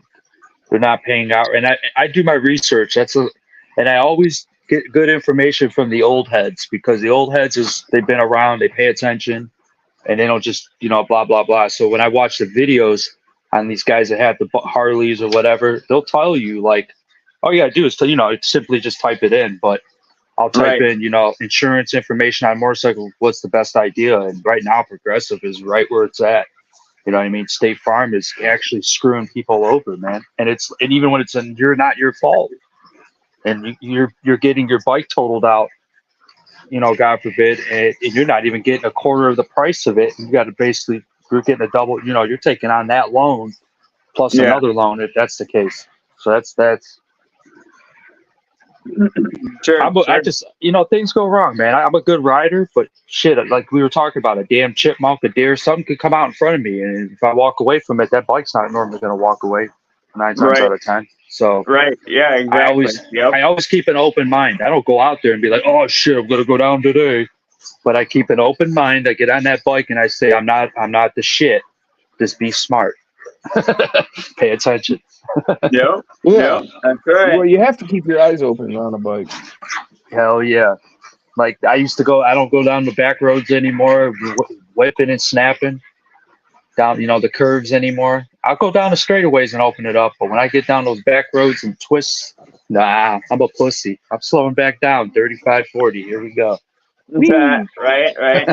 They're not paying out. And I do my research. And I always get good information from the old heads, because the old heads they've been around, they pay attention, and they don't just, blah, blah, blah. So when I watch the videos on these guys that have the Harleys or whatever, they'll tell you like, all you gotta do is, simply just type it in. But I'll type in, insurance information on motorcycle. What's the best idea? And right now, Progressive is right where it's at. You know what I mean? State Farm is actually screwing people over, man. And even when it's you're not your fault, and you're getting your bike totaled out, God forbid, and you're not even getting a quarter of the price of it. You got to basically, you're getting a double. You're taking on that loan plus another loan if that's the case. So that's. Sure. I just, things go wrong, man. I'm a good rider, but shit, like we were talking about, a damn chipmunk, a deer, something could come out in front of me, and if I walk away from it, that bike's not normally going to walk away 9 times out of 10. So right, yeah, exactly. I always keep an open mind. I don't go out there and be like, oh shit, I'm going to go down today. But I keep an open mind. I get on that bike and I say, I'm not the shit. Just be smart. Pay attention. Yep. Yeah. That's right. Well, you have to keep your eyes open on a bike. Hell yeah. Like I used to go, I don't go down the back roads anymore, whipping and snapping down, the curves anymore. I'll go down the straightaways and open it up. But when I get down those back roads and twists, nah, I'm a pussy. I'm slowing back down, 35, 40. Here we go. Right.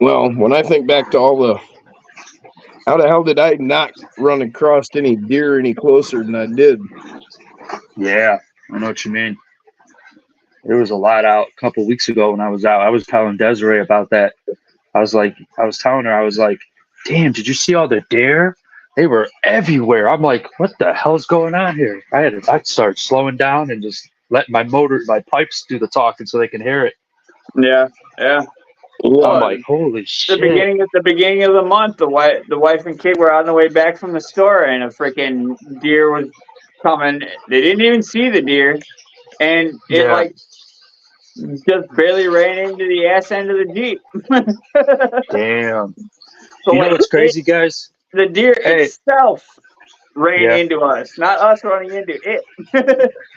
Well, when I think back to all the, how the hell did I not run across any deer any closer than I did? Yeah, I know what you mean. There was a lot out a couple weeks ago when I was out. I was telling Desiree about that. I was telling her, I was like, damn, did you see all the deer? They were everywhere. I'm like, what the hell's going on here? I started slowing down and just letting my pipes do the talking so they can hear it. Yeah. I'm like, holy shit. At the beginning of the month, the wife and kid were on the way back from the store, and a freaking deer was coming. They didn't even see the deer, and it like just barely ran into the ass end of the Jeep. Damn. So you know what's crazy, guys? The deer itself ran into us, not us running into it.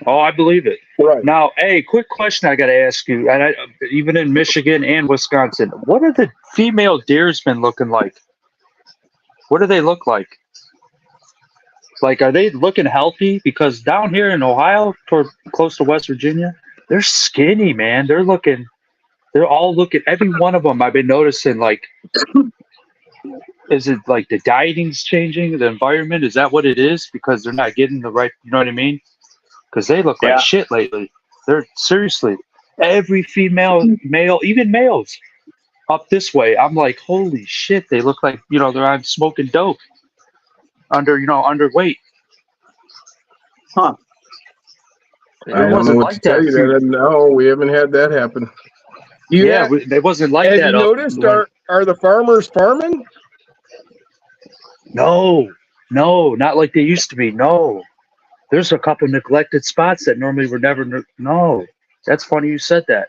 Oh, I believe it. Right. Now, hey, quick question I got to ask you, and even in Michigan and Wisconsin, what are the female deers been looking like? What do they look like? Like, are they looking healthy? Because down here in Ohio, close to West Virginia, they're skinny, man. They're all looking, every one of them I've been noticing, like, is it like the dieting's changing, the environment? Is that what it is? Because they're not getting the right, you know what I mean? Because they look like shit lately. They're seriously, every female, male, even males up this way. I'm like, holy shit, they look like, they're on smoking dope. Underweight. Huh. I don't know what to tell you. No, we haven't had that happen. It wasn't like that. Have you noticed, are the farmers farming? No, not like they used to be. No, there's a couple neglected spots that normally were never. No, that's funny you said that.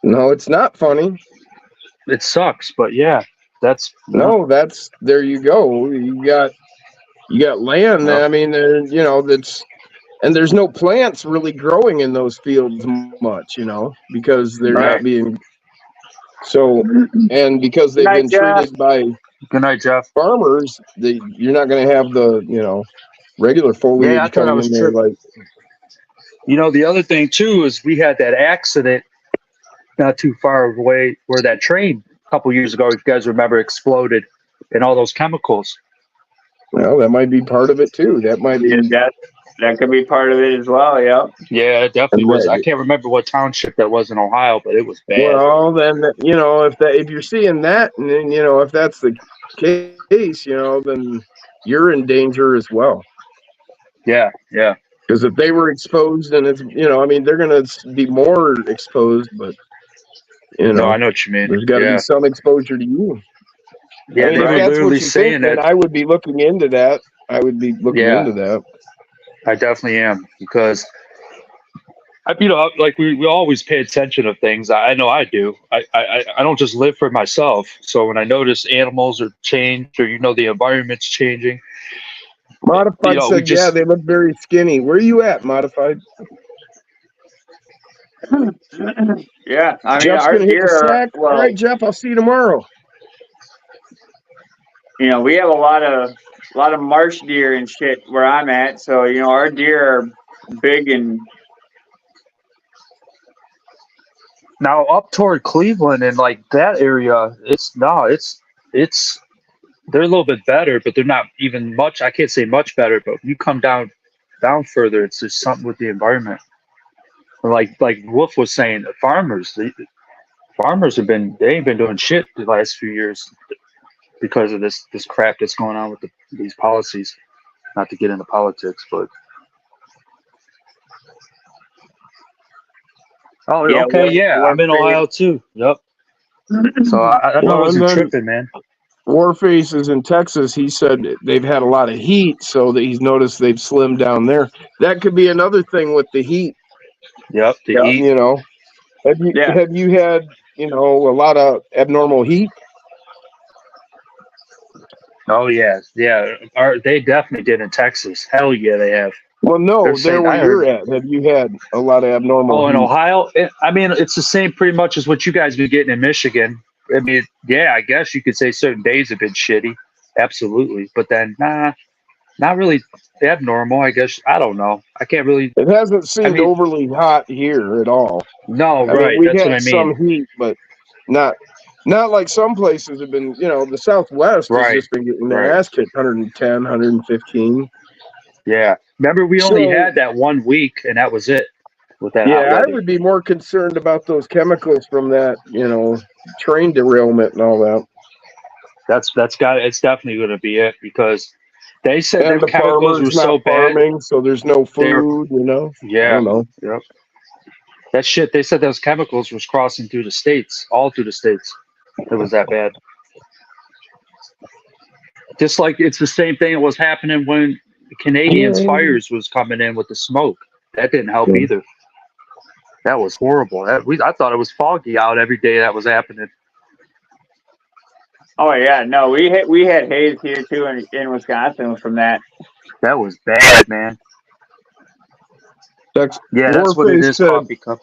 No, it's not funny. It sucks, but yeah, that's there you go. You got land. I mean, and there's no plants really growing in those fields much, because they're not being so, and because they've been treated by good night, Jeff. Farmers, you're not going to have the regular foliage coming in there. Like, the other thing too is we had that accident not too far away where that train a couple years ago, if you guys remember, exploded and all those chemicals. Well, that might be part of it too. That might be that could be part of it as well. Yeah. Yeah, it definitely was. I can't remember what township that was in Ohio, but it was bad. Well, then if you're seeing that, and then if that's the case, then you're in danger as well. Yeah. Because if they were exposed, and it's they're going to be more exposed, but no, I know what you mean. There's got to be some exposure to you. Yeah, they were literally saying that. I would be looking into that. Into that. I definitely am, because like we always pay attention to things. I know I do. I don't just live for myself. So when I notice animals are changed, or the environment's changing. Modified said, they look very skinny. Where are you at, Modified? Yeah, I mean, Jeff's gonna hit the sack. All right, Jeff, I'll see you tomorrow. We have a lot of marsh deer and shit where I'm at, so our deer are big. And now up toward Cleveland and like that area, they're a little bit better, but they're not even much. I can't say much better, but you come down further, it's just something with the environment. Like Wolf was saying, farmers ain't been doing shit the last few years because of this crap that's going on with these policies. Not to get into politics, but I'm in Ohio too. Yep. So I know I wasn't tripping, man. Warface is in Texas. He said they've had a lot of heat, so that he's noticed they've slimmed down there. That could be another thing with the heat. Yep, the heat. Have you had a lot of abnormal heat? Oh yeah. They definitely did in Texas. Hell yeah, they have. Well, no, there where you're at, have you had a lot of abnormal? Oh, in Ohio, I mean, it's the same pretty much as what you guys been getting in Michigan. I mean, yeah, I guess you could say certain days have been shitty, absolutely, but then not really abnormal. I guess I don't know. I can't really. It hasn't seemed overly hot here at all. No, right. That's what I mean. Some heat, but not Not like some places have been, the Southwest has Right, just been getting their right. ass kicked 110, 115. Yeah. Remember, we only So- had that 1 week, and that was it. With that hot Yeah, I weather. would be more concerned about those chemicals from that, train derailment and all that. It's definitely going to be it because they said And the the chemicals were farmers so not bad. farming, so there's no They're- food, I Yeah. don't know. Yep. That shit. They said those chemicals was crossing through the states, all through the states. It was that bad. Just like it's the same thing that was happening when the Canadians fires was coming in with the smoke. That didn't help Yeah. either. That was horrible. I thought it was foggy out every day that was happening. Oh yeah, no, we had haze here too in Wisconsin from that. That was bad, man. That's what it is. said, Coffee cup.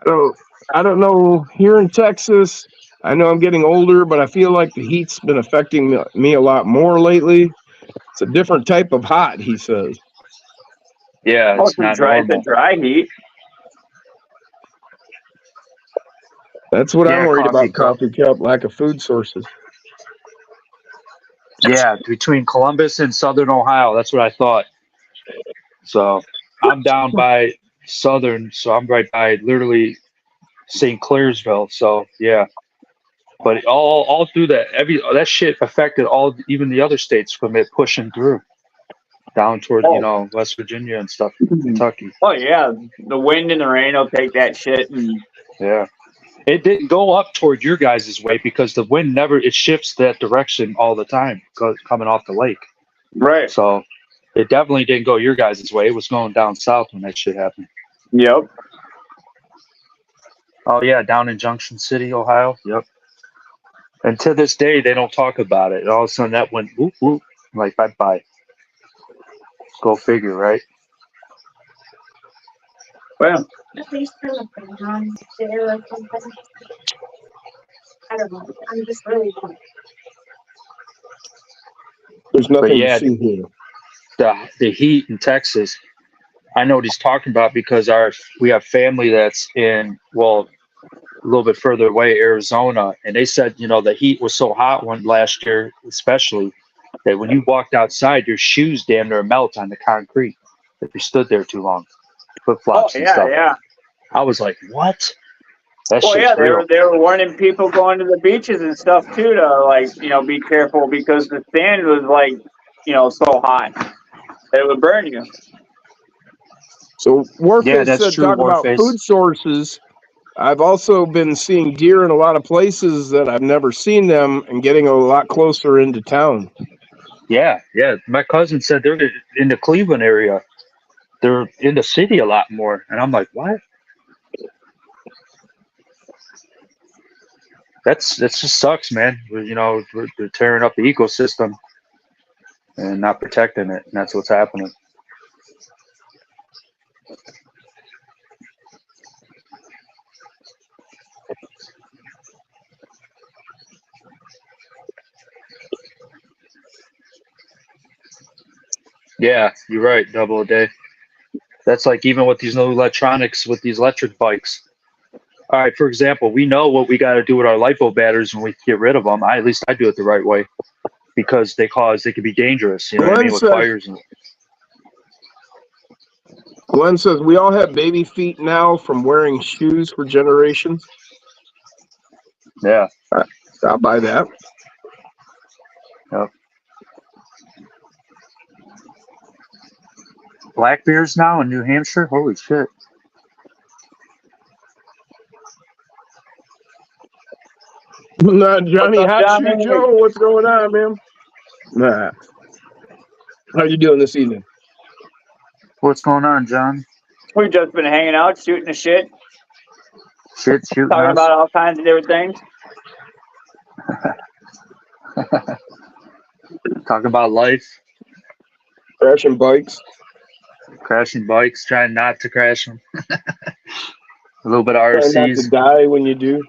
So I don't know. Here in Texas, I know I'm getting older, but I feel like the heat's been affecting me a lot more lately. It's a different type of hot, he says. Yeah, it's not normal. The dry heat. That's what I'm worried Coffee about. Coffee cup, lack of food sources. Yeah, between Columbus and Southern Ohio. That's what I thought. So I'm down by Southern, so I'm right by literally St. Clairsville. So yeah, but all through that shit affected even the other states from it pushing through down toward West Virginia and stuff, Kentucky. Oh yeah, the wind and the rain will take that shit and Yeah. It didn't go up toward your guys' way because the wind it shifts that direction all the time coming off the lake. right. So it definitely didn't go your guys' way. It was going down south when that shit happened. Yep. Oh, yeah, down in Junction City, Ohio. Yep. And to this day, they don't talk about it. And all of a sudden, that went whoop, whoop. Like, bye-bye. Go figure, right? Well, At least they're looking on there or something. I don't know. I'm just really bored. There's nothing yeah, to see here. The heat in Texas, I know what he's talking about because we have family that's in, a little bit further away, Arizona, and they said, the heat was so hot last year, especially, that when you walked outside, your shoes damn near melt on the concrete if you stood there too long. Flip-flops and stuff. yeah. I was like, what? That Well, shit's yeah, real. they were warning people going to the beaches and stuff too to be careful because the sand was so hot that it would burn you. So Warface that's said, true, talk about Warface. food sources. I've also been seeing deer in a lot of places that I've never seen them and getting a lot closer into town. Yeah. My cousin said they're in the Cleveland area. They're in the city a lot more. And I'm like, what? That just sucks, man. We're tearing up the ecosystem and not protecting it. And that's what's happening. Yeah, you're right. Double a day. That's like even with these new electronics, with these electric bikes. All right, for example, we know what we got to do with our LiPo batteries when we get rid of them. At least I do it the right way because they can be dangerous. You know what I mean? With fires and. Glenn says, we all have baby feet now from wearing shoes for generations. Yeah. Stop by that. Yep. Black bears now in New Hampshire? Holy shit. Nah, Johnny, What's up, Hot Shoe Johnny? Joe, what's going on, man? Nah. How you doing this evening? What's going on, John? We've just been hanging out, shooting the shit, Shooting talking us. about all kinds of different things. Talking about life, Crashing bikes. crashing bikes, trying not to crash them. A little bit of Trying not to RCs. die when you do.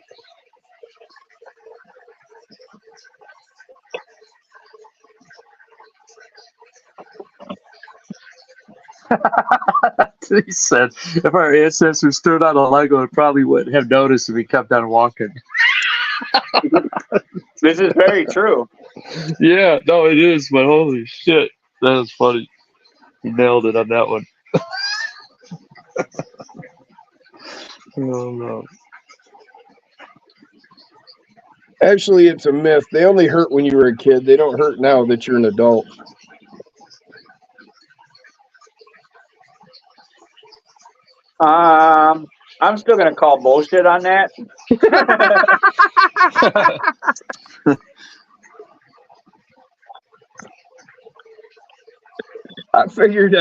He said, if our ancestors stood on a Lego, it probably wouldn't have noticed if we kept on walking. This is very true. Yeah, no, it is, but holy shit. That was funny. You nailed it on that one. Oh, no. Actually, it's a myth. They only hurt when you were a kid. They don't hurt now that you're an adult. I'm still gonna call bullshit on that. I figured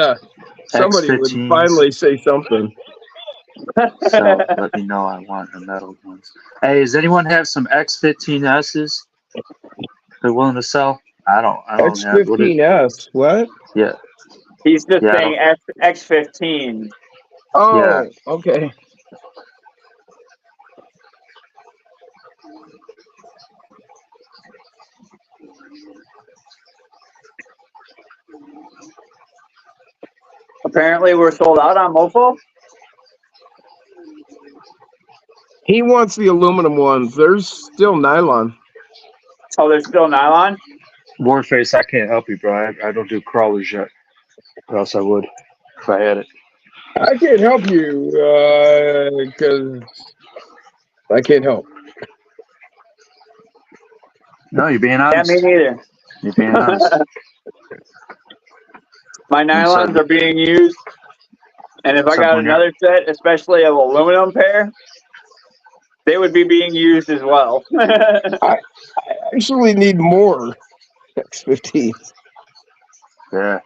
somebody would X15s. finally say something. So let me know. I want the metal ones. Hey, does anyone have some X15Ss they're willing to sell? I don't have. What is, X15S. What? yeah. He's just Yeah, I saying X15. Oh, Yeah. okay. Apparently, we're sold out on Mofo. He wants the aluminum ones. There's still nylon. Oh, there's still nylon. Warface, I can't help you, bro. I don't do crawlers yet. Or else I would if I had it. I can't help you because I can't help. No, you're being Yeah, honest. me neither. You're being honest. My nylons are being used, and if I got Someone- another set, especially of aluminum pair, they would be being used as well. I actually need more X15. Yeah.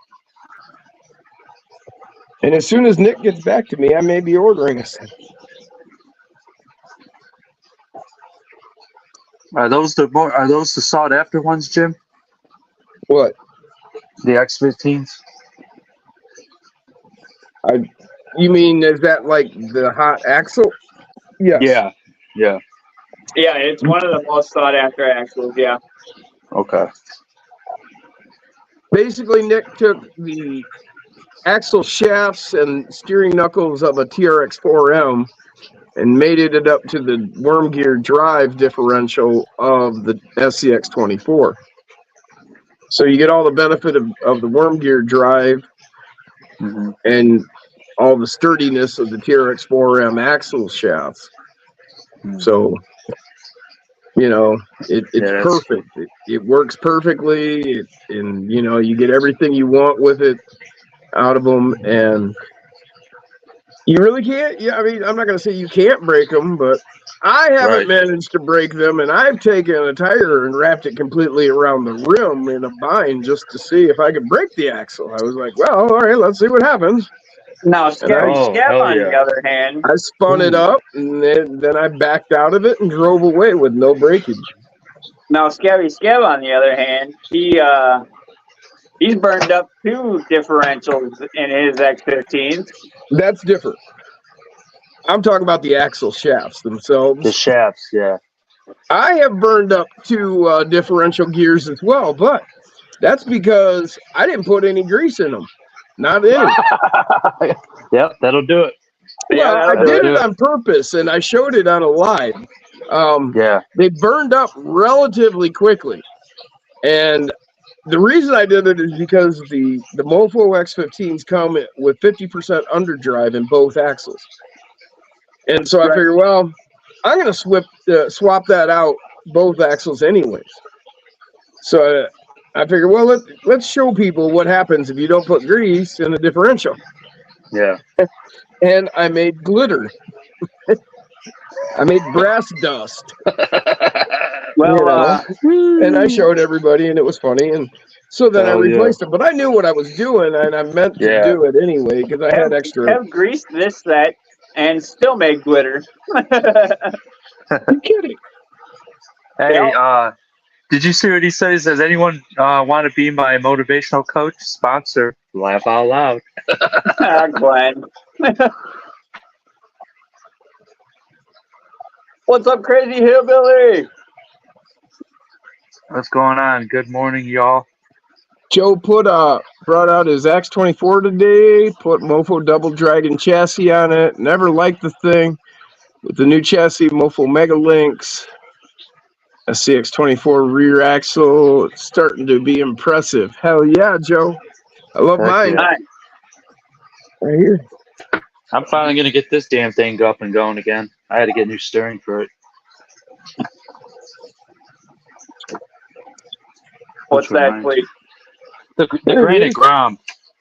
And as soon as Nick gets back to me, I may be ordering a set. Are those the sought after ones, Jim? What? The X15s? You mean, is that like the hot axle? Yes. Yeah. Yeah. Yeah, it's one of the most sought after axles. Yeah. Okay. Basically, Nick took the axle shafts and steering knuckles of a TRX-4M and mated it up to the worm gear drive differential of the SCX-24. So you get all the benefit of the worm gear drive Mm-hmm. and all the sturdiness of the TRX-4M axle shafts. So, you know, it's perfect. It works perfectly, and you know, you get everything you want with it out of them, and you really can't. Yeah, I mean, I'm not going to say you can't break them, but I haven't managed to break them, and I've taken a tire and wrapped it completely around the rim in a bind just to see if I could break the axle. I was like, well, all right, let's see what happens. Now, Scabby Scab, hell on yeah. the other hand, I spun it up, and then I backed out of it and drove away with no breakage. Now, Scabby Scab, on the other hand, he's burned up 2 differentials in his X15s. That's different. I'm talking about the axle shafts themselves. The shafts, yeah. I have burned up 2 differential gears as well, but that's because I didn't put any grease in them. Not any. Yep, that'll do it. Well, I did it on purpose, and I showed it on a live. Yeah. They burned up relatively quickly, and the reason I did it is because the Mofo X15s come with 50% underdrive in both axles, and so I figured, well, I'm going to swap that out both axles anyways. So I figured, well, let's show people what happens if you don't put grease in a differential. Yeah. And I made glitter. I made brass dust. Well, and I showed everybody, and it was funny. And so then I replaced it. But I knew what I was doing, and I meant to do it anyway because I had extra. Have greased this set and still make glitter. You're kidding. Hey, did you see what he says? Does anyone want to be my motivational coach? Sponsor. Laugh out loud. Glenn. What's up, Crazy Hillbilly? What's going on? Good morning, y'all. Joe brought out his X24 today, put Mofo Double Dragon chassis on it. Never liked the thing. With the new chassis, Mofo Mega Links. A CX-24 rear axle. It's starting to be impressive. Hell yeah, Joe. I love Heck mine. yeah. Right here. I'm finally gonna get this damn thing up and going again. I had to get new steering for it. What's Which that, reminds- please? The There it Granite is. Grom.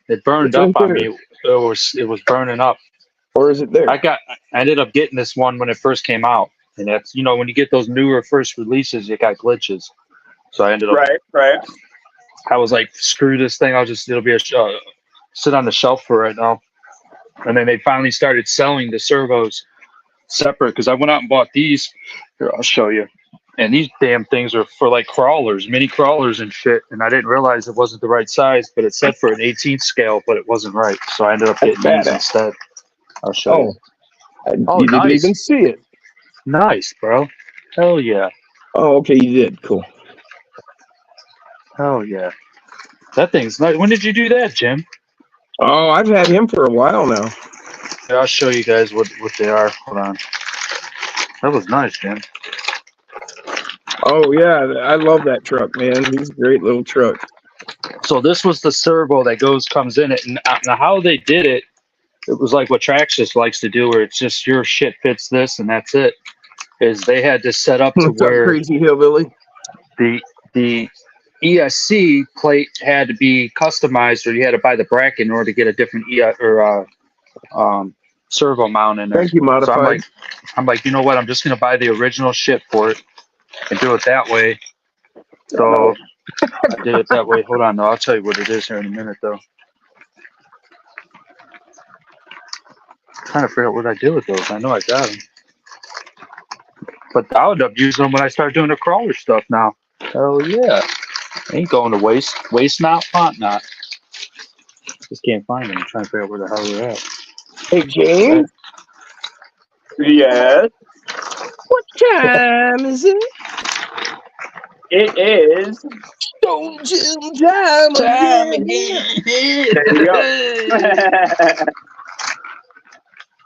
It burned It's up right on there. me. It was burning up. Or is it there? I ended up getting this one when it first came out, and that's when you get those newer first releases, you got glitches. So I ended up. Right. I was like, screw this thing. It'll be sit on the shelf for right now. And then they finally started selling the servos separate because I went out and bought these. Here, I'll show you. And these damn things are for like crawlers, mini crawlers and shit. And I didn't realize it wasn't the right size, but it said for an 18th scale, but it wasn't right. So I ended up getting these badass. instead. I'll show you. Oh, you didn't nice. even see it. Nice, bro. Hell yeah. Oh, okay, you did. Cool. Hell yeah. That thing's nice. When did you do that, Jim? Oh, I've had him for a while now. Yeah, I'll show you guys what they are. Hold on. That was nice, Jim. Oh, yeah, I love that truck, man. He's a great little truck. So this was the servo that comes in it. And now how they did it, it was like what Traxxas likes to do, where it's just your shit fits this and that's it. Is they had to set up to What's up, where Crazy Hillbilly? the ESC plate had to be customized, or you had to buy the bracket in order to get a different servo mount in there. Thank you, So Modified. I'm like, you know what? I'm just gonna buy the original shit for it and do it that way. So I did it that way. Hold on, though. I'll tell you what it is here in a minute, though. Trying to figure out what I did with those. I know I got them, but I'll end up using them when I start doing the crawler stuff now. Hell yeah! Ain't going to waste. Waste not, want not. Just can't find them. I'm trying to figure out where the hell they're at. Hey, James, Yes. what time is it? It is. Stone Jim time again. There you go.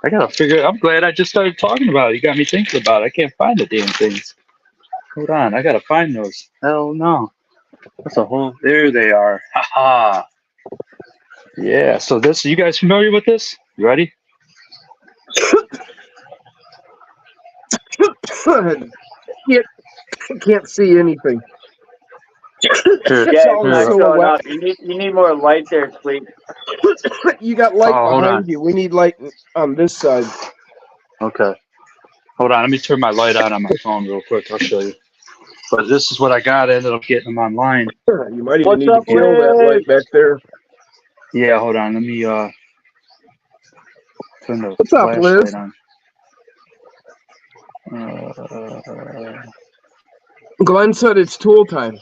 I gotta figure. I'm glad I just started talking about it. You got me thinking about it. I can't find the damn things. Hold on, I gotta find those. Hell no. That's a whole. There they are. Haha. Yeah. So this. You guys familiar with this? You ready? Can't see anything. Yeah, It's all it's not so showing wet. up. You need more light there, please. You got light Oh, hold behind on. you. We need light on this side. Okay. Hold on. Let me turn my light on my phone real quick. I'll show you. But this is what I got. I ended up getting them online. You might even What's need to up, kill that Liz? light back there. Yeah. Hold on. Let me turn the What's up, Liz? flashlight on. Glenn said it's tool time.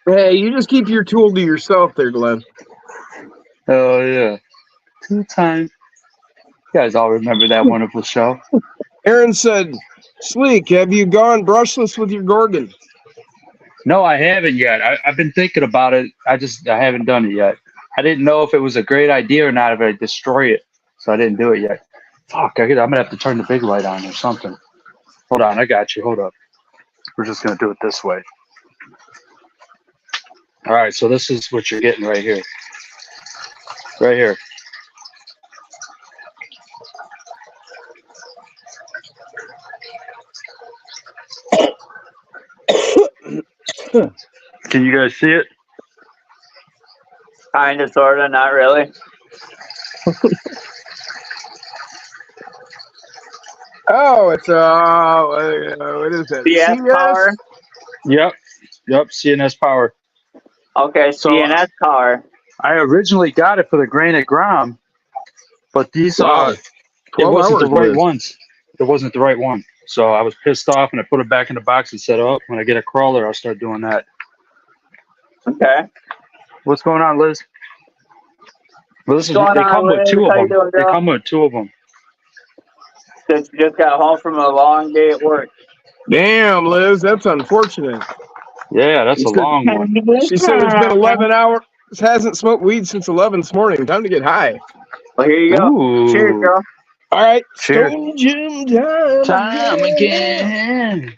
Hey, you just keep your tool to yourself there, Glenn. Oh yeah. 2 times. You guys all remember that wonderful show. Aaron said, Sleek, have you gone brushless with your Gorgon? No, I haven't yet. I've been thinking about it. I haven't done it yet. I didn't know if it was a great idea or not if I'd destroy it. So I didn't do it yet. Fuck, I'm going to have to turn the big light on or something. Hold on, I got you. Hold up. We're just going to do it this way. All right, so this is what you're getting right here. Right here. Can you guys see it? Kind of, sort of, not really. Oh, it's what is that? CS power. Yep. CNS power. Okay, So, CNS power. I originally got it for the Granite Grom, but these Wow. it 12 wasn't the hours, right Liz. ones. It wasn't the right one. So I was pissed off and I put it back in the box and said, oh, when I get a crawler, I'll start doing that. Okay. What's going on, Liz? Well, What's going they on, come with Liz? 2 How you of them. doing, They girl? come with 2 of them. Just got home from a long day at work. Damn, Liz, that's unfortunate. Yeah, that's a You said- long one. She said it's been 11 hours. Hasn't smoked weed since 11 this morning. Time to get high. Well, here you go. Ooh. Cheers, girl. All right. Cheers. Stone Jim time Time again.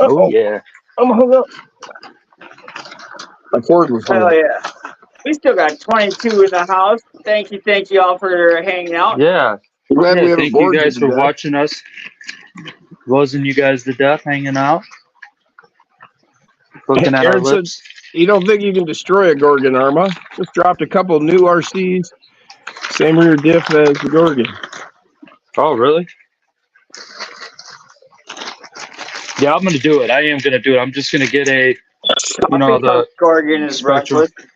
Oh yeah. I'm hung up. My cord was hung Hell up. yeah. We still got 22 in the house. Thank you all for hanging out. Yeah. Glad we Yeah, haven't thank you bored guys to for death. watching us. Wasn't you guys to death hanging out? Looking at our Aaron said, lips. you don't think you can destroy a Gorgon Arma? Just dropped a couple new RCs. Same rear diff as the Gorgon. Oh, really? Yeah, I'm gonna do it. I am gonna do it. I'm just gonna get a, the Gorgon is Spectrum. breakfast.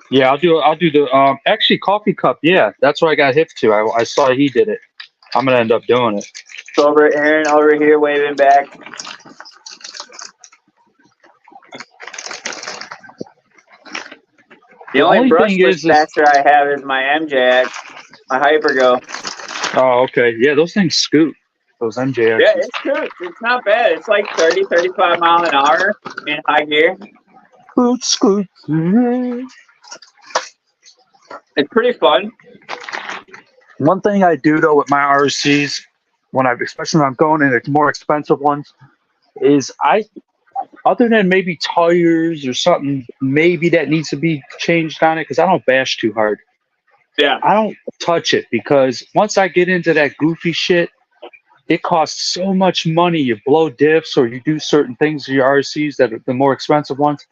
Yeah, I'll do the actually coffee cup. Yeah, that's what I got hip to. I saw he did it. I'm gonna end up doing it. Over Aaron over here waving back. The only brushless faster I have is my MJX, my Hypergo. Oh, okay. Yeah, those things scoot. Those MJXs. Yeah, it's good. It's not bad. It's like 30, 35 miles an hour in high gear. Scoot. It's pretty fun. One thing I do though with my RCs, especially when I'm going in the more expensive ones, is other than maybe tires or something, maybe that needs to be changed on it, because I don't bash too hard. Yeah. I don't touch it, because once I get into that goofy shit, it costs so much money. You blow diffs or you do certain things to your RCs that are the more expensive ones,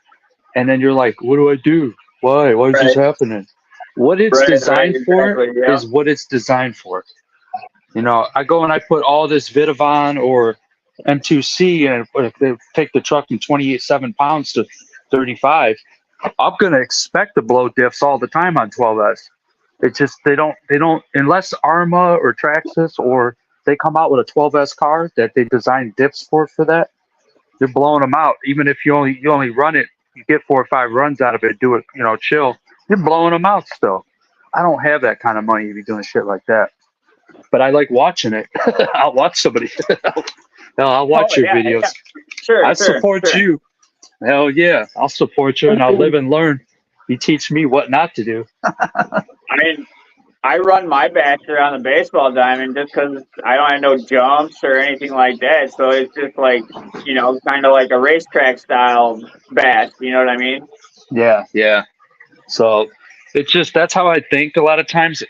and then you're like, what do I do? Why? Why is this happening? What it's designed for is what it's designed for. I go and I put all this Vitavon or M2C, and if they take the truck from 28.7 pounds to 35, I'm going to expect to blow diffs all the time on 12S. It's just they don't unless Arma or Traxxas or they come out with a 12S car that they design diffs for that, they're blowing them out. Even if you only run it, you get 4 or 5 runs out of it, do it, chill, you're blowing them out still. I don't have that kind of money to be doing shit like that. But I like watching it. I'll watch somebody. I'll watch your videos. Yeah. Sure. I support you. Hell yeah. I'll support you and I'll live and learn. You teach me what not to do. I mean, I run my basher on the baseball diamond just because I don't have no jumps or anything like that. So it's just like, kind of like a racetrack style bash. You know what I mean? Yeah. Yeah. So it's just, that's how I think a lot of times.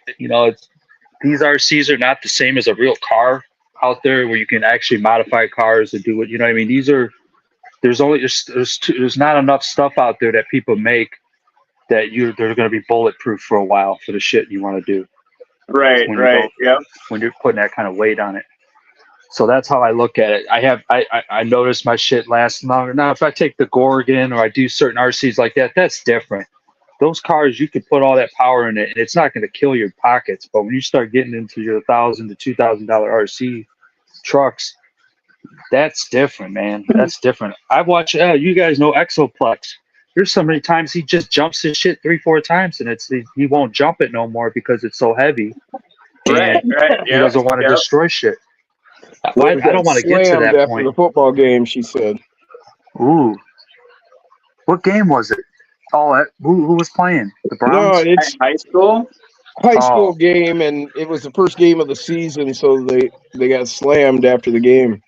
These RCs are not the same as a real car out there where you can actually modify cars and do what, I mean? There's not enough stuff out there that people make that they're going to be bulletproof for a while for the shit you want to do. Right. Yep. When you're putting that kind of weight on it. So that's how I look at it. I noticed my shit lasts longer. Now, if I take the Gorgon or I do certain RCs like that, that's different. Those cars, you could put all that power in it, and it's not going to kill your pockets. But when you start getting into your $1,000 to $2,000 RC trucks, that's different, man. That's different. I've watched. You guys know Exoplex. There's so many times he just jumps his shit 3-4 times, and he won't jump it no more because it's so heavy. Right. He doesn't want to destroy shit. I don't want to get to that after point. The football game, she said. Ooh, what game was it? Oh, who was playing? The Browns? No, it's high school. High school game, and it was the first game of the season, so they got slammed after the game.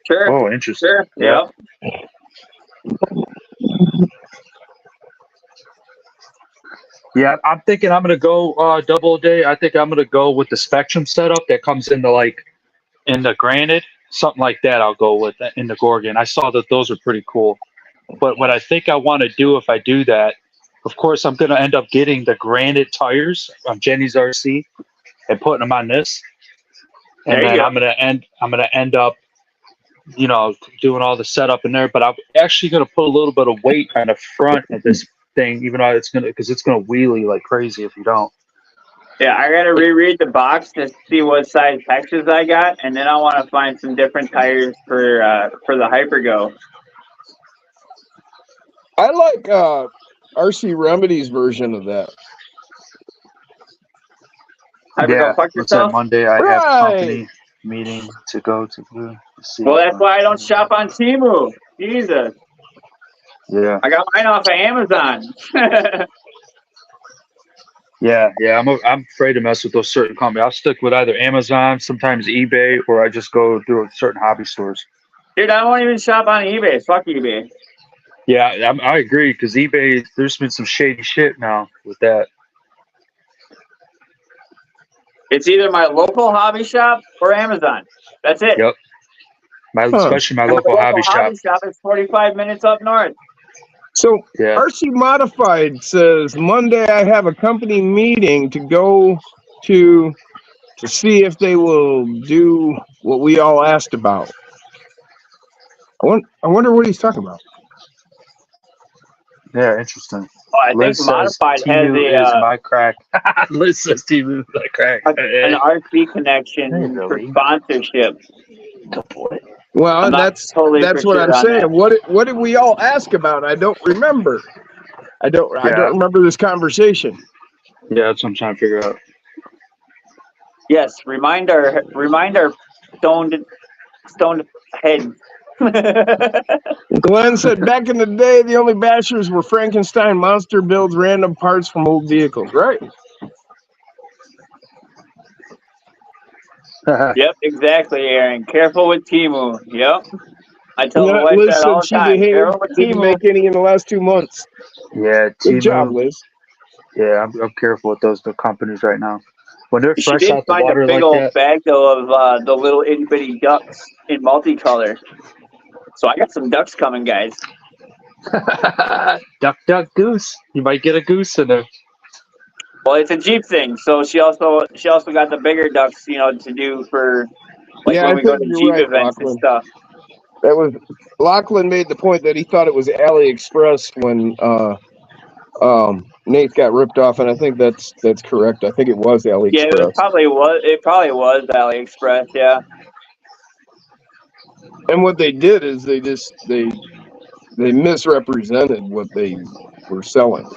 Sure. Oh, interesting. Sure. Yeah. Yeah, I'm thinking I'm gonna go double day. I think I'm gonna go with the Spectrum setup that comes in the Granite, something like that. I'll go with in the Gorgon. I saw that those are pretty cool. But what I think I want to do if I do that, of course, I'm going to end up getting the Granite tires on Jenny's RC and putting them on this, and then I'm going to end up, doing all the setup in there. But I'm actually going to put a little bit of weight on the front of this thing, even though it's going to wheelie like crazy if you don't. Yeah, I got to reread the box to see what size Texas I got, and then I want to find some different tires for the Hypergo. I like RC Remedy's version of that. Hypergo, fuck what's that yourself? Monday? I have a company meeting to go to. Well, that's why I don't shop on Temu. Jesus. Yeah. I got mine off of Amazon. Yeah, I'm afraid to mess with those certain companies. I'll stick with either Amazon, sometimes eBay, or I just go to certain hobby stores. Dude, I won't even shop on eBay. Fuck eBay. Yeah, I agree because eBay. There's been some shady shit now with that. It's either my local hobby shop or Amazon. That's it. Yep. Especially my And local hobby shop. is 45 minutes up north. So Yeah. RC Modified says Monday I have a company meeting to go to see if they will do what we all asked about. I wonder what he's talking about. Yeah, interesting. Oh, I Liz think Modified says has Temu is my crack. Liz says Temu is my crack. an RC connection Hey, for Billy. sponsorship. Well, I'm not that's totally what for I'm sure on saying. that. What did we all ask about? I don't remember. I don't remember this conversation. Yeah, that's what I'm trying to figure out. Yes, remind our stoned heads. Glenn said back in the day, the only bashers were Frankenstein monster builds random parts from old vehicles, right? Yep, exactly, Aaron. Careful with Temu. Yep. I tell my wife Liz that all the said she time. behaved, Careful with didn't Temu. make any in the last 2 months. Yeah, Good job, Temu. Liz. Yeah, I'm careful with those companies right now. When they're She fresh did out the find water a big like old that. bag though of the little itty bitty ducks in multicolor. So I got some ducks coming, guys. Duck, duck, goose. You might get a goose in there. Well, it's a Jeep thing, so she also got the bigger ducks, to do for like Yeah, when I we go think to you're Jeep right, events and Lachlan. stuff. That was Lachlan made the point that he thought it was AliExpress when Nate got ripped off, and I think that's correct. I think it was AliExpress. Yeah, it probably was AliExpress. Yeah. And what they did is they misrepresented what they were selling.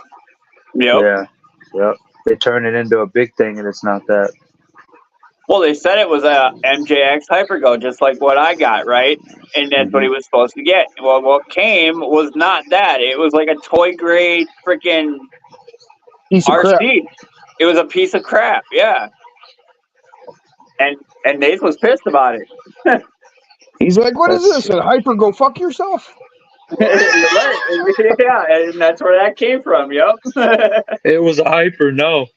Yep. Yep. They turn it into a big thing, and it's not that. Well, they said it was a MJX Hypergo, just like what I got, right? And that's what he was supposed to get. Well, what came was not that. It was like a toy grade freaking Piece of RC. crap. It was a piece of crap, yeah. And Nate was pissed about it. He's like, "What is this? A hyper? Go fuck yourself." You're right. Yeah, and that's where that came from. Yep. It was a hyper no.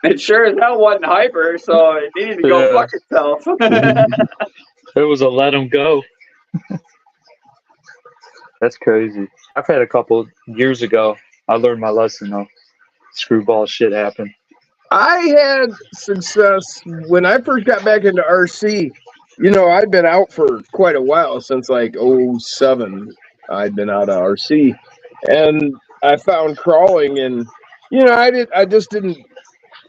It sure as hell wasn't hyper, so it needed to go fuck itself. It was a let him go. That's crazy. I've had a couple years ago. I learned my lesson though. Screwball shit happened. I had success when I first got back into RC. I'd been out for quite a while, since like 2007. I'd been out of RC, and I found crawling, and I just didn't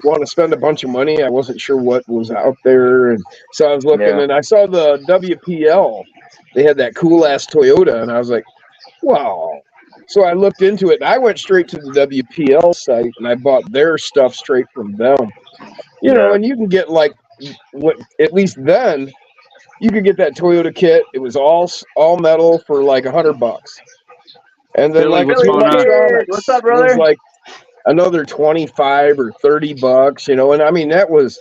want to spend a bunch of money. I wasn't sure what was out there, and so I was looking, and I saw the WPL. They had that cool ass Toyota, and I was like, wow. So I looked into it, and I went straight to the WPL site, and I bought their stuff straight from them. And you can get like, at least then, you could get that Toyota kit. It was all metal for like $100. And then Billy, like what's going on? electronics, What's up, brother? was like another $25 or $30, and I mean that was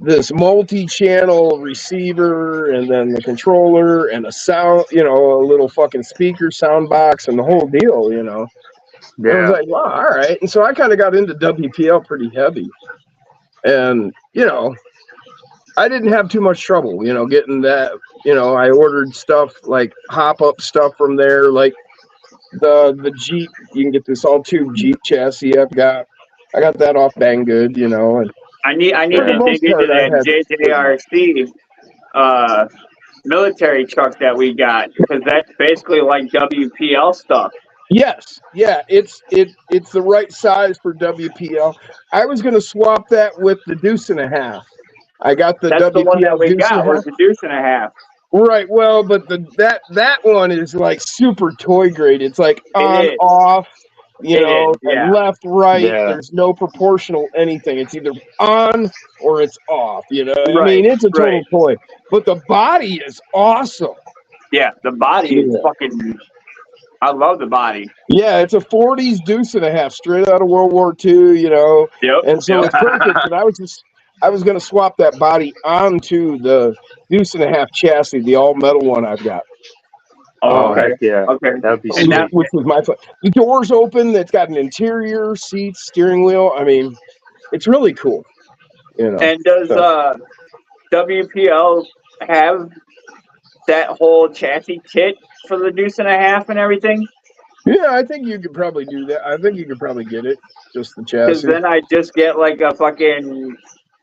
this multi-channel receiver, and then the controller, and a sound, a little fucking speaker sound box, and the whole deal, I was like, wow, all right. And so I kind of got into WPL pretty heavy, and I didn't have too much trouble, getting that. I ordered stuff like hop-up stuff from there, like the Jeep. You can get this all-tube Jeep chassis. I got that off Banggood, and I need For the to most dig into part, I that JJRC military truck that we got, because that's basically like WPL stuff. yes, yeah, it's the right size for WPL. I was gonna swap that with the Deuce and a Half. I got the That's WPL the one that we Deuce got, and a was Half. the Deuce and a Half. Right, well, but that one is like super toy grade. It's like on, is. off, Yeah. and left, right. Yeah. There's no proportional anything. It's either on or it's off. I Right, mean, it's a total right. toy. But the body is awesome. Yeah, the body is Yeah. fucking. I love the body. Yeah, it's a 40s Deuce and a Half, straight out of World War II. Yep. And so yep. it's perfect. And I was I was gonna swap that body onto the Deuce and a Half chassis, the all metal one I've got. Oh, okay. heck yeah. Okay. That'd be And sweet. that- Which was my plan. The doors open. It's got an interior, seats, steering wheel. I mean, it's really cool. You know. And does So- WPL have that whole chassis kit for the Deuce and a Half and everything? Yeah, I think you could probably do that. I think you could probably get it, just the Because chassis. then I just get like a fucking,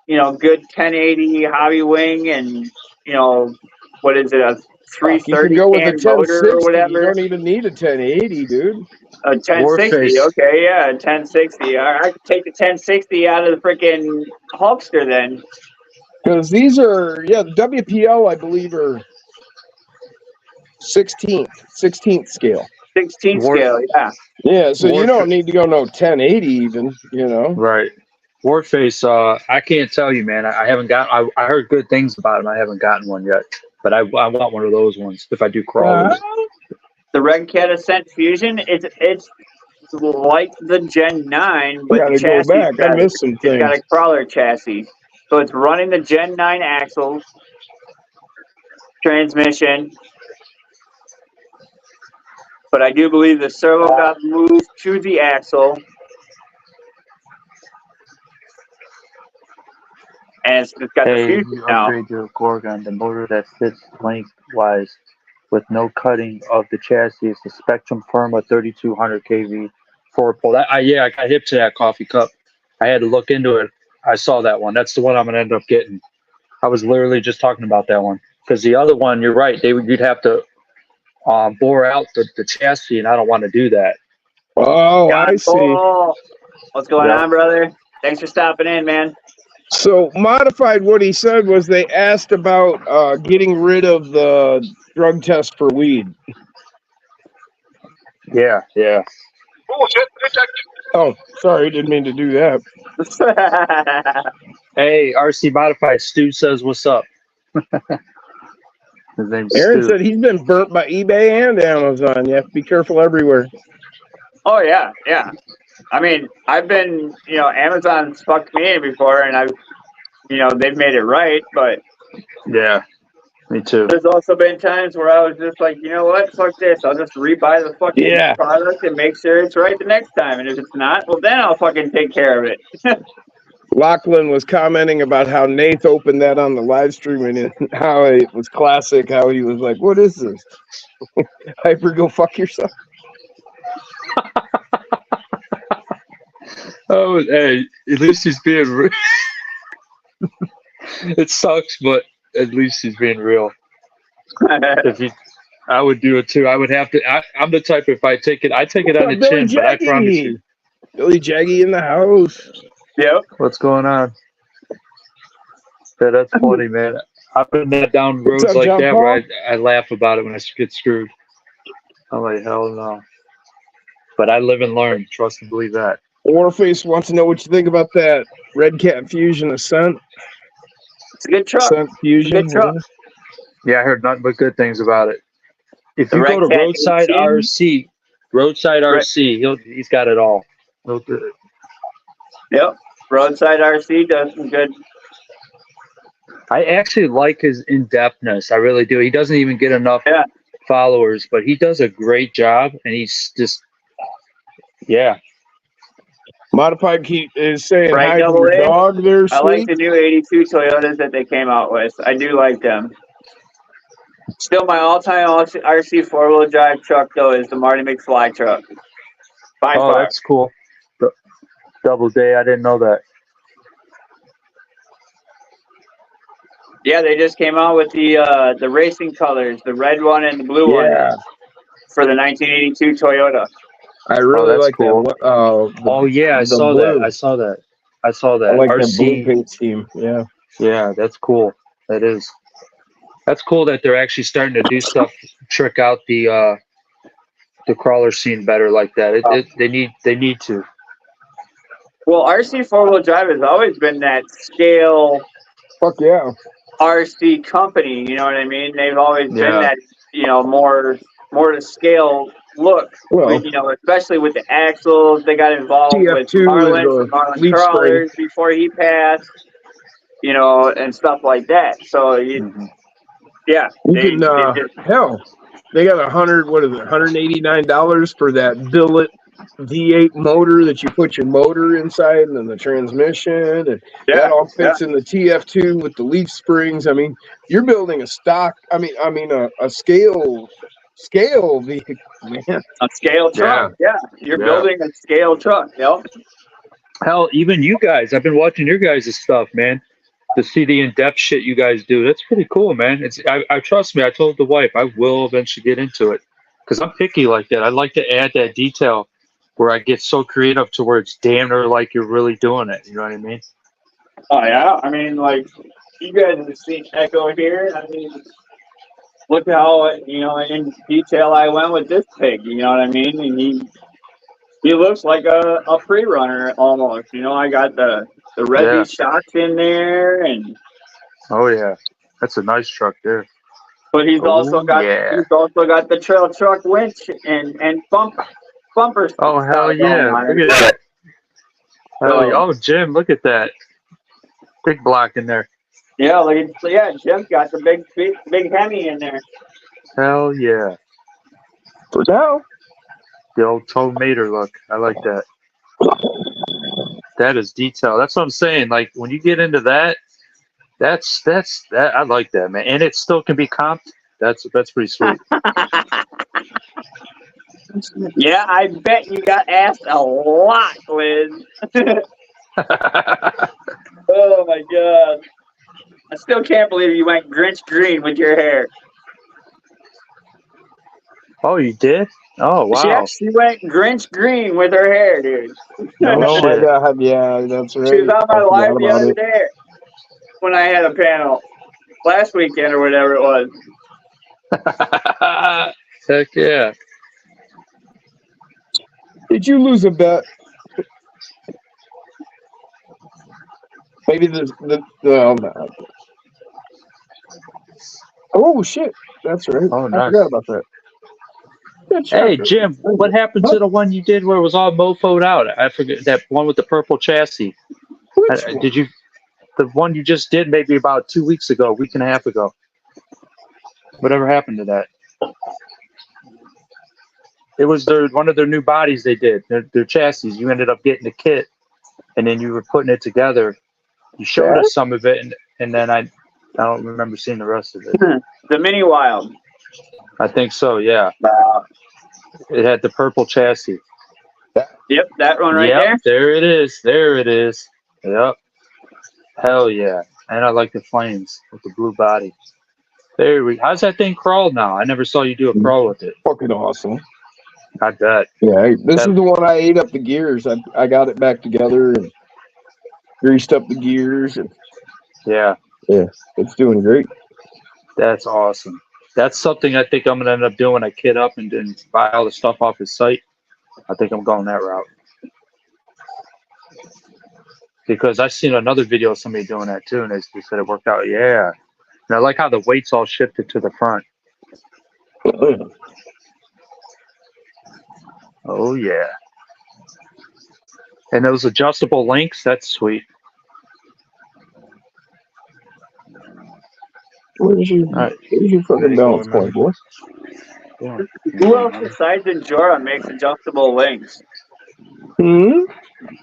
good 1080 hobby wing and, what is it, a You 330 can go with a can motor 1060. or You whatever? don't even need a 1080, dude. A 1060, Warface. okay, yeah, a 1060. I could take the 1060 out of the freaking Hulkster then. Because these are, the WPL, I believe, are 16th scale. 16 War- scale, yeah. Yeah, so you Warfa- don't need to go no 1080 even, Right. Warface, I can't tell you, man. I haven't got. I heard good things about them. I haven't gotten one yet, but I want one of those ones if I do crawlers. The Red Cat Ascent Fusion, it's like the Gen 9, but Gotta the go chassis back. I missed some it's got things. a crawler chassis. So it's running the Gen 9 axles, transmission. But I do believe the servo got moved to the axle. And it's got the Hey, fusion you now. upgrade your Gorgon, the motor that fits lengthwise with no cutting of the chassis is the Spectrum Firma 3200 kV 4-pole. I got hip to that coffee cup. I had to look into it. I saw that one. That's the one I'm gonna end up getting. I was literally just talking about that one because the other one, you're right. You'd have to bore out the chassis, and I don't want to do that. Oh, John I see. Paul, what's going Yeah. on, brother? Thanks for stopping in, man. So modified, what he said was they asked about getting rid of the drug test for weed. Yeah. Oh, sorry, didn't mean to do that. Hey, RC Modified. Stu says, "What's up?" His name's Aaron Stu. said he's been burnt by eBay and Amazon. You have to be careful everywhere. Oh, yeah. I mean, I've been, Amazon's fucked me in before, and I've, they've made it right, but Yeah, me too. there's also been times where I was just like, you know what, fuck this. I'll just rebuy the fucking Yeah. product and make sure it's right the next time. And if it's not, well, then I'll fucking take care of it. Lachlan was commenting about how Nath opened that on the live stream and how it was classic, how he was like, what is this? Hyper, go fuck yourself. Oh, hey, at least he's being real. It sucks, but at least he's being real. I would do it too. I would have to. I'm the type, if I take it on the Billy chin, but I promise you. Jaggy. Billy Jaggy in the house. Yep. What's going on? Yeah, that's funny, man. I've been down roads up, like John that Paul? where I laugh about it when I get screwed. I'm like, hell no. But I live and learn. Trust and believe that. Warface wants to know what you think about that Red Cat Fusion Ascent. It's a good truck. Ascent Fusion. Good truck. Yeah, I heard nothing but good things about it. If The you go to Red Cat Roadside 18? RC, he's got it all. He'll do it. Yep. Roadside RC does some good. I actually like his in-depthness. I really do. He doesn't even get enough followers, but he does a great job, and he's just, Modified Keep is saying Right, hi to double your A? dog there, I like sweet. the new 82 Toyotas that they came out with. I do like them. Still, my all-time RC four-wheel drive truck, though, is the Marty McFly truck. By Oh, far. that's cool. Double day. I didn't know that. Yeah, they just came out with the racing colors, the red one and the blue one for the 1982 Toyota. I really that's like cool. that. Oh yeah, I the saw blue. that. I saw that. I I like that blue RC. paint scheme. Yeah. Yeah, that's cool. That is. That's cool that they're actually starting to do stuff, trick out the crawler scene better like that. They need to. Well, RC four-wheel drive has always been that scale Fuck yeah. RC company. You know what I mean? They've always been Yeah. that, more to scale look. Well, Especially with the axles, they got involved with TF2 is Marlon a from Marlon leaf Crawlers before he passed. you know, and stuff like that. So yeah, You they can just, hell, they got $189 for that billet V8 motor that you put your motor inside and then the transmission, and that all fits in the TF2 with the leaf springs. I mean, you're building a stock. I mean a scale vehicle, man. a scale truck. Yeah, you're building a scale truck. Yep. Hell, even you guys, I've been watching your guys' stuff, man. To see the in-depth shit you guys do, that's pretty cool, man. I trust me. I told the wife I will eventually get into it because I'm picky like that. I like to add that detail where I get so creative to where it's damn near like you're really doing it. You know what I mean? Oh yeah. I mean, like you guys have seen Echo here. I mean, look how in detail I went with this pig. You know what I mean? And he looks like a pre-runner almost. You know, I got the Revy shocks in there, and oh yeah, that's a nice truck there. but he's also got the trail truck winch and bumper. Oh hell yeah! Look at that. Oh Jim, look at that big block in there. Yeah, Jim's got the big Hemi in there. Hell yeah! For now, the old Toe Mater look. I like that. That is detail. That's what I'm saying. Like when you get into that, that's that. I like that, man. And it still can be comped. That's pretty sweet. Yeah, I bet you got asked a lot, Liz. Oh my god. I still can't believe you went Grinch green with your hair. Oh, you did? Oh, wow. Yeah, she went Grinch green with her hair, dude. Oh my god, yeah, that's right. She was on my live the other day when I had a panel last weekend or whatever it was. Heck yeah. Did you lose a bet? Maybe the oh shit, that's right. Oh, nice. I forgot about that. Hey Jim, what happened to the one you did where it was all mofoed out? I forget that one with the purple chassis. Did you? The one you just did maybe about 2 weeks ago, a week and a half ago. Whatever happened to that? It was one of their new bodies they did. Their chassis. You ended up getting the kit, and then you were putting it together. You showed us some of it, and then I don't remember seeing the rest of it. The Mini Wild. I think so. Yeah. It had the purple chassis. Yep, that one right there. There it is. There it is. Yep. Hell yeah. And I like the flames with the blue body. How's that thing crawl now? I never saw you do a crawl with it. Fucking awesome. I bet. Yeah, this is the one I ate up the gears. I got it back together and greased up the gears. And yeah, it's doing great. That's awesome. That's something I think I'm going to end up doing. I kit up and then buy all the stuff off his site. I think I'm going that route. Because I've seen another video of somebody doing that too, and they said it worked out. Yeah. And I like how the weight's all shifted to the front. Oh, yeah. And those adjustable links, that's sweet. Where's your fucking balance point, boy? Yeah. Who else besides Endura makes adjustable links?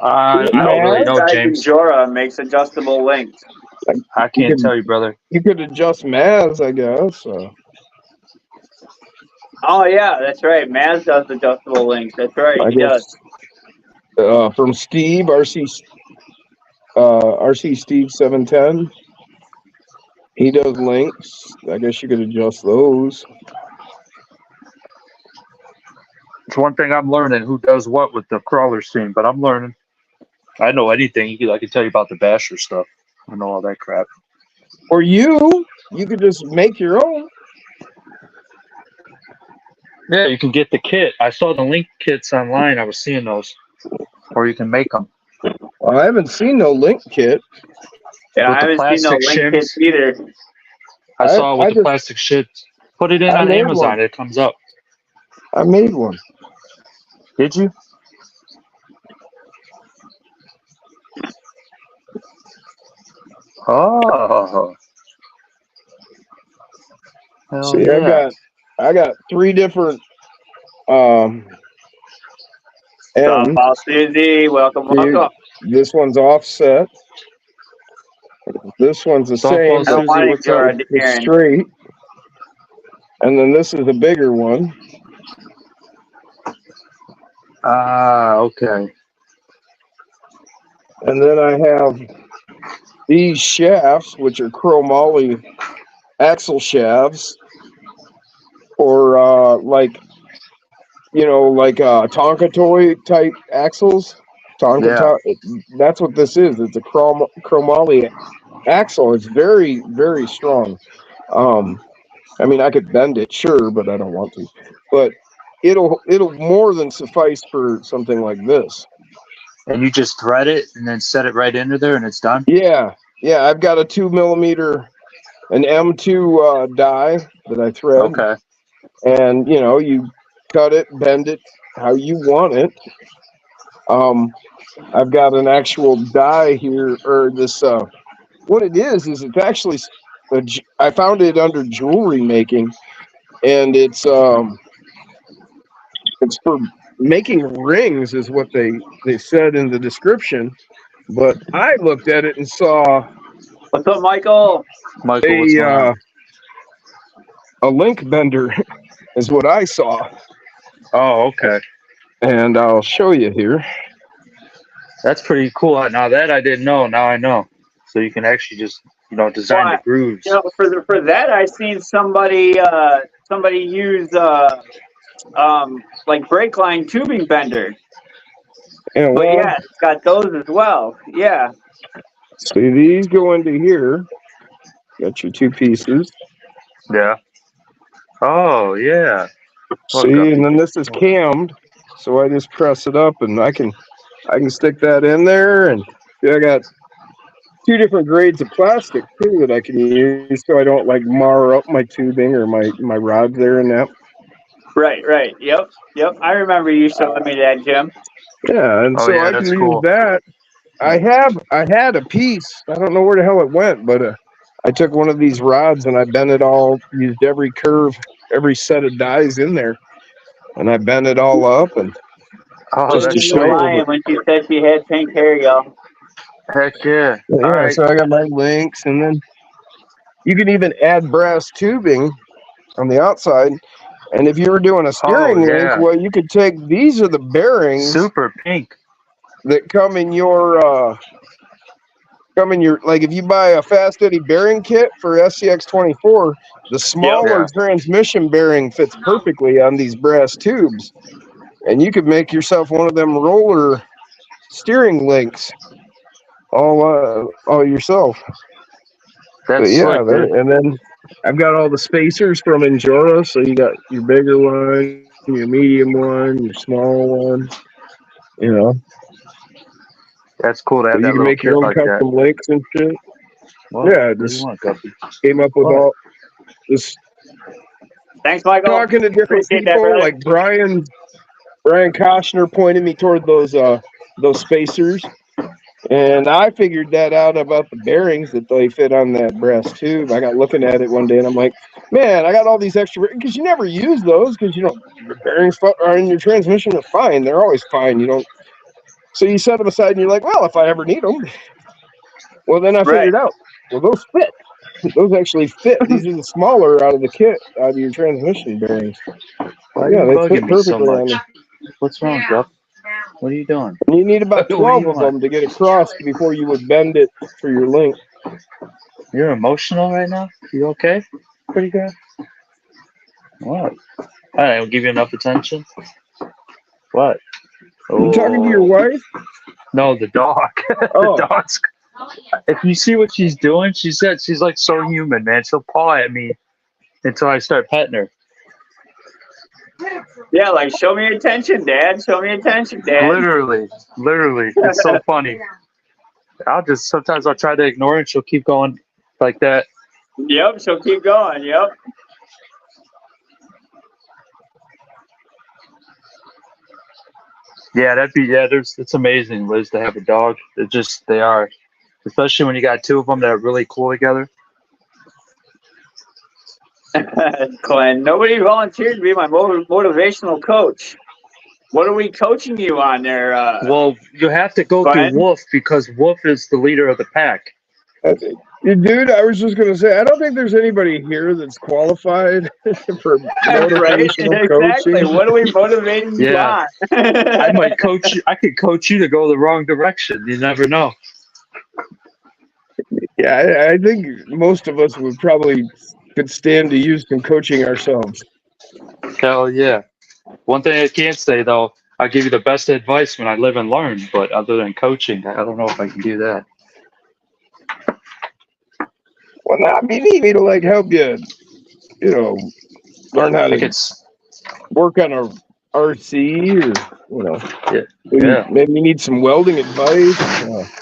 I don't really know, James. Endura makes adjustable links. I can't tell you, brother. You could adjust Maz, I guess. Oh yeah, that's right. Maz does adjustable links. That's right. He does. From Steve, RC Steve 710. He does links. I guess you could adjust those. It's one thing I'm learning who does what with the crawler scene, but I'm learning. I know anything. I can tell you about the basher stuff. I know all that crap. Or you could just make your own. Yeah, you can get the kit. I saw the link kits online. I was seeing those. Or you can make them. Well, I haven't seen no link kit. Yeah, with I haven't seen no link kits either. I saw it with the plastic shit. Put it in on Amazon. One. It comes up. I made one. Did you? Oh. Hell See, yeah. I got 3 different ends. Softball Susie, welcome, welcome. This one's offset. This one's the Softball same, I don't Susie, want to what's up? interrupt it's Darren. straight. And then this is a bigger one. Ah, okay. And then I have these shafts, which are chromoly axle shafts, or like Tonka toy type axles. Yeah. That's what this is. It's a chromoly axle. It's very, very strong. I mean, I could bend it, sure, but I don't want to. But it'll more than suffice for something like this. And you just thread it and then set it right into there and it's done? Yeah. I've got a 2mm, an M2 die that I thread. Okay. And you cut it, bend it how you want it. I've got an actual die here, or this. What it is it's actually I found it under jewelry making, and it's for making rings, is what they said in the description. But I looked at it and saw What's up, Michael? Michael, what's going on? a link bender is what I saw, Oh, okay. and I'll show you here. That's pretty cool. Now that I didn't know, now I know. So you can actually just, design the grooves. For that, I seen somebody use like brake line tubing bender. And But yeah, it's got those as well. Yeah. See, these go into here. Got your 2 pieces. Yeah. Oh, yeah. See, and then this is cammed, so I just press it up, and I can stick that in there, and I got 2 different grades of plastic too that I can use, so I don't like mar up my tubing or my rods there and that. Right. Yep. I remember you showing me that, Jim. Yeah, and so I can use that. I had a piece. I don't know where the hell it went, but I took one of these rods and I bent it all. Used every curve, every set of dies in there, and I bent it all up and. Just to show lying when she said she had pink hair, y'all. Heck yeah. Yeah, All right. so I got my links, and then you can even add brass tubing on the outside. And if you were doing a steering link, well, you could take, these are the bearings. Super pink. That come in your, like if you buy a Fast Eddie bearing kit for SCX24, the smaller transmission bearing fits perfectly on these brass tubes. And you could make yourself one of them roller steering links all yourself. That's slick, and then I've got all the spacers from Injora, so you got your bigger one, your medium one, your small one. That's cool to have so you can make your own custom links and shit. Well, yeah, just came up with all this. Thanks, Michael. Talking to different Appreciate people, that, like Brian Koshner pointed me toward those spacers, and I figured that out about the bearings that they fit on that brass tube. I got looking at it one day, and I'm like, man, I got all these extra, because you never use those, because your bearings are in your transmission are fine. They're always fine. You don't. So you set them aside, and you're like, well, if I ever need them, well, then I figured out, well, those fit. Those actually fit. These are the smaller out of the kit, out of your transmission bearings. Why are you bugging me so much? What's wrong, Jeff? What are you doing? And you need about 12 of them to get across before you would bend it for your link. You're emotional right now? You okay? Pretty good. What? All right, I'll give you enough attention. What? You talking to your wife? No, the dog. Oh. The dog's. If you see what she's doing, she said she's like so human, man. She'll paw at me until I start petting her. Yeah, like show me attention, Dad. Show me attention, Dad. Literally. It's so funny. Sometimes I'll try to ignore it and she'll keep going like that. Yep, she'll keep going. Yep. Yeah, it's amazing, Liz, to have a dog. They are. especially when you got two of them that are really cool together. Glenn, nobody volunteered to be my motivational coach. What are we coaching you on there? Well, you have to go Glenn? through Wolf because Wolf is the leader of the pack. Dude, I was just gonna say, I don't think there's anybody here that's qualified for motivational Exactly. coaching. What are we motivating you Yeah. on? I might coach you. I could coach you to go the wrong direction. You never know. Yeah, I think most of us would probably could stand to use some coaching ourselves. Hell yeah. One thing I can't say though, I'll give you the best advice when I live and learn, but other than coaching, I don't know if I can do that. Well, I mean, you need to like help you, learn how I think to it's work on a RC, or yeah. maybe you need some welding advice.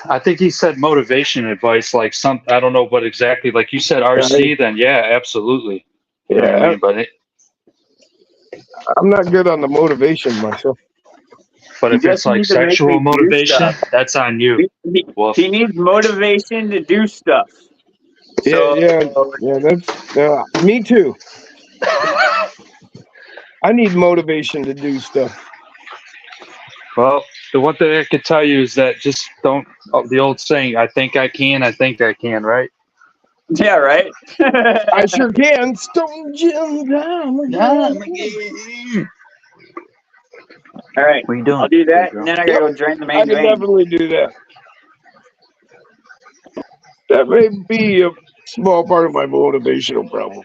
I think he said motivation advice, like some, I don't know what exactly, like you said RC, then yeah, absolutely. You know what I mean? But I'm not good on the motivation myself. if You it's just like need to make sexual me do motivation, stuff. that's on you. Wolf. He needs motivation to do stuff. So, That's me too. I need motivation to do stuff. Well, the one thing I could tell you is that just don't, the old saying, I think I can, right? yeah, right? I sure can. Stone Jim Diamond. All right. What are you doing? I'll do that, and then I gotta go drain the I main can drain. definitely do that. That may be a small part of my motivational problem.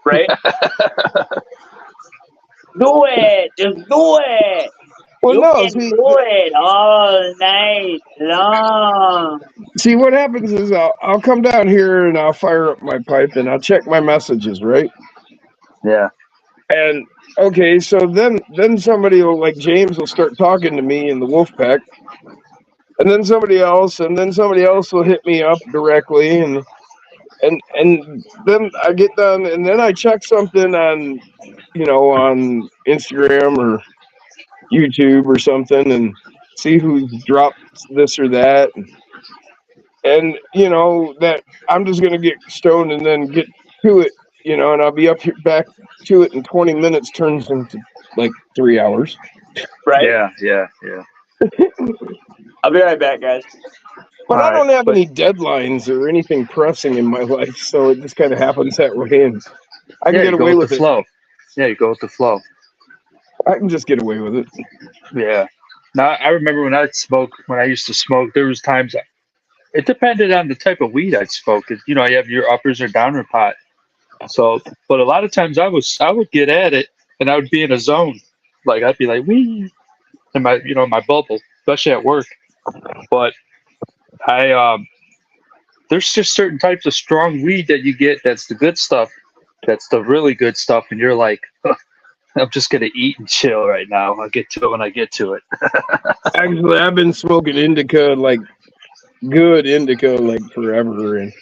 Right? Do it! Just do it! Well, You no, can see, do it all night long. see, what happens is I'll come down here and I'll fire up my pipe and I'll check my messages, right? Yeah. And okay, so then somebody will, like James will start talking to me in the wolf pack, and then somebody else will hit me up directly, and then I get done, and then I check something on on Instagram or YouTube or something and see who's dropped this or that, and that I'm just gonna get stoned and then get to it, and I'll be up here back to it in 20 minutes turns into like 3 hours. Right? Yeah. I'll be right back, guys. But I Alright, don't have any deadlines or anything pressing in my life, so it just kind of happens that way, and I can you get go away with with the it. flow. Yeah, you go with the flow. I can just get away with it. Yeah. Now I remember when I used to smoke, there was times it depended on the type of weed I smoked. You have your uppers or downer pot. So, but a lot of times I would get at it and I would be in a zone. Like I'd be like, wee, in my, my bubble, especially at work. But there's just certain types of strong weed that you get. That's the good stuff. That's the really good stuff. And you're like, I'm just going to eat and chill right now. I'll get to it when I get to it. Actually, I've been smoking indica, like good indica, like forever, and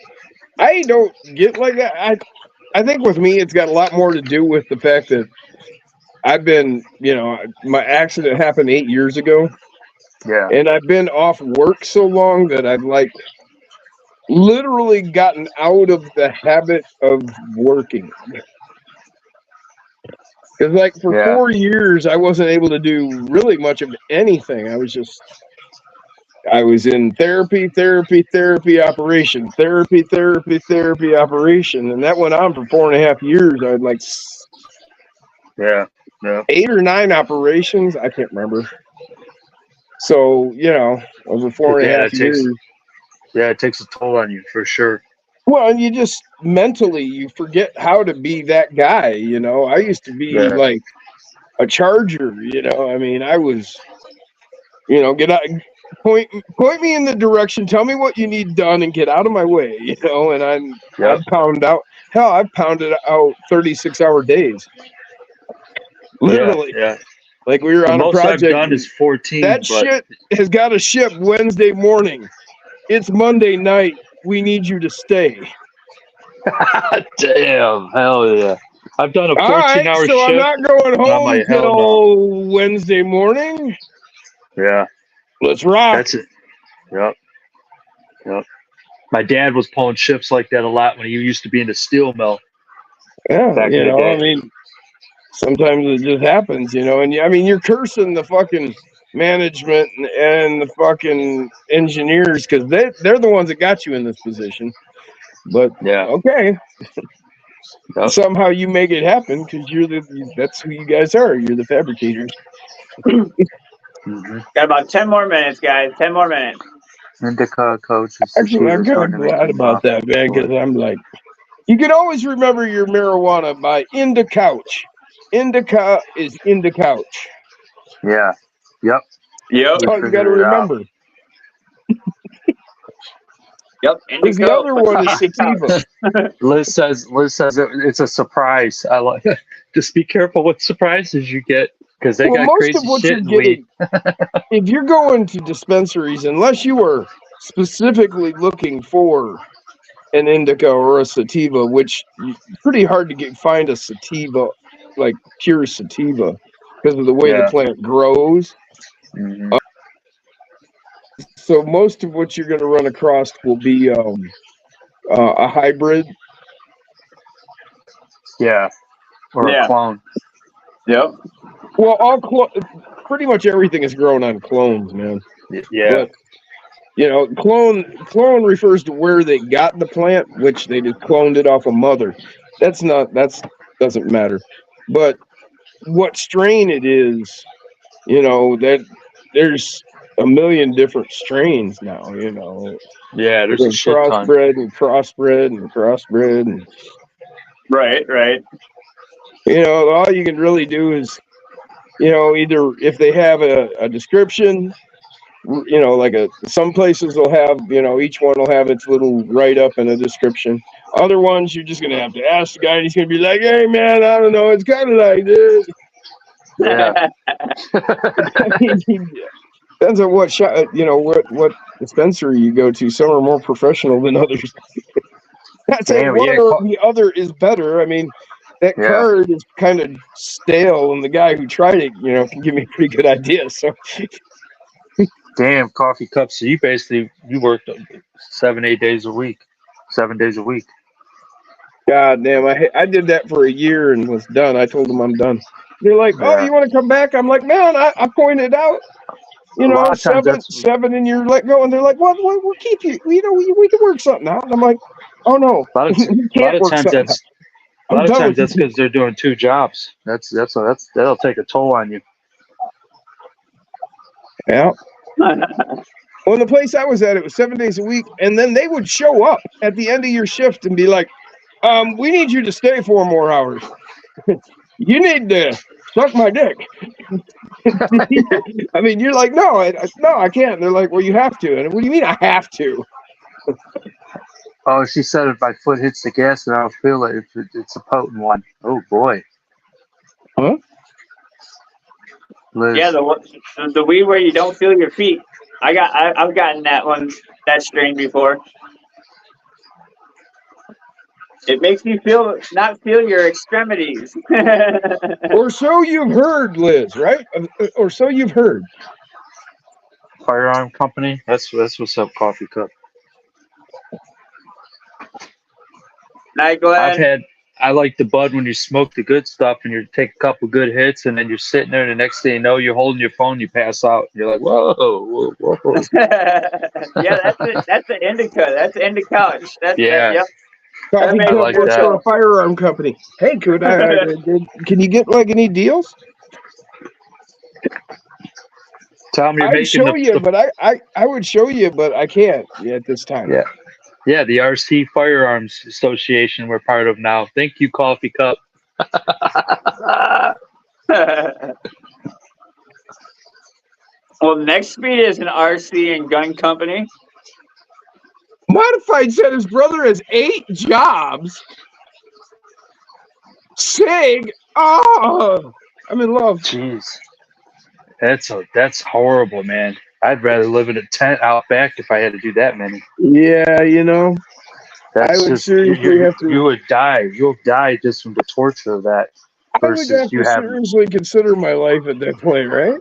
I don't get like that. I think with me, it's got a lot more to do with the fact that I've been, my accident happened 8 years ago. Yeah. And I've been off work so long that I've like literally gotten out of the habit of working. Because like for 4 years, I wasn't able to do really much of anything. I was in therapy, operation, therapy, operation. And that went on for 4.5 years. I had like 8 or 9 operations. I can't remember. So, over 4.5 years. It takes a toll on you for sure. Well, and you just mentally, you forget how to be that guy, I used to be like a charger, I mean, I was, get out, point me in the direction, tell me what you need done and get out of my way, and I've pounded out 36-hour days. Literally. Yeah. Like we were on a project. I've done is 14. That shit has got to ship Wednesday morning. It's Monday night. We need you to stay. Damn, hell yeah. I've done a 14-hour shift. So I'm not going home until Wednesday morning. Yeah. Let's rock. That's it. Yep. Yep. My dad was pulling shifts like that a lot when he used to be in the steel mill. Yeah, Back you in the know, day. I mean, sometimes it just happens, you know, and I mean, you're cursing the fucking management and the fucking engineers because they're the ones that got you in this position. But Yeah. okay, Yep. somehow you make it happen because that's who you guys are. You're the fabricators. Mm-hmm. Got about 10 more minutes, guys. 10 more minutes. Indica coach. Actually, I'm kind of glad about that, man, because I'm like, you can always remember your marijuana by Indicouch. Indica is Indicouch. Yeah. Yep. Yep. That's all you got to remember. Yep. Because the other one is sativa. Liz says it's a surprise. I like. Just be careful what surprises you get because they got most crazy of what shit you're in weed. getting, if you're going to dispensaries, unless you are specifically looking for an indica or a sativa, which pretty hard to find a sativa, like pure sativa, because of the way the plant grows. Mm-hmm. So most of what you're going to run across will be a hybrid. Yeah. Or a clone. Yep. Well, pretty much everything is grown on clones, man. Yeah. But, you know, clone refers to where they got the plant, which they just cloned it off a mother. Doesn't matter. But what strain it is, you know, that there's a million different strains now, you know. Yeah, there's a shit ton. Crossbred and Right. you know, all you can really do is, you know, either if they have a description, you know, like some places will have, you know, each one will have its little write-up and a description. Other ones, you're just going to have to ask the guy, and he's going to be like, hey, man, I don't know, it's kind of like this. Yeah. Depends on what shop, you know, what dispensary you go to. Some are more professional than others. Not saying one or the other is better. I mean, that card is kind of stale, and the guy who tried it, you know, can give me a pretty good idea. So, damn, coffee cups. So you worked 7 days a week. God damn, I did that for a year and was done. I told them I'm done. They're like, oh, you want to come back? I'm like, man, I pointed out, you know, seven, and you're let go. And they're like, well, we'll keep you. You know, we can work something out. And I'm like, oh no, a lot of times that's because they're doing two jobs. That'll take a toll on you. Yeah. Well, the place I was at, it was 7 days a week, and then they would show up at the end of your shift and be like, we need you to stay 4 more hours. You need to suck my dick. I mean, you're like, no, I can't. And they're like, well, you have to. And what do you mean I have to? Oh, she said if my foot hits the gas, and I'll feel it. It's a potent one. Oh boy. Huh? Liz. Yeah, the weed where you don't feel your feet. I've gotten that strain before. It makes me not feel your extremities. Or so you've heard, Liz, right? Or so you've heard. Firearm company. That's what's up, coffee cup. Night, Glenn. I like the bud when you smoke the good stuff and you take a couple good hits and then you're sitting there and the next thing you know, you're holding your phone, you pass out. You're like, whoa. Yeah, that's the indica. That's the Indicouch. Yep. Coffee I like works that. for a firearm company. Hey, can you get like any deals? Tell me you're I'd making show you, but I would show you, but I can't at this time. Yeah, the RC Firearms Association we're part of now. Thank you, Coffee Cup. Well, Next Speed is an RC and gun company. Modified said his brother has 8 jobs. Sig, I'm in love. Jeez, that's horrible, man. I'd rather live in a tent out back if I had to do that many. Yeah, you know, That's I would just, seriously have to. You would die. You'll die just from the torture of that. I would have to seriously consider my life at that point, right?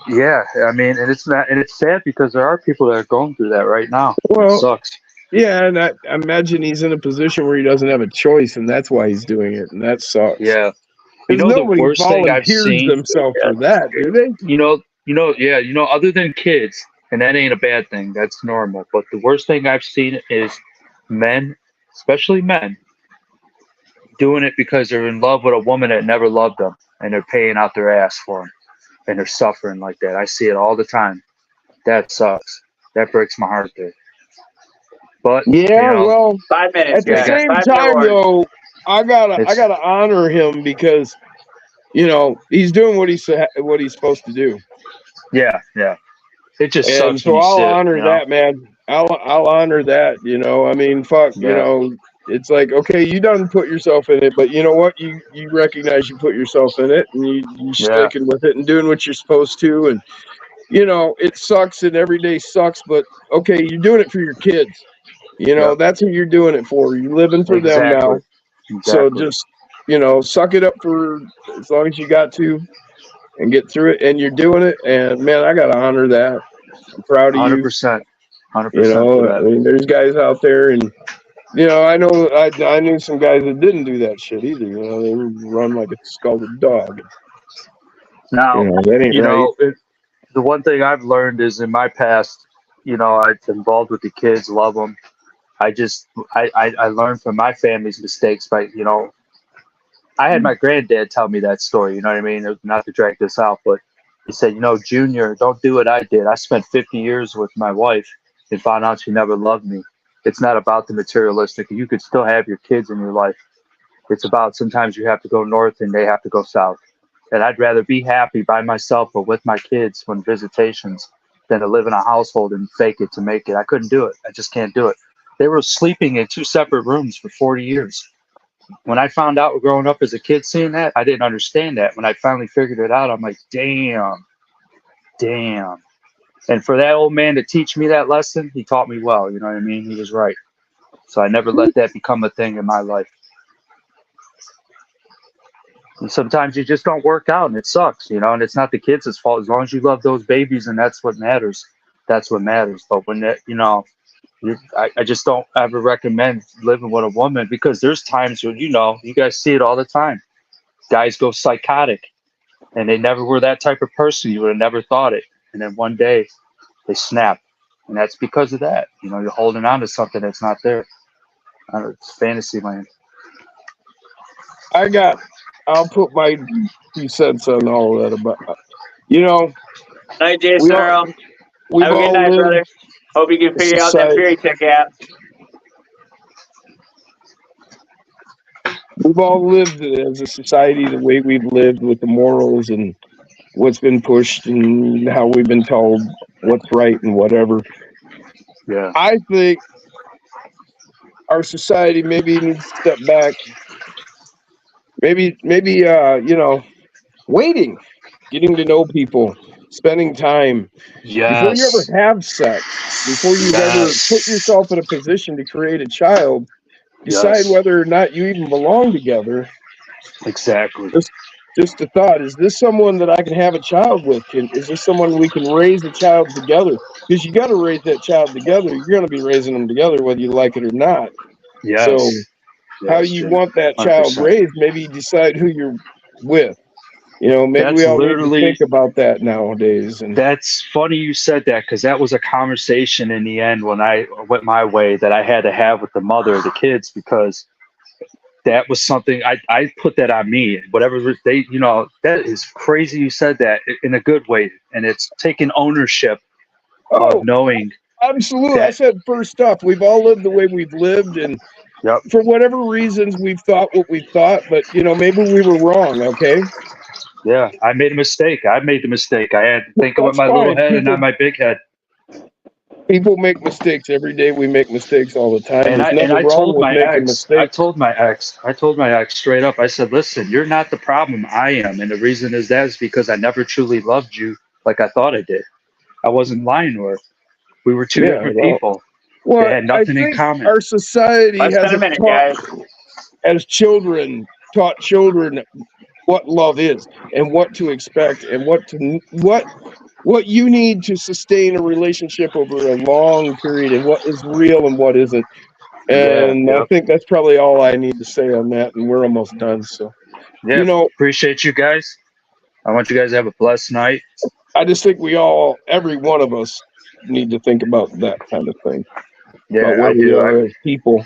Yeah, I mean, and it's not, and it's sad because there are people that are going through that right now. Well, it sucks. Yeah, and I imagine he's in a position where he doesn't have a choice, and that's why he's doing it, and that sucks. Yeah, because nobody volunteers themselves for that, do they? Other than kids, and that ain't a bad thing. That's normal. But the worst thing I've seen is men, especially men, doing it because they're in love with a woman that never loved them, and they're paying out their ass for them, and they're suffering like that. I see it all the time. That sucks. That breaks my heart, dude. But well, 5 minutes. At the same time, though, I gotta honor him because he's doing what he's supposed to do. Yeah. It just sucks. So I'll honor that, man. I'll honor that. I mean, fuck. Yeah. It's like, okay, you done put yourself in it, but you know what? You recognize you put yourself in it, and you sticking with it and doing what you're supposed to, and it sucks and every day sucks, but okay, you're doing it for your kids. That's what you're doing it for. You're living for them now. Exactly. So just, suck it up for as long as you got to and get through it. And you're doing it. And man, I got to honor that. I'm proud of 100%. 100%. I mean, there's guys out there and, I know I knew some guys that didn't do that shit either. They run like a scalded dog. Now, that ain't right. The one thing I've learned is in my past, I'm involved with the kids, love them. I learned from my family's mistakes by, I had my granddad tell me that story, you know what I mean? Not to drag this out, but he said, Junior, don't do what I did. I spent 50 years with my wife and found out she never loved me. It's not about the materialistic. You could still have your kids in your life. It's about sometimes you have to go north and they have to go south. And I'd rather be happy by myself or with my kids when visitations than to live in a household and fake it to make it. I couldn't do it. I just can't do it. They were sleeping in 2 separate rooms for 40 years. When I found out growing up as a kid seeing that, I didn't understand that. When I finally figured it out, I'm like, damn. And for that old man to teach me that lesson, he taught me well. You know what I mean? He was right. So I never let that become a thing in my life. And sometimes you just don't work out and it sucks, and it's not the kids' fault. As long as you love those babies and that's what matters, that's what matters. But when that, I just don't ever recommend living with a woman because there's times when, you guys see it all the time. Guys go psychotic and they never were that type of person. You would have never thought it. And then one day they snap. And that's because of that. You're holding on to something that's not there. It's fantasy land. I'll put my 2 cents on all of that about, Night, Jason Earl. Have a good night, brother. Hope you can figure out that fairy tech app. We've all lived as a society the way we've lived with the morals and what's been pushed and how we've been told what's right and whatever. Yeah. I think our society maybe needs to step back. Maybe, waiting, getting to know people, spending time. Yes. Before you ever have sex, before you've ever put yourself in a position to create a child, decide whether or not you even belong together. Exactly. Just a thought, is this someone that I can have a child with? Is this someone we can raise a child together? Because you got to raise that child together. You're going to be raising them together whether you like it or not. Yes. So how you want that child 100%. raised, maybe you decide who you're with. Maybe That's we all need to think about that nowadays. And that's funny you said that because that was a conversation in the end when I went my way that I had to have with the mother of the kids because that was something I put that on me. Whatever they, that is crazy. You said that in a good way, and it's taking ownership of knowing. Absolutely. I said first up, we've all lived the way we've lived, and for whatever reasons we've thought what we thought, but maybe we were wrong. Okay. Yeah, I made a mistake. I made the mistake. I had to think with my little head and not my big head. People make mistakes every day. We make mistakes all the time. And I told my ex straight up. I said, listen, you're not the problem. I am. And the reason is because I never truly loved you like I thought I did. I wasn't lying to her. We were two different people. Well, they had nothing in common. Our society has as children taught children what love is and what to expect and what you need to sustain a relationship over a long period and what is real and what isn't. And Yeah, I think that's probably all I need to say on that. And we're almost done. So, yeah. you know, Appreciate you guys. I want you guys to have a blessed night. I just think every one of us need to think about that kind of thing. Yeah, About where I we do. are as people.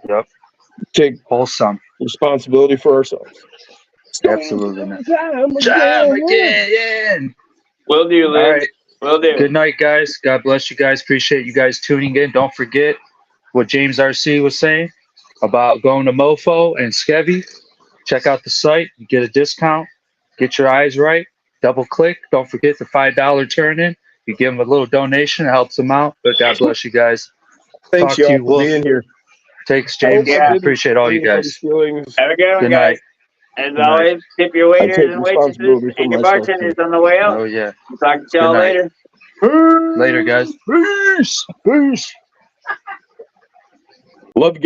Yep. Take Wholesome. responsibility for ourselves. Absolutely. Man. Time Time again. again. Will do, Lynn. All right. Will do. Good night, guys. God bless you guys. Appreciate you guys tuning in. Don't forget what James RC was saying about going to Mofo and Skevy. Check out the site. You get a discount. Get your eyes right. Double click. Don't forget the $5 turn in. You give them a little donation. It helps them out. But God bless you guys. Thanks, Talk to y'all, you, for Wolf. being here. Takes James. Yeah. Appreciate all you guys. Feelings. Have a good one, Good guys. night. As Good night. always, tip your waiters take and waitresses responsibility for and your myself, bartenders on the way out. Oh, yeah. Talk to y'all Good night. later. Later, guys. Peace. Peace. Love you.